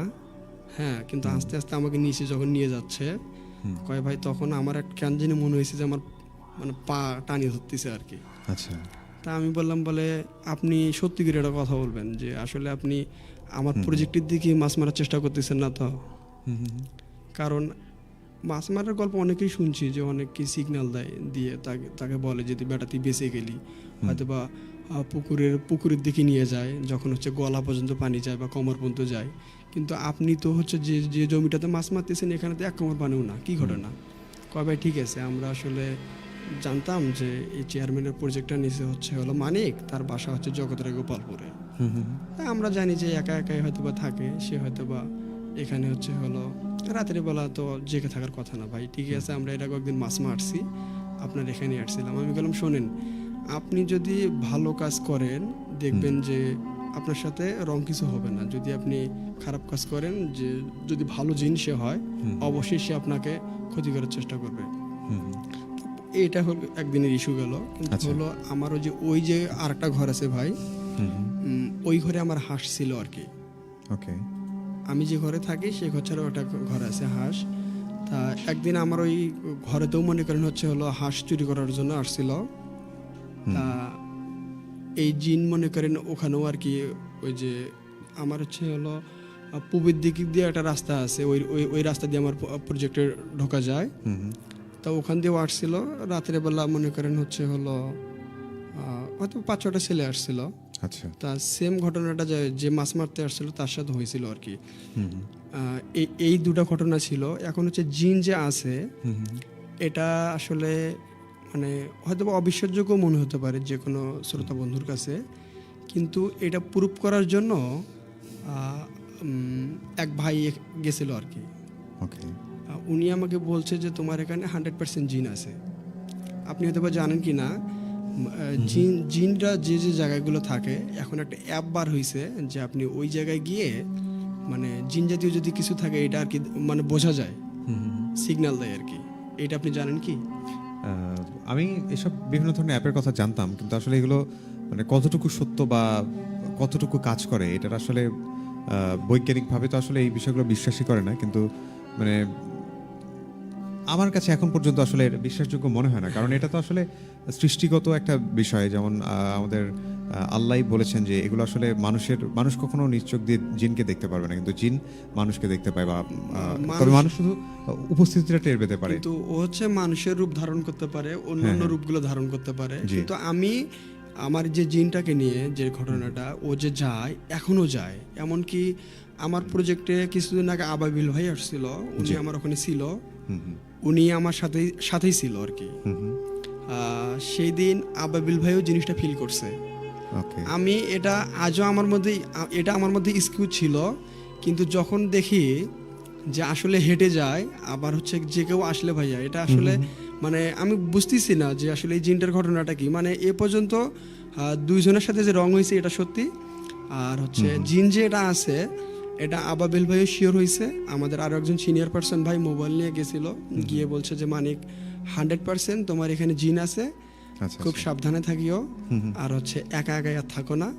হ্যাঁ, কিন্তু আস্তে আস্তে আমাকে নিচে যখন নিয়ে যাচ্ছে, কয় ভাই তখন আমার এক কেন জানি মনে হয়েছে যে আমার মানে পা টানি ধরতেছে আর কি। আচ্ছা। তা আমি বললাম বলে আপনি সত্যি করে একটা কথা বলবেন যে আসলে আপনি আমার প্রজেক্টের দিকে মাছ মারার চেষ্টা করতেছেন না তো? কারণ মাছ মারার গল্প অনেকেই শুনছি যে অনেককে সিগন্যাল দেয় দিয়ে তাকে বলে যদি বেটা তুই বেঁচে গেলি, হয়তো বা পুকুরের দিকে নিয়ে যায়, যখন হচ্ছে গলা পর্যন্ত পানি যায় বা কোমর পর্যন্ত যায়। কিন্তু আপনি তো হচ্ছে যে জমিটাতে মাছ মারতেছেন এখানে তো 1 কোমর পানিও না, কি ঘটনা? কয় ভাই ঠিক আছে, আমরা আসলে জানতাম যে এই চেয়ারম্যানের প্রজেক্টটা নিচে হচ্ছে হলো মানিক, তার বাসা হচ্ছে জগতের গোপালপুরে। আমরা জানি যে একা একাই হয়তো বা থাকে, সে হয়তো বা এখানে হচ্ছে হলো রাতের বেলা তো জেগে থাকার কথা না। ভাই ঠিক আছে, আমরা এর আগে একদিন মাছ মারছি, আপনার এখানে আসছিলাম। আমি বললাম শোনেন, আপনি যদি ভালো কাজ করেন দেখবেন যে আপনার সাথে রং কিছু হবে না, যদি আপনি খারাপ কাজ করেন, যে যদি ভালো জিনিসে হয় অবশ্যই সে আপনাকে ক্ষতি করার চেষ্টা করবে। এটা হলো একদিনের ইস্যু গেল। কিন্তু হলো আমারও যে ওই যে আরেকটা ঘর আছে ভাই, ওই ঘরে আমার হাঁস ছিল আর কি। ওকে। আমি যে ঘরে থাকি সেই ঘর ছাড়াও একটা ঘর আছে হাঁস। তা একদিন আমার ওই ঘরেতেও মনে করেন হচ্ছে হলো হাঁস চুরি করার জন্য আসছিল। তা এই জিন মনে করেন ওখানেও আর কি ওই যে আমার হচ্ছে হলো পূবের দিক দিয়ে একটা রাস্তা আছে, ওই ওই ওই রাস্তা দিয়ে আমার প্রজেক্টে ঢোকা যায়। তা ওখান দিয়েও আসছিল রাতের বেলা মনে করেন হচ্ছে হলো হয়তো 5-6টা ছেলে আসছিল। আচ্ছা। তা সেম ঘটনাটা যে মাছ মারতে আসছিল তার সাথে হয়েছিল আর কি। এই দুটা ঘটনা ছিল। এখন হচ্ছে জিন যে আছে এটা আসলে মানে হয়তো অবিশ্বাসযোগ্য মনে হতে পারে যে কোনো শ্রোতা বন্ধুর কাছে, কিন্তু এটা প্রুফ করার জন্য এক ভাই গেছিল আর কি। ওকে। উনি আমাকে বলছে যে তোমার এখানে 100% জিন আছে। আপনি হয়তো বা জানেন কি না, জিনরা যে যে জায়গাগুলো থাকে এখন একটা অ্যাপ বার হয়েছে যে আপনি ওই জায়গায় গিয়ে মানে জিন জাতীয় যদি কিছু থাকে এটা আর কি মানে বোঝা যায়, সিগন্যাল দেয় আর কি। এটা আপনি জানেন কি? আমি এসব বিভিন্ন ধরনের অ্যাপের কথা জানতাম, কিন্তু আসলে এগুলো মানে কতটুকু সত্য বা কতটুকু কাজ করে এটার আসলে বৈজ্ঞানিকভাবে তো আসলে এই বিষয়গুলো বিশ্বাসই করে না, কিন্তু মানে আমার কাছে এখন পর্যন্ত আসলে এটা বিশ্বাসযোগ্য মনে হয় না। কারণ এটা তো আসলে সৃষ্টিগত একটা বিষয়, যেমন আমাদের আল্লাহই বলেছেন যে এগুলো আসলে মানুষ কখনো নিজ চোখ দিয়ে জিনকে দেখতে পারবে না, কিন্তু জিন মানুষকে দেখতে পায়, বা তবে মানুষ শুধু উপস্থিতিটা টের পেতে পারে। কিন্তু ও হচ্ছে মানুষের রূপ ধারণ করতে পারে, অন্যান্য রূপগুলো ধারণ করতে পারে। কিন্তু আমি আমার যে জিনটাকে নিয়ে যে ঘটনাটা, ও যে যায় এখনো যায়। এমনকি আমার প্রজেক্টে কিছুদিন আগে আবাবিল ভাই আসছিল, উনি আমার ওখানে ছিল, উনি আমার সাথেই ছিল আর কি। সেই দিন আবাবিল ভাইও জিনিসটা ফিল করছে। আমি এটা আজও আমার মধ্যে স্কিউ ছিল, কিন্তু যখন দেখি যে আসলে হেঁটে যায় আবার হচ্ছে যে কেউ আসলে ভাইয়া এটা আসলে মানে আমি বুঝতেছি না যে আসলে এই জিনটার ঘটনাটা কি। মানে এ পর্যন্ত দুইজনের সাথে যে রং হয়েছে এটা সত্যি, আর হচ্ছে জিন যে এটা আছে এটা আবাবিল ভাইও শিওর হয়েছে। আমাদের আরো একজন সিনিয়র পার্সন ভাই মোবাইল নিয়ে গেছিল, গিয়ে বলছে যে মানিক 100% তোমার এখানে জিন আছে, খুব সাবধানে থাকিও, আর হচ্ছে একা একাই আর থাকো না।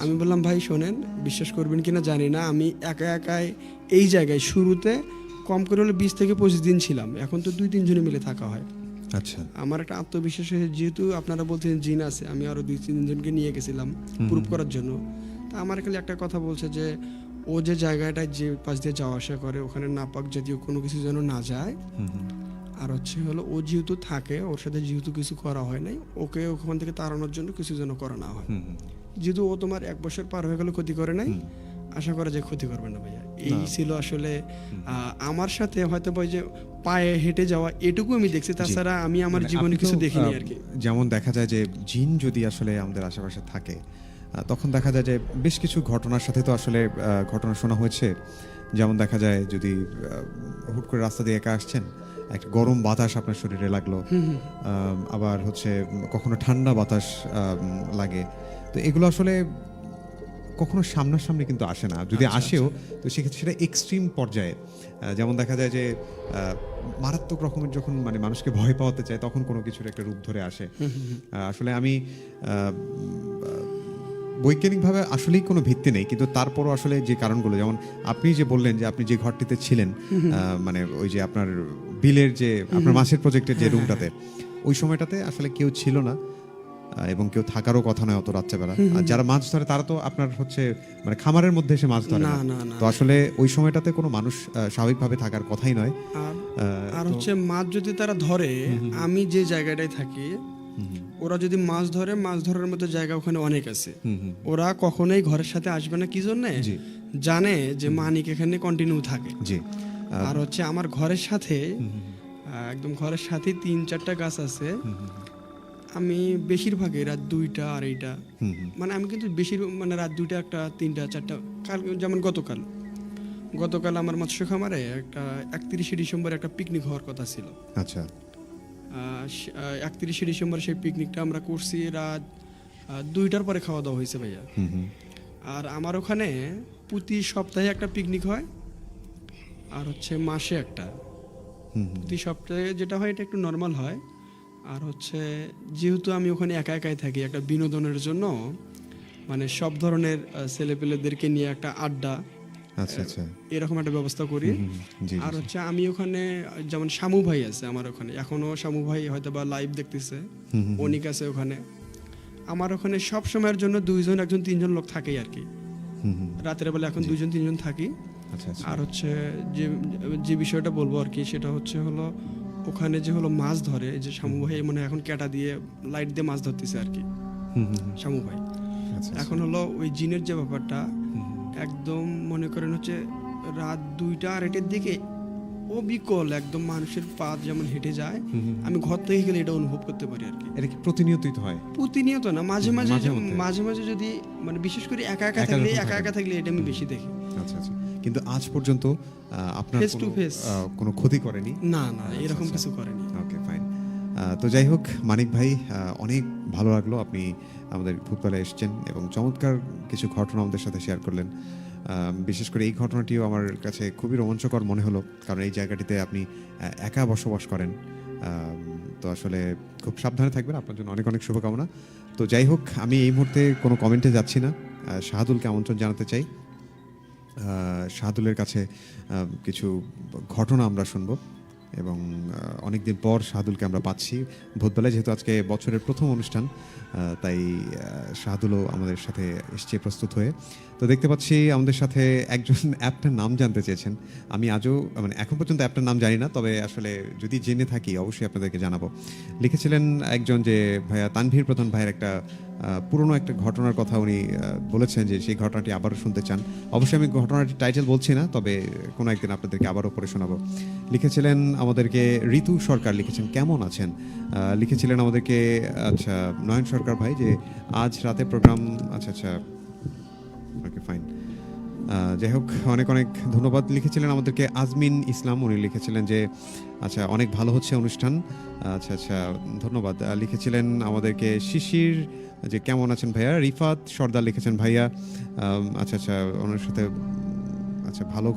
আমি বললাম ভাই শোনেন, বিশ্বাস করবেন কিনা জানি না, আমি একা একাই এই জায়গায় শুরুতে কম করে হলে 20 থেকে 25 দিন ছিলাম, এখন তো 2-3 জনে মিলে থাকা হয়। আচ্ছা। আমার একটা আত্মবিশ্বাস হয়েছে, যেহেতু আপনারা বলছেন জিন আছে, আমি আরো 2-3 জনকে নিয়ে গেছিলাম প্রুফ করার জন্য। তা আমার খালি একটা কথা বলছে যে ও যে জায়গাটায় যে পাশ দিয়ে যাওয়া আসা করে ওখানে নাপাক জাতীয় কোনো কিছু যেন না যায়, আর হচ্ছে হলো ও যেহেতু থাকে ওর সাথে যেহেতু কিছু করা হয় নাই, ওকে ওখান থেকে তাড়ানোর জন্য কিছু যেন করা না হয়। যেহেতু ও তোমার 1 বছর পার হয়ে গেল, ক্ষতি করে নাই, আশা করা যায় ক্ষতি করবে না ভাইয়া। এই ছিল আসলে আমার সাথে হয়তো ওই যে পায়ে হেঁটে যাওয়া এটুকু আমি দেখছি, তাছাড়া আমি আমার জীবনে কিছু দেখিনি আর কি। যেমন দেখা যায় যে জিন যদি আসলে আমাদের আশেপাশে থাকে তখন দেখা যায় যে বেশ কিছু ঘটনার সাথে তো আসলে ঘটনা শোনা হয়েছে। যেমন দেখা যায় যদি হুট করে রাস্তা দিয়ে একা আসছেন, একটা গরম বাতাস আপনার শরীরে লাগলো, আবার হচ্ছে কখনো ঠান্ডা বাতাস লাগে, তো এগুলো আসলে কখনো সামনাসামনি কিন্তু আসে না। যদি আসেও তো সেক্ষেত্রে সেটা এক্সট্রিম পর্যায়ে, যেমন দেখা যায় যে মারাত্মক রকমের যখন মানে মানুষকে ভয় পাওয়াতে চায় তখন কোনো কিছুর একটা রূপ ধরে আসে। আসলে আমি বৈজ্ঞানিকভাবে আসলেই কোনো ভিত্তি নেই, কিন্তু তারপরও আসলে যে কারণগুলো, যেমন আপনি যে বললেন যে আপনি যে ঘরটিতে ছিলেন, মানে ওই যে আপনার বিলের যে আপনার মাছের প্রজেক্টের যে রুমটাতে, ওই সময়টাতে আসলে কেউ ছিল না এবং কেউ থাকারও কথা নয় অত রাত্রেবেলা। আর যারা মাছ ধরে তারা তো আপনার হচ্ছে মানে খামারের মধ্যে এসে মাছ ধরে না, তো আসলে ওই সময়টাতে কোনো মানুষ স্বাভাবিকভাবে থাকার কথাই নয়। আর হচ্ছে মাছ যদি তারা ধরে, আমি যে জায়গাটায় থাকি, ওরা যদি মাছ ধরে, মাছ ধরার মতো জায়গা ওখানে অনেক আছে, ওরা কখনোই ঘরের সাথে আসবে না। কি জন্য? জানে যে মানিক এখানে কন্টিনিউ থাকে। আর হচ্ছে আমার ঘরের সাথে একদম ঘরের সাথে 3-4টা গাছ আছে। আমি বেশিরভাগই রাত 2টা 2:30, মানে আমি কিন্তু মানে রাত 2টা 1টা 3টা 4টা, কাল যেমন গতকাল আমার মৎস্য খামারে একটা 31শে ডিসেম্বর একটা পিকনিক হওয়ার কথা ছিল। আচ্ছা। 31শে ডিসেম্বর সেই পিকনিকটা আমরা করছি রাত 2টার পরে খাওয়া দাওয়া হয়েছে ভাইয়া। আর আমার ওখানে প্রতি সপ্তাহে একটা পিকনিক হয়, আর হচ্ছে মাসে একটা। প্রতি সপ্তাহে যেটা হয় এটা একটু নর্মাল হয়। আর হচ্ছে যেহেতু আমি ওখানে একা একাই থাকি, একটা বিনোদনের জন্য মানে সব ধরনের ছেলেপেলেদেরকে নিয়ে একটা আড্ডা, আচ্ছা আচ্ছা এরকম একটা ব্যবস্থা করি। জি আর হচ্ছে আমি ওখানে যেমন শামু ভাই আছে আমার ওখানে, এখনো শামু ভাই হয়তো বা লাইভ দেখতেছে, অনিক আছে ওখানে। আমার ওখানে সব সময়ের জন্য 2 একজন 3 লোক থাকেই আর কি। রাতের বেলা এখন 2 3 থাকি। আচ্ছা আচ্ছা আর হচ্ছে যে যে বিষয়টা বলবো আর কি, সেটা হলো ওখানে যে হলো মাছ ধরে, এই যে শামু ভাই মানে এখন ক্যাটা দিয়ে লাইট দিয়ে মাছ ধরতেছে আর কি শামু ভাই। আচ্ছা এখন হলো ওই জিনের যে ব্যাপারটা, একদম মনে করেন হচ্ছে রাত 2টা-2:30-এর দিকে অবিকল একদম মানুষের পা যেমন হেঁটে যায়, আমি ঘর থেকে গেলে এটা অনুভব করতে পারি আর কি। এটা কি প্রতিনিয়তই তো হয়? প্রতিনিয়ত না, মাঝে মাঝে মাঝে মধ্যে। মাঝে মাঝে যদি মানে বিশেষ করে একা একা থাকলে যখন একা থাকেন। থাকলে এটা আমি বেশি দেখি। আচ্ছা আচ্ছা, কিন্তু আজ পর্যন্ত আপনার Face to face। কোনো ক্ষতি করেনি? না না, এরকম আচ্ছা। কিছু করেনি। Okay fine. তো যাই হোক মানিক ভাই, অনেক ভালো লাগলো আপনি আমাদের ভূতলে এসেছেন এবং চমৎকার কিছু ঘটনা আমাদের সাথে শেয়ার করলেন। বিশেষ করে এই ঘটনাটিও আমার কাছে খুবই রোমাঞ্চকর মনে হলো, কারণ এই জায়গাটিতে আপনি একা বসবাস করেন। তো আসলে খুব সাবধানে থাকবেন, আপনার জন্য অনেক অনেক শুভকামনা। তো যাই হোক, আমি এই মুহূর্তে কোনো কমেন্টে যাচ্ছি না, শাহাদুলকে আমন্ত্রণ জানাতে চাই। শাহাদুলের কাছে কিছু ঘটনা আমরা শুনবো এবং অনেকদিন পর শাহাদুলকে আমরা পাচ্ছি ভূতবেলায়, যেহেতু আজকে বছরের প্রথম অনুষ্ঠান, তাই শাহাদুলও আমাদের সাথে এসছে প্রস্তুত হয়ে। তো দেখতে পাচ্ছি আমাদের সাথে একজন অ্যাপটার নাম জানতে চেয়েছেন। আমি আজও মানে এখন পর্যন্ত অ্যাপটার নাম জানি না, তবে আসলে যদি জেনে থাকি অবশ্যই আপনাদেরকে জানাবো। লিখেছিলেন একজন যে ভাইয়া তানভীর প্রধান ভাইয়ের একটা পুরনো একটা ঘটনার কথা উনি বলেছেন যে সেই ঘটনাটি আবারও শুনতে চান। অবশ্যই আমি ঘটনাটির টাইটেল বলছি না, তবে কোনো একদিন আপনাদেরকে আবারও পড়ে শোনাবো। লিখেছিলেন আমাদেরকে ঋতু সরকার, লিখেছেন কেমন আছেন। লিখেছিলেন আমাদেরকে আচ্ছা নয়ন সরকার ভাই যে আজ রাতে প্রোগ্রাম, আচ্ছা আচ্ছা ওকে ফাইন। যাই হোক অনেক অনেক ধন্যবাদ। লিখেছিলেন আমাদেরকে আজমিন ইসলাম, উনি লিখেছিলেন যে আচ্ছা অনেক ভালো হচ্ছে অনুষ্ঠান, আচ্ছা আচ্ছা ধন্যবাদ। লিখেছিলেন আমাদেরকে শিশির যে কেমন আছেন ভাইয়া। রিফাত সর্দার লিখেছেন ভাইয়া আচ্ছা আচ্ছা ওনার সাথে আচ্ছা ভালো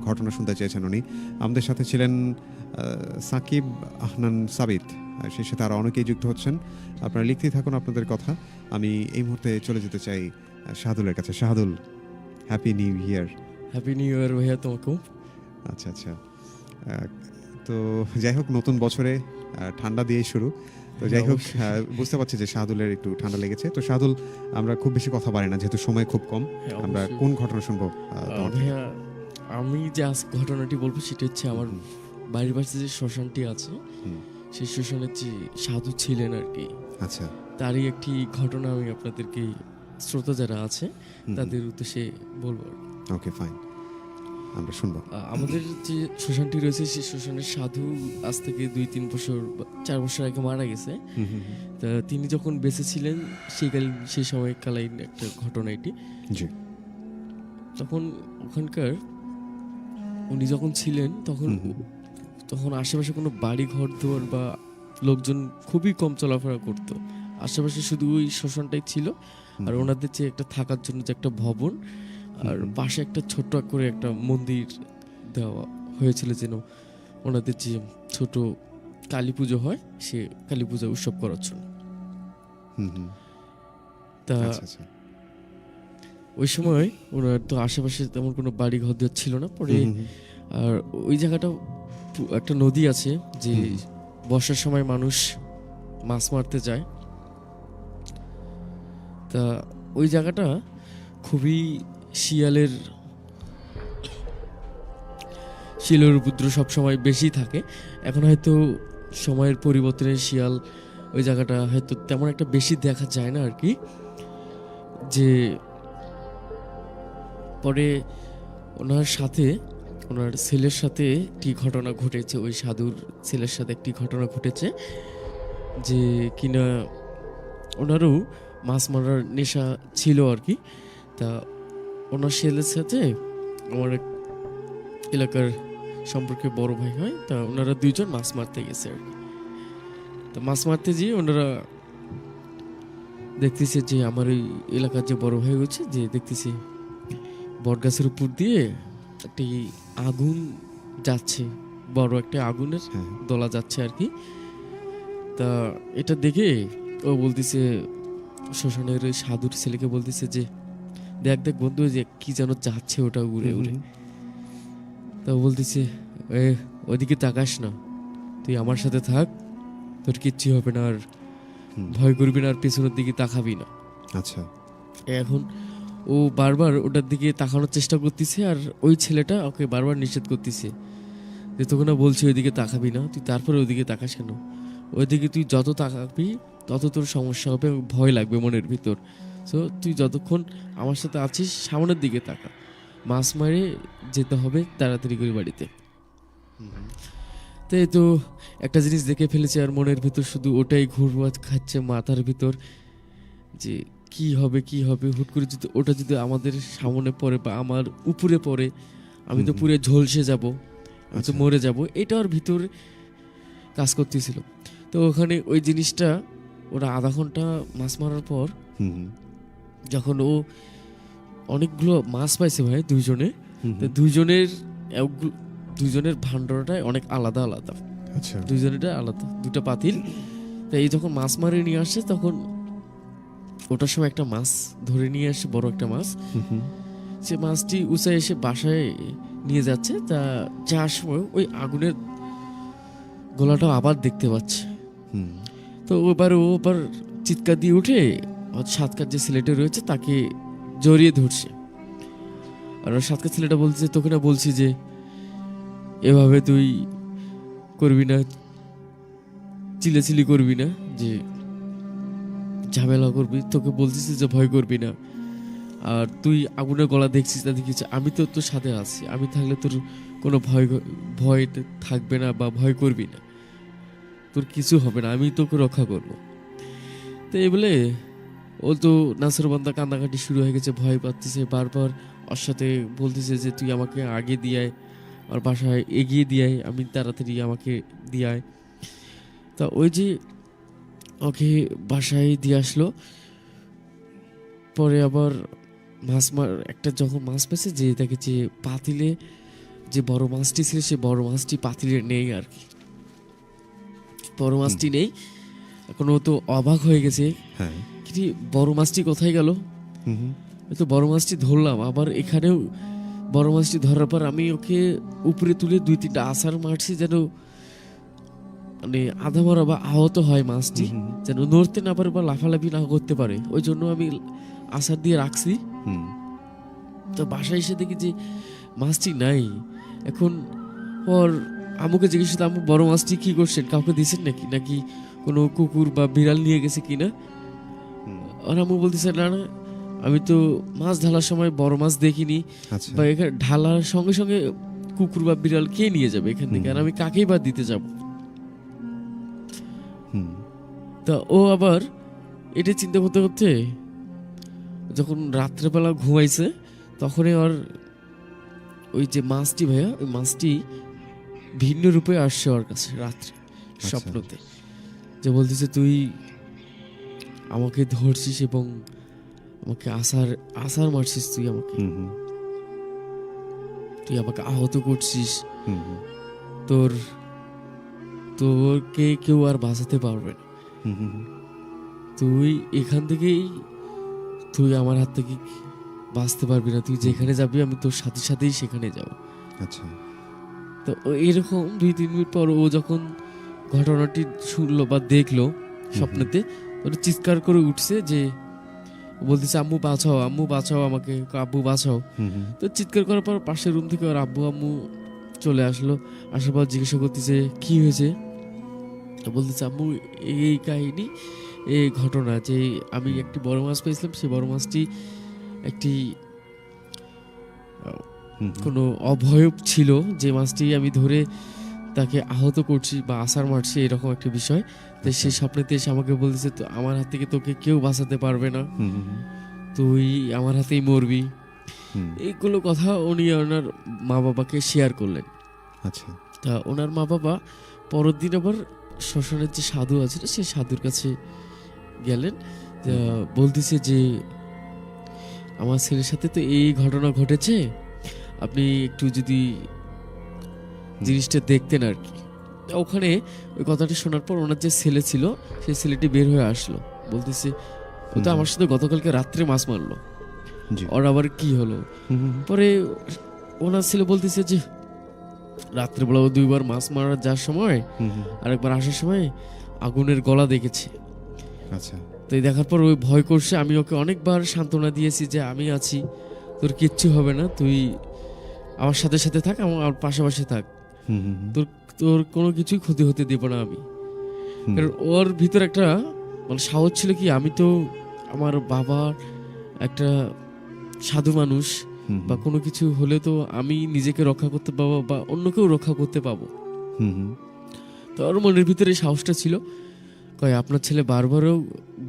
ঘটনা শুনতে চেয়েছেন উনি। আমাদের সাথে ছিলেন সাকিব আহনান সাবিত, সেই সাথে আরও অনেকেই যুক্ত হচ্ছেন। আপনারা লিখতেই থাকুন আপনাদের কথা। আমি এই মুহূর্তে চলে যেতে চাই শাহাদুলের কাছে। শাহাদুল, হ্যাপি নিউ ইয়ার। হ্যাপি নিউ ইয়ার ভাইয়া তোমাকেও। আচ্ছা আচ্ছা, তো যাই হোক নতুন বছরে ঠান্ডা দিয়েই শুরু। তো যাই হোক বুঝতে পারছি যে শাহাদুলের একটু ঠান্ডা লেগেছে। তো শাহাদুল, আমরা খুব বেশি কথা বাড়ি না যেহেতু সময় খুব কম, হ্যাঁ, আমরা অবশ্যই। কোন ঘটনা শুনবো তোমার থেকে? ভাইয়া আমি যে আজ ঘটনাটি বলবো সেটা হচ্ছে আমার বাড়ির পাশে যে শ্মশানটি আছে সেই শ্মশানের যে সাধু ছিলেন আর কি, আচ্ছা তারই একটি ঘটনা আমি আপনাদেরকে শ্রোতা যারা আছে তাদের উদ্দেশ্যে বলবো আর কি। ওকে ফাইন, আমরা শুনবো। আমাদের যে শ্মশানটি রয়েছে সেই শ্মশানের সাধু আজ থেকে 2-3 বছর 4 বছর আগে মারা গেছে। তা তিনি যখন বেঁচে ছিলেন সেই সময়কালীন একটা ঘটনা এটি। জি তখন ওখানকার উনি যখন ছিলেন তখন আশেপাশে কোনো বাড়ি ঘর দুয়ার বা লোকজন খুবই কম চলাফেরা করতো। আশেপাশে শুধু ওই শ্মশানটাই ছিল, আর ওনাদের যে একটা থাকার জন্য যে একটা ভবন, আর পাশে একটা ছোট্ট করে একটা মন্দির দেওয়া হয়েছিল যেন ওনাদের যে ছোট কালী পুজো হয় সে কালী পূজা উৎসব করার জন্য। তা আচ্ছা আচ্ছা ওই সময় ওনার তো আশেপাশে তেমন কোনো বাড়ি ঘর দুয়ার ছিল না। পরে আর ওই জায়গাটা একটা নদী আছে যে বর্ষার সময় মানুষ মাছ মারতে যায়। তা ওই জায়গাটা খুবই শিয়ালের উপদ্রব সব সময় বেশি থাকে। এখন হয়তো সময়ের পরিবর্তনে শিয়াল ওই জায়গাটা হয়তো তেমন একটা বেশি দেখা যায় না আর কি। যে পরে ওনার সাথে ওনার ছেলের সাথে একটি ঘটনা ঘটেছে, ওই সাধুর ছেলের সাথে একটি ঘটনা ঘটেছে যে কিনা ওনারও মাছ মারার নেশা ছিল আর কি। তা ওনার ছেলের সাথে আমার এক এলাকার সম্পর্কে বড় ভাই হয়, তা ওনারা 2জন মাছ মারতে গেছে আর কি। তা মাছ মারতে গিয়ে ওনারা দেখতেছে যে আমার ওই এলাকার যে বড় ভাই হচ্ছে যে দেখতেছি বটগাছের উপর দিয়ে একটি আগুন যাচ্ছে, বড় একটা আগুনের দলা যাচ্ছে আর কি। তা এটা দেখে ও বলতেছে শ্মশানের ওই সাধুর ছেলেকে বলতেছে যে দেখ দেখ বন্ধু ওই যে কি যেন যাচ্ছে ওটা উড়ে উড়ে। তা ও বলতেছে ওইদিকে তাকাস না, তুই আমার সাথে থাক, তোর কিচ্ছু হবে না, আর ভয় করবি না, আর পেছনের দিকে তাকাবি না। আচ্ছা। এখন ও বারবার ওটার দিকে তাকানোর চেষ্টা করতেছে, আর ওই ছেলেটা ওকে বারবার নিষেধ করতেছে যে তোকে না বলছি ওইদিকে তাকাবি না, তুই তারপরে ওইদিকে তাকাস কেন? ওইদিকে তুই যত তাকাবি তত তোর সমস্যা হবে, ভয় লাগবে মনের ভিতর। সো তুই যতক্ষণ আমার সাথে আছিস সামনের দিকে তাকা, মাছ মারে যেতে হবে তাড়াতাড়ি করে বাড়িতে। তাই তো একটা জিনিস দেখে ফেলেছে, আর মনের ভিতর শুধু ওটাই ঘুরপাক খাচ্ছে মাথার ভিতর যে কি হবে কি হবে। হুট করে যদি ওটা যদি আমাদের সামনে পড়ে বা আমার উপরে পড়ে, আমি তো পুরো ঝলসে যাব, আমি তো মরে যাব, এটা ওর ভিতর কাজ করতেছিল। তো ওখানে ওই জিনিসটা ওরা আধা ঘন্টা মাছ মারার পর যখন ও অনেকগুলো মাছ পাইছে ভাই দুইজনে, তো দুইজনের ভান্ডারটাই অনেক আলাদা আলাদা। আচ্ছা। দুইজনেরটা আলাদা, দুটো পাতিল। তাই এই যখন মাছ মারে নিয়ে আসে তখন ওটার সময় একটা মাছ ধরে নিয়ে আসে, বড় একটা মাছ। সে মাছটি উঁচায় এসে বাসায় নিয়ে যাচ্ছে, তা যাওয়ার সময় ওই আগুনের গোলাটাও আবার দেখতে পাচ্ছে। তো ও এবার চিৎকার দিয়ে উঠে সাতকার যে ছেলেটা রয়েছে তাকে জড়িয়ে ধরছে, আর ওর সাতকার ছেলেটা বলছে তোকে না বলছি যে এভাবে তুই করবি না, চিলেচিলি করবি না, যে ঝামেলা করবি, তোকে বলছিস যে ভয় করবি না, আর তুই আগুনের গলা দেখছিস না দেখিস, আমি তো তোর সাথে আছি, আমি থাকলে তোর কোনো ভয় থাকবে না বা ভয় করবি না, তোর কিছু হবে না, আমি তোকে রক্ষা করব। তো এই বলে ও তো নাসরবান্দা কান্নাকাটি শুরু হয়ে গেছে, ভয় পাচ্ছিছে, বারবার ওর সাথে বলতেছে যে তুই আমাকে আগে দিয়ায়, আর বাসায় এগিয়ে দিয়ায়, আমি তাড়াতাড়ি আমাকে দিয়ায়। তা ওই যে ওকে বাসায় দিয়ে আসলো, পরে আবার একটা যখন মাছ পেয়েছে, যে দেখে যে পাতিলে যে বড় মাছটি ছিল, সে বড় মাছটি পাতিলে নেই আর কি, বড় মাছটি নেই। এখন ও তো অবাক হয়ে গেছে, কি বড় মাছটি কোথায় গেল? তো বড় মাছটি ধরলাম, আবার এখানেও বড় মাছটি ধরার পর আমি ওকে উপরে তুলে 2-3টা আছাড় মারছি, যেন মানে আধা মরা বা আহত হয় মাছটি, যেন নড়তে না পারে বা লাফালাফি না করতে পারে, ওই জন্য আমি আছাড় দিয়ে রাখছি। তো বাসায় এসে দেখি যে মাছটি নাই। এখন ওর আম্মুকে জিজ্ঞেস করতে, আম্মু বড় মাছটি কি করছেন, কাউকে দিয়েছেন নাকি কোনো কুকুর বা বিড়াল নিয়ে গেছে কিনা? আর আম্মু বলতেছে না না, আমি তো মাছ ঢালার সময় বড় মাছ দেখিনি, বা এখানে ঢালার সঙ্গে সঙ্গে কুকুর বা বিড়াল কে নিয়ে যাবে এখান থেকে, আর আমি কাকেই বা দিতে যাব? তা ও আবার এটা চিন্তা করতে করতে যখন রাত্রেবেলা ঘুমাইছে, তখনই ওর ওই যে মাছটি ভাইয়া, ওই মাছটি ভিন্ন রূপে আসছে ওর কাছে রাত্রে স্বপ্নতে, যে বলতেছে তুই আমাকে ধরছিস এবং আমাকে আসার মারছিস, তুই আমাকে আহত করছিস, তোরকে কেউ আর বাঁচাতে পারবে না, তুই এখান থেকেই তুই আমার হাত থেকে বাঁচতে পারবি না, তুই যেখানে যাবি আমি তোর সাথে সাথেই সেখানে যাব। আচ্ছা। তো এরকম 2-3 মিনিট পর ও যখন ঘটনাটি শুনলো বা দেখলো স্বপ্নেতে, ওটা চিৎকার করে উঠছে, যে বলতেছে আম্মু বাঁচাও, আম্মু বাঁচাও আমাকে, আব্বু বাঁচাও। তো চিৎকার করার পর পাশের রুম থেকে ওর আব্বু আম্মু চলে আসলো, আসার পর জিজ্ঞাসা করতেছে কি হয়েছে? বলতেছে আম্মু এই কাহিনী, এই ঘটনা, যে আমি একটি বড় মাছ পেয়েছিলাম, সেই বড় মাছটি একটি কোনো অভয়ব ছিল, যে মাছটি আমি ধরে তাকে আহত করছি বা আছাড় মারছি, এরকম একটা বিষয়। তো সেই স্বপ্নেতে এসে আমাকে বলতেছে তো আমার হাত থেকে তোকে কেউ বাঁচাতে পারবে না, তুই আমার হাতেই মরবি। এইগুলো কথা উনি ওনার মা বাবাকে শেয়ার করলেন। আচ্ছা। তা ওনার মা বাবা পরের দিন আবার শ্মশানের যে সাধু আছে সেই সাধুর কাছে গেলেন, বলতেছে যে আমার ছেলের সাথে তো এই ঘটনা ঘটেছে, আপনি একটু যদি জিনিসটা দেখতেন আর কি। ওখানে ওই কথাটা শোনার পর ওনার যে ছেলে ছিল সেই ছেলেটি বের হয়ে আসলো, বলতেছে ও তো আমার সাথে গতকালকে রাত্রে মাছ মারলো, জি। ওর আবার কি হলো। পরে ওনার ছেলে বলতেছে যে রাত্রেবেলা ও 2বার মাছ মারা যাওয়ার সময় আর একবার আসার সময় আগুনের গলা দেখেছে। আচ্ছা। তো এই দেখার পর ওই ভয় করছে। আমি ওকে অনেকবার সান্ত্বনা দিয়েছি যে আমি আছি, তোর কিচ্ছু হবে না, তুই আমার সাথে সাথে থাক, আমার পাশাপাশি থাক, তোর তোর কোনো কিছুই ক্ষতি হতে দেব না আমি। কারণ ওর ভিতর একটা মানে সাহস ছিল কি, আমি তো আমার বাবার একটা সাধু মানুষ, বা কোনো কিছু হলে তো আমি নিজেকে রক্ষা করতে পাবো বা অন্য কেউ রক্ষা করতে পাবো। তো ওর মনের ভিতরে এই সাহসটা ছিল। কয় আপনার ছেলে বারবারও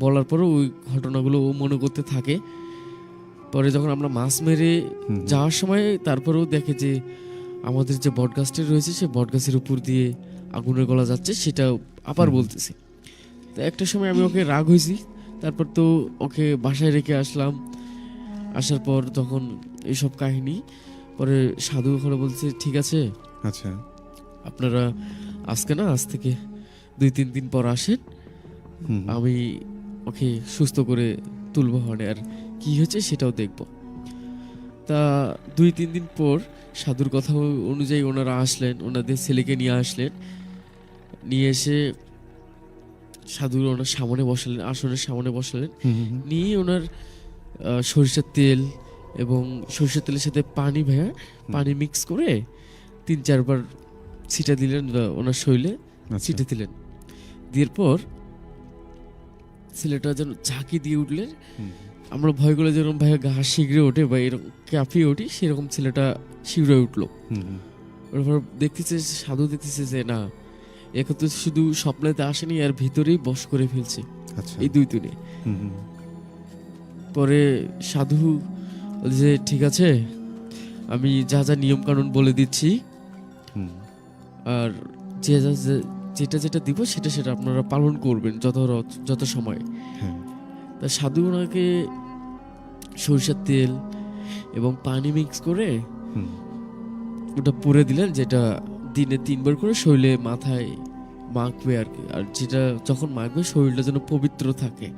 বলার পরও ওই ঘটনাগুলো ও মনে করতে থাকে। পরে যখন আমরা মাছ মেরে যাওয়ার সময় তারপরেও দেখে যে আমাদের যে বটগাছটা রয়েছে সে বটগাছের উপর দিয়ে আগুনের গলা যাচ্ছে, সেটা আবার বলতেছে। তো একটা সময় আমি ওকে রাগ হয়েছি, তারপর তো ওকে বাসায় রেখে আসলাম। আসার পর তখন এইসব কাহিনী পরে সাধু ওখানে বলছে ঠিক আছে, আচ্ছা, আপনারা আজকে না, আজ থেকে 2-3 দিন পর আসেন, আমি ওকে সুস্থ করে তুলবো, হনে আর কি হয়েছে সেটাও দেখব। তা 2-3 দিন পর সাধুর কথা অনুযায়ী ওনারা আসলেন, ওনাদের ছেলেকে নিয়ে আসলেন। নিয়ে এসে সাধুর ওনার সামনে বসালেন, আসনের সামনে বসালেন। নিয়ে ওনার সরিষার তেল এবং সরিষার তেলের সাথে পানি মিক্স করে 3-4 বার ছিটা দিলেন ওনার শরীরে, ছিটে দিলেন। দেওয়ার পর ছেলেটা যেন ঝাঁকি দিয়ে উঠলেন। আমরা ভয় করলে যেরকম ভাই গা শিগড়ে ওঠে বা এরকম কাঁপিয়ে উঠি, সেরকম ছেলেটা শিগড়ে উঠলো। ওরপর দেখতেছে সাধু, দেখতেছে যে না, এখন তো শুধু স্বপ্নেতে আসেনি, আর ভিতরেই বশ করে ফেলছে এই 2 দিনে। পরে সাধু যে ঠিক আছে, আমি যা যা নিয়ম কানুন বলে দিচ্ছি, আর যেটা যেটা দিব সেটা সেটা আপনারা পালন করবেন যত সময়। তা সাধু ওনাকে সরিষার তেল এবং পানি মিক্স করে ওটা পুরে দিলেন, যেটা দিনে 3 বার করে শরীরে মাথায় মাখবে আর কি। আর যেটা যখন মাখবে শরীরটা যেন পবিত্র থাকে।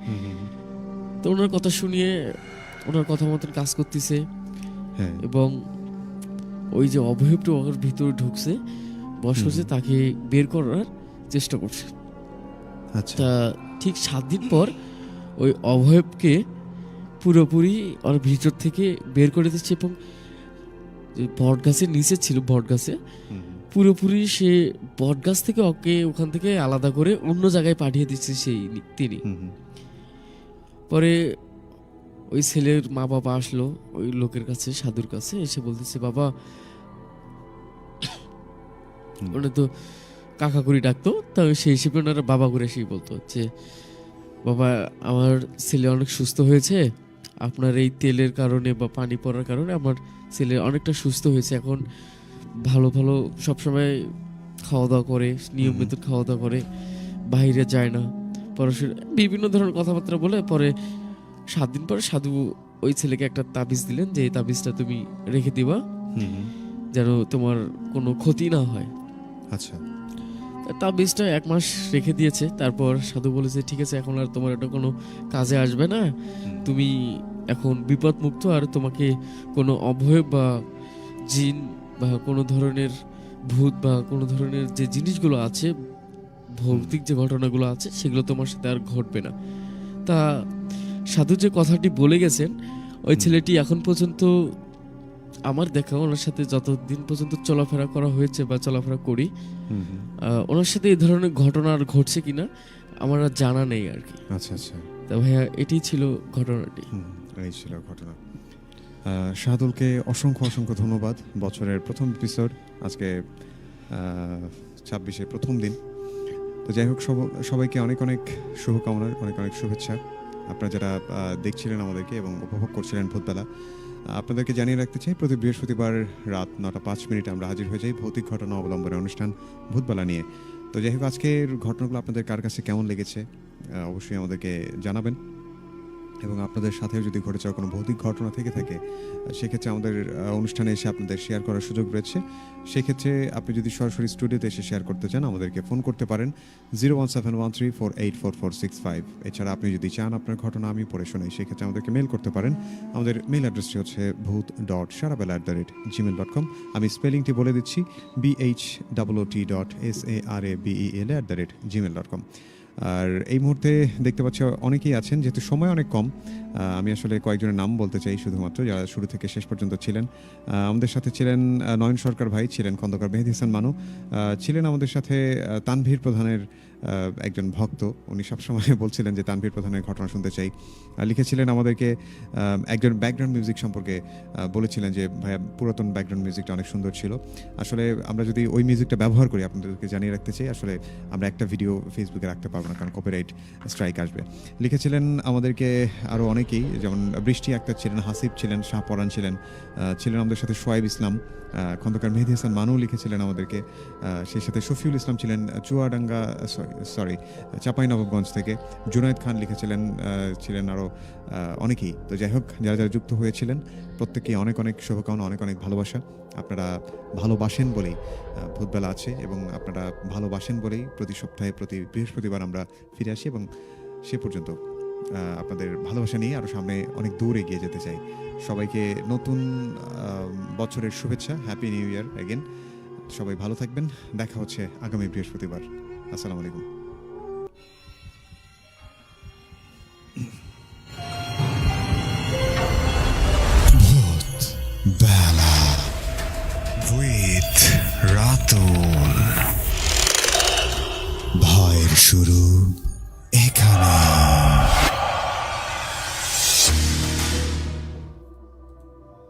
তো ওনার কথা শুনিয়ে ওনার কথা মতন কাজ করতেছে, এবং ওই যে অবয়বটা ওর ভিতরে ঢুকছে, বস করছে, তাকে বের করার চেষ্টা করছে। তা ঠিক 7 দিন পর ওই অবয়বকে পুরোপুরি ওর ভিতর থেকে বের করে দিচ্ছে, এবং বটগাছের নিচে ছিল, বটগাছে পুরোপুরি সে বটগাছ থেকে ওকে ওখান থেকে আলাদা করে অন্য জায়গায় পাঠিয়ে দিচ্ছে তিনি। পরে ওই ছেলের মা বাবা আসলো ওই লোকের কাছে, সাধুর কাছে, এসে বলতেছে বাবা, ওটা তো কাকা করে ডাকতো, তা সেই হিসেবে ওনারা বাবা করে এসেই বলতো যে বাবা, আমার ছেলে অনেক সুস্থ হয়েছে, আপনার এই তেলের কারণে বা পানি পড়ার কারণে আমার ছেলে অনেকটা সুস্থ হয়েছে। এখন ভালো ভালো সবসময় খাওয়া দাওয়া করে, নিয়মিত খাওয়া দাওয়া করে, বাইরে যায় না, পড়াশোনা, বিভিন্ন ধরনের কথাবার্তা বলে। পরে 7 দিন পরে সাধু ওই ছেলেকে একটা তাবিজ দিলেন, যে এই তাবিজটা তুমি রেখে দিবা যেন তোমার কোনো ক্ষতি না হয়। আচ্ছা। তাবিজটা 1 মাস রেখে দিয়েছে। তারপর সাধু বলেছে ঠিক আছে, এখন আর তোমার এটা কোনো কাজে আসবে না, তুমি এখন বিপদ মুক্ত, আর তোমাকে কোনো অভয় বা জিন বা কোনো ধরনের ভূত বা কোনো ধরনের যে জিনিসগুলো আছে, ভৌতিক যে ঘটনাগুলো আছে, সেগুলো তোমার সাথে আর ঘটবে না। তা সাধু যে কথাটি বলে গেছেন, ওই ছেলেটি এখন পর্যন্ত আমার দেখা, ওনার সাথে যতদিন পর্যন্ত চলাফেরা করা হয়েছে বা চলাফেরা করি, ওনার সাথে এই ধরনের ঘটনা আর ঘটছে কিনা আমার আর জানা নেই আর কি। আচ্ছা আচ্ছা। তা ভাইয়া, এটাই ছিল ঘটনাটি। এই ছিল ঘটনা। শাহাদুলকে অসংখ্য অসংখ্য ধন্যবাদ। বছরের প্রথম এপিসোড, আজকে 26-এর প্রথম দিন। তো যাই হোক, সবাইকে অনেক অনেক শুভকামনার, অনেক অনেক শুভেচ্ছা। আপনারা যারা দেখছিলেন আমাদেরকে এবং উপভোগ করছিলেন ভূতবেলা, আপনাদেরকে জানিয়ে রাখতে চাই, প্রতি বৃহস্পতিবার রাত 9:05 আমরা হাজির হয়ে যাই ভৌতিক ঘটনা অবলম্বনের অনুষ্ঠান ভূতবেলা নিয়ে। তো যাই হোক, আজকের ঘটনাগুলো আপনাদের কার কাছে কেমন লেগেছে অবশ্যই আমাদেরকে জানাবেন। এবং আপনাদের সাথেও যদি ঘটে যাওয়া কোনো ভৌতিক ঘটনা থেকে থাকে সেক্ষেত্রে আমাদের অনুষ্ঠানে এসে আপনাদের শেয়ার করার সুযোগ রয়েছে। সেক্ষেত্রে আপনি যদি সরাসরি স্টুডিওতে এসে শেয়ার করতে চান আমাদেরকে ফোন করতে পারেন 01713484465। এছাড়া আপনি যদি চান আপনার ঘটনা আমি পড়ে শোনাই সেক্ষেত্রে আমাদেরকে মেল করতে পারেন। আমাদের মেল অ্যাড্রেসটি হচ্ছে bhoot.sharabela@gmail.com। আমি স্পেলিংটি বলে দিচ্ছি BHOOT.SARABEL@gmail.com। আর এই মুহূর্তে দেখতে পাচ্ছি অনেকেই আছেন, যেহেতু সময় অনেক কম আমি আসলে কয়েকজনের নাম বলতে চাই শুধুমাত্র যারা শুরু থেকে শেষ পর্যন্ত ছিলেন। আমাদের সাথে ছিলেন নয়ন সরকার ভাই, ছিলেন খন্দকার মেহেদী হাসান মানু, ছিলেন আমাদের সাথে তানভীর প্রধানের একজন ভক্ত, উনি সবসময় বলছিলেন যে তানভীর প্রধানের ঘটনা শুনতে চাই। লিখেছিলেন আমাদেরকে একজন ব্যাকগ্রাউন্ড মিউজিক সম্পর্কে বলেছিলেন যে ভাইয়া পুরাতন ব্যাকগ্রাউন্ড মিউজিকটা অনেক সুন্দর ছিল। আসলে আমরা যদি ওই মিউজিকটা ব্যবহার করি আপনাদেরকে জানিয়ে রাখতে চাই আসলে আমরা একটা ভিডিও ফেসবুকে রাখতে পারবো না, কারণ কপিরাইট স্ট্রাইক আসবে। লিখেছিলেন আমাদেরকে আরও অনেকেই, যেমন বৃষ্টি আক্তার ছিলেন, হাসিব ছিলেন, শাহ পরান ছিলেন, ছিলেন আমাদের সাথে সোয়াইব ইসলাম, খন্দকার মেহেদী হাসান মানু লিখেছিলেন আমাদেরকে, সেই সাথে শফিউল ইসলাম ছিলেন চুয়াডাঙ্গা চাঁপাইনবাবগঞ্জ থেকে, জুনায়েদ খান লিখেছিলেন, ছিলেন আরও অনেকেই। তো যাই হোক, যারা যারা যুক্ত হয়েছিলেন প্রত্যেকেই অনেক অনেক শুভকামনা, অনেক অনেক ভালোবাসা। আপনারা ভালোবাসেন বলেই ভূতবেলা আছে এবং আপনারা ভালোবাসেন বলেই প্রতি সপ্তাহে প্রতি বৃহস্পতিবার আমরা ফিরে আসি এবং সে পর্যন্ত আপনাদের ভালোবাসা নিয়ে আরও সামনে অনেক দূর এগিয়ে যেতে চাই। সবাইকে নতুন বছরের শুভেচ্ছা, হ্যাপি নিউ ইয়ার অ্যাগেন। সবাই ভালো থাকবেন, দেখা হচ্ছে আগামী বৃহস্পতিবার। আসসালামু আলাইকুম। Bella with Ratul. ভয়ের শুরু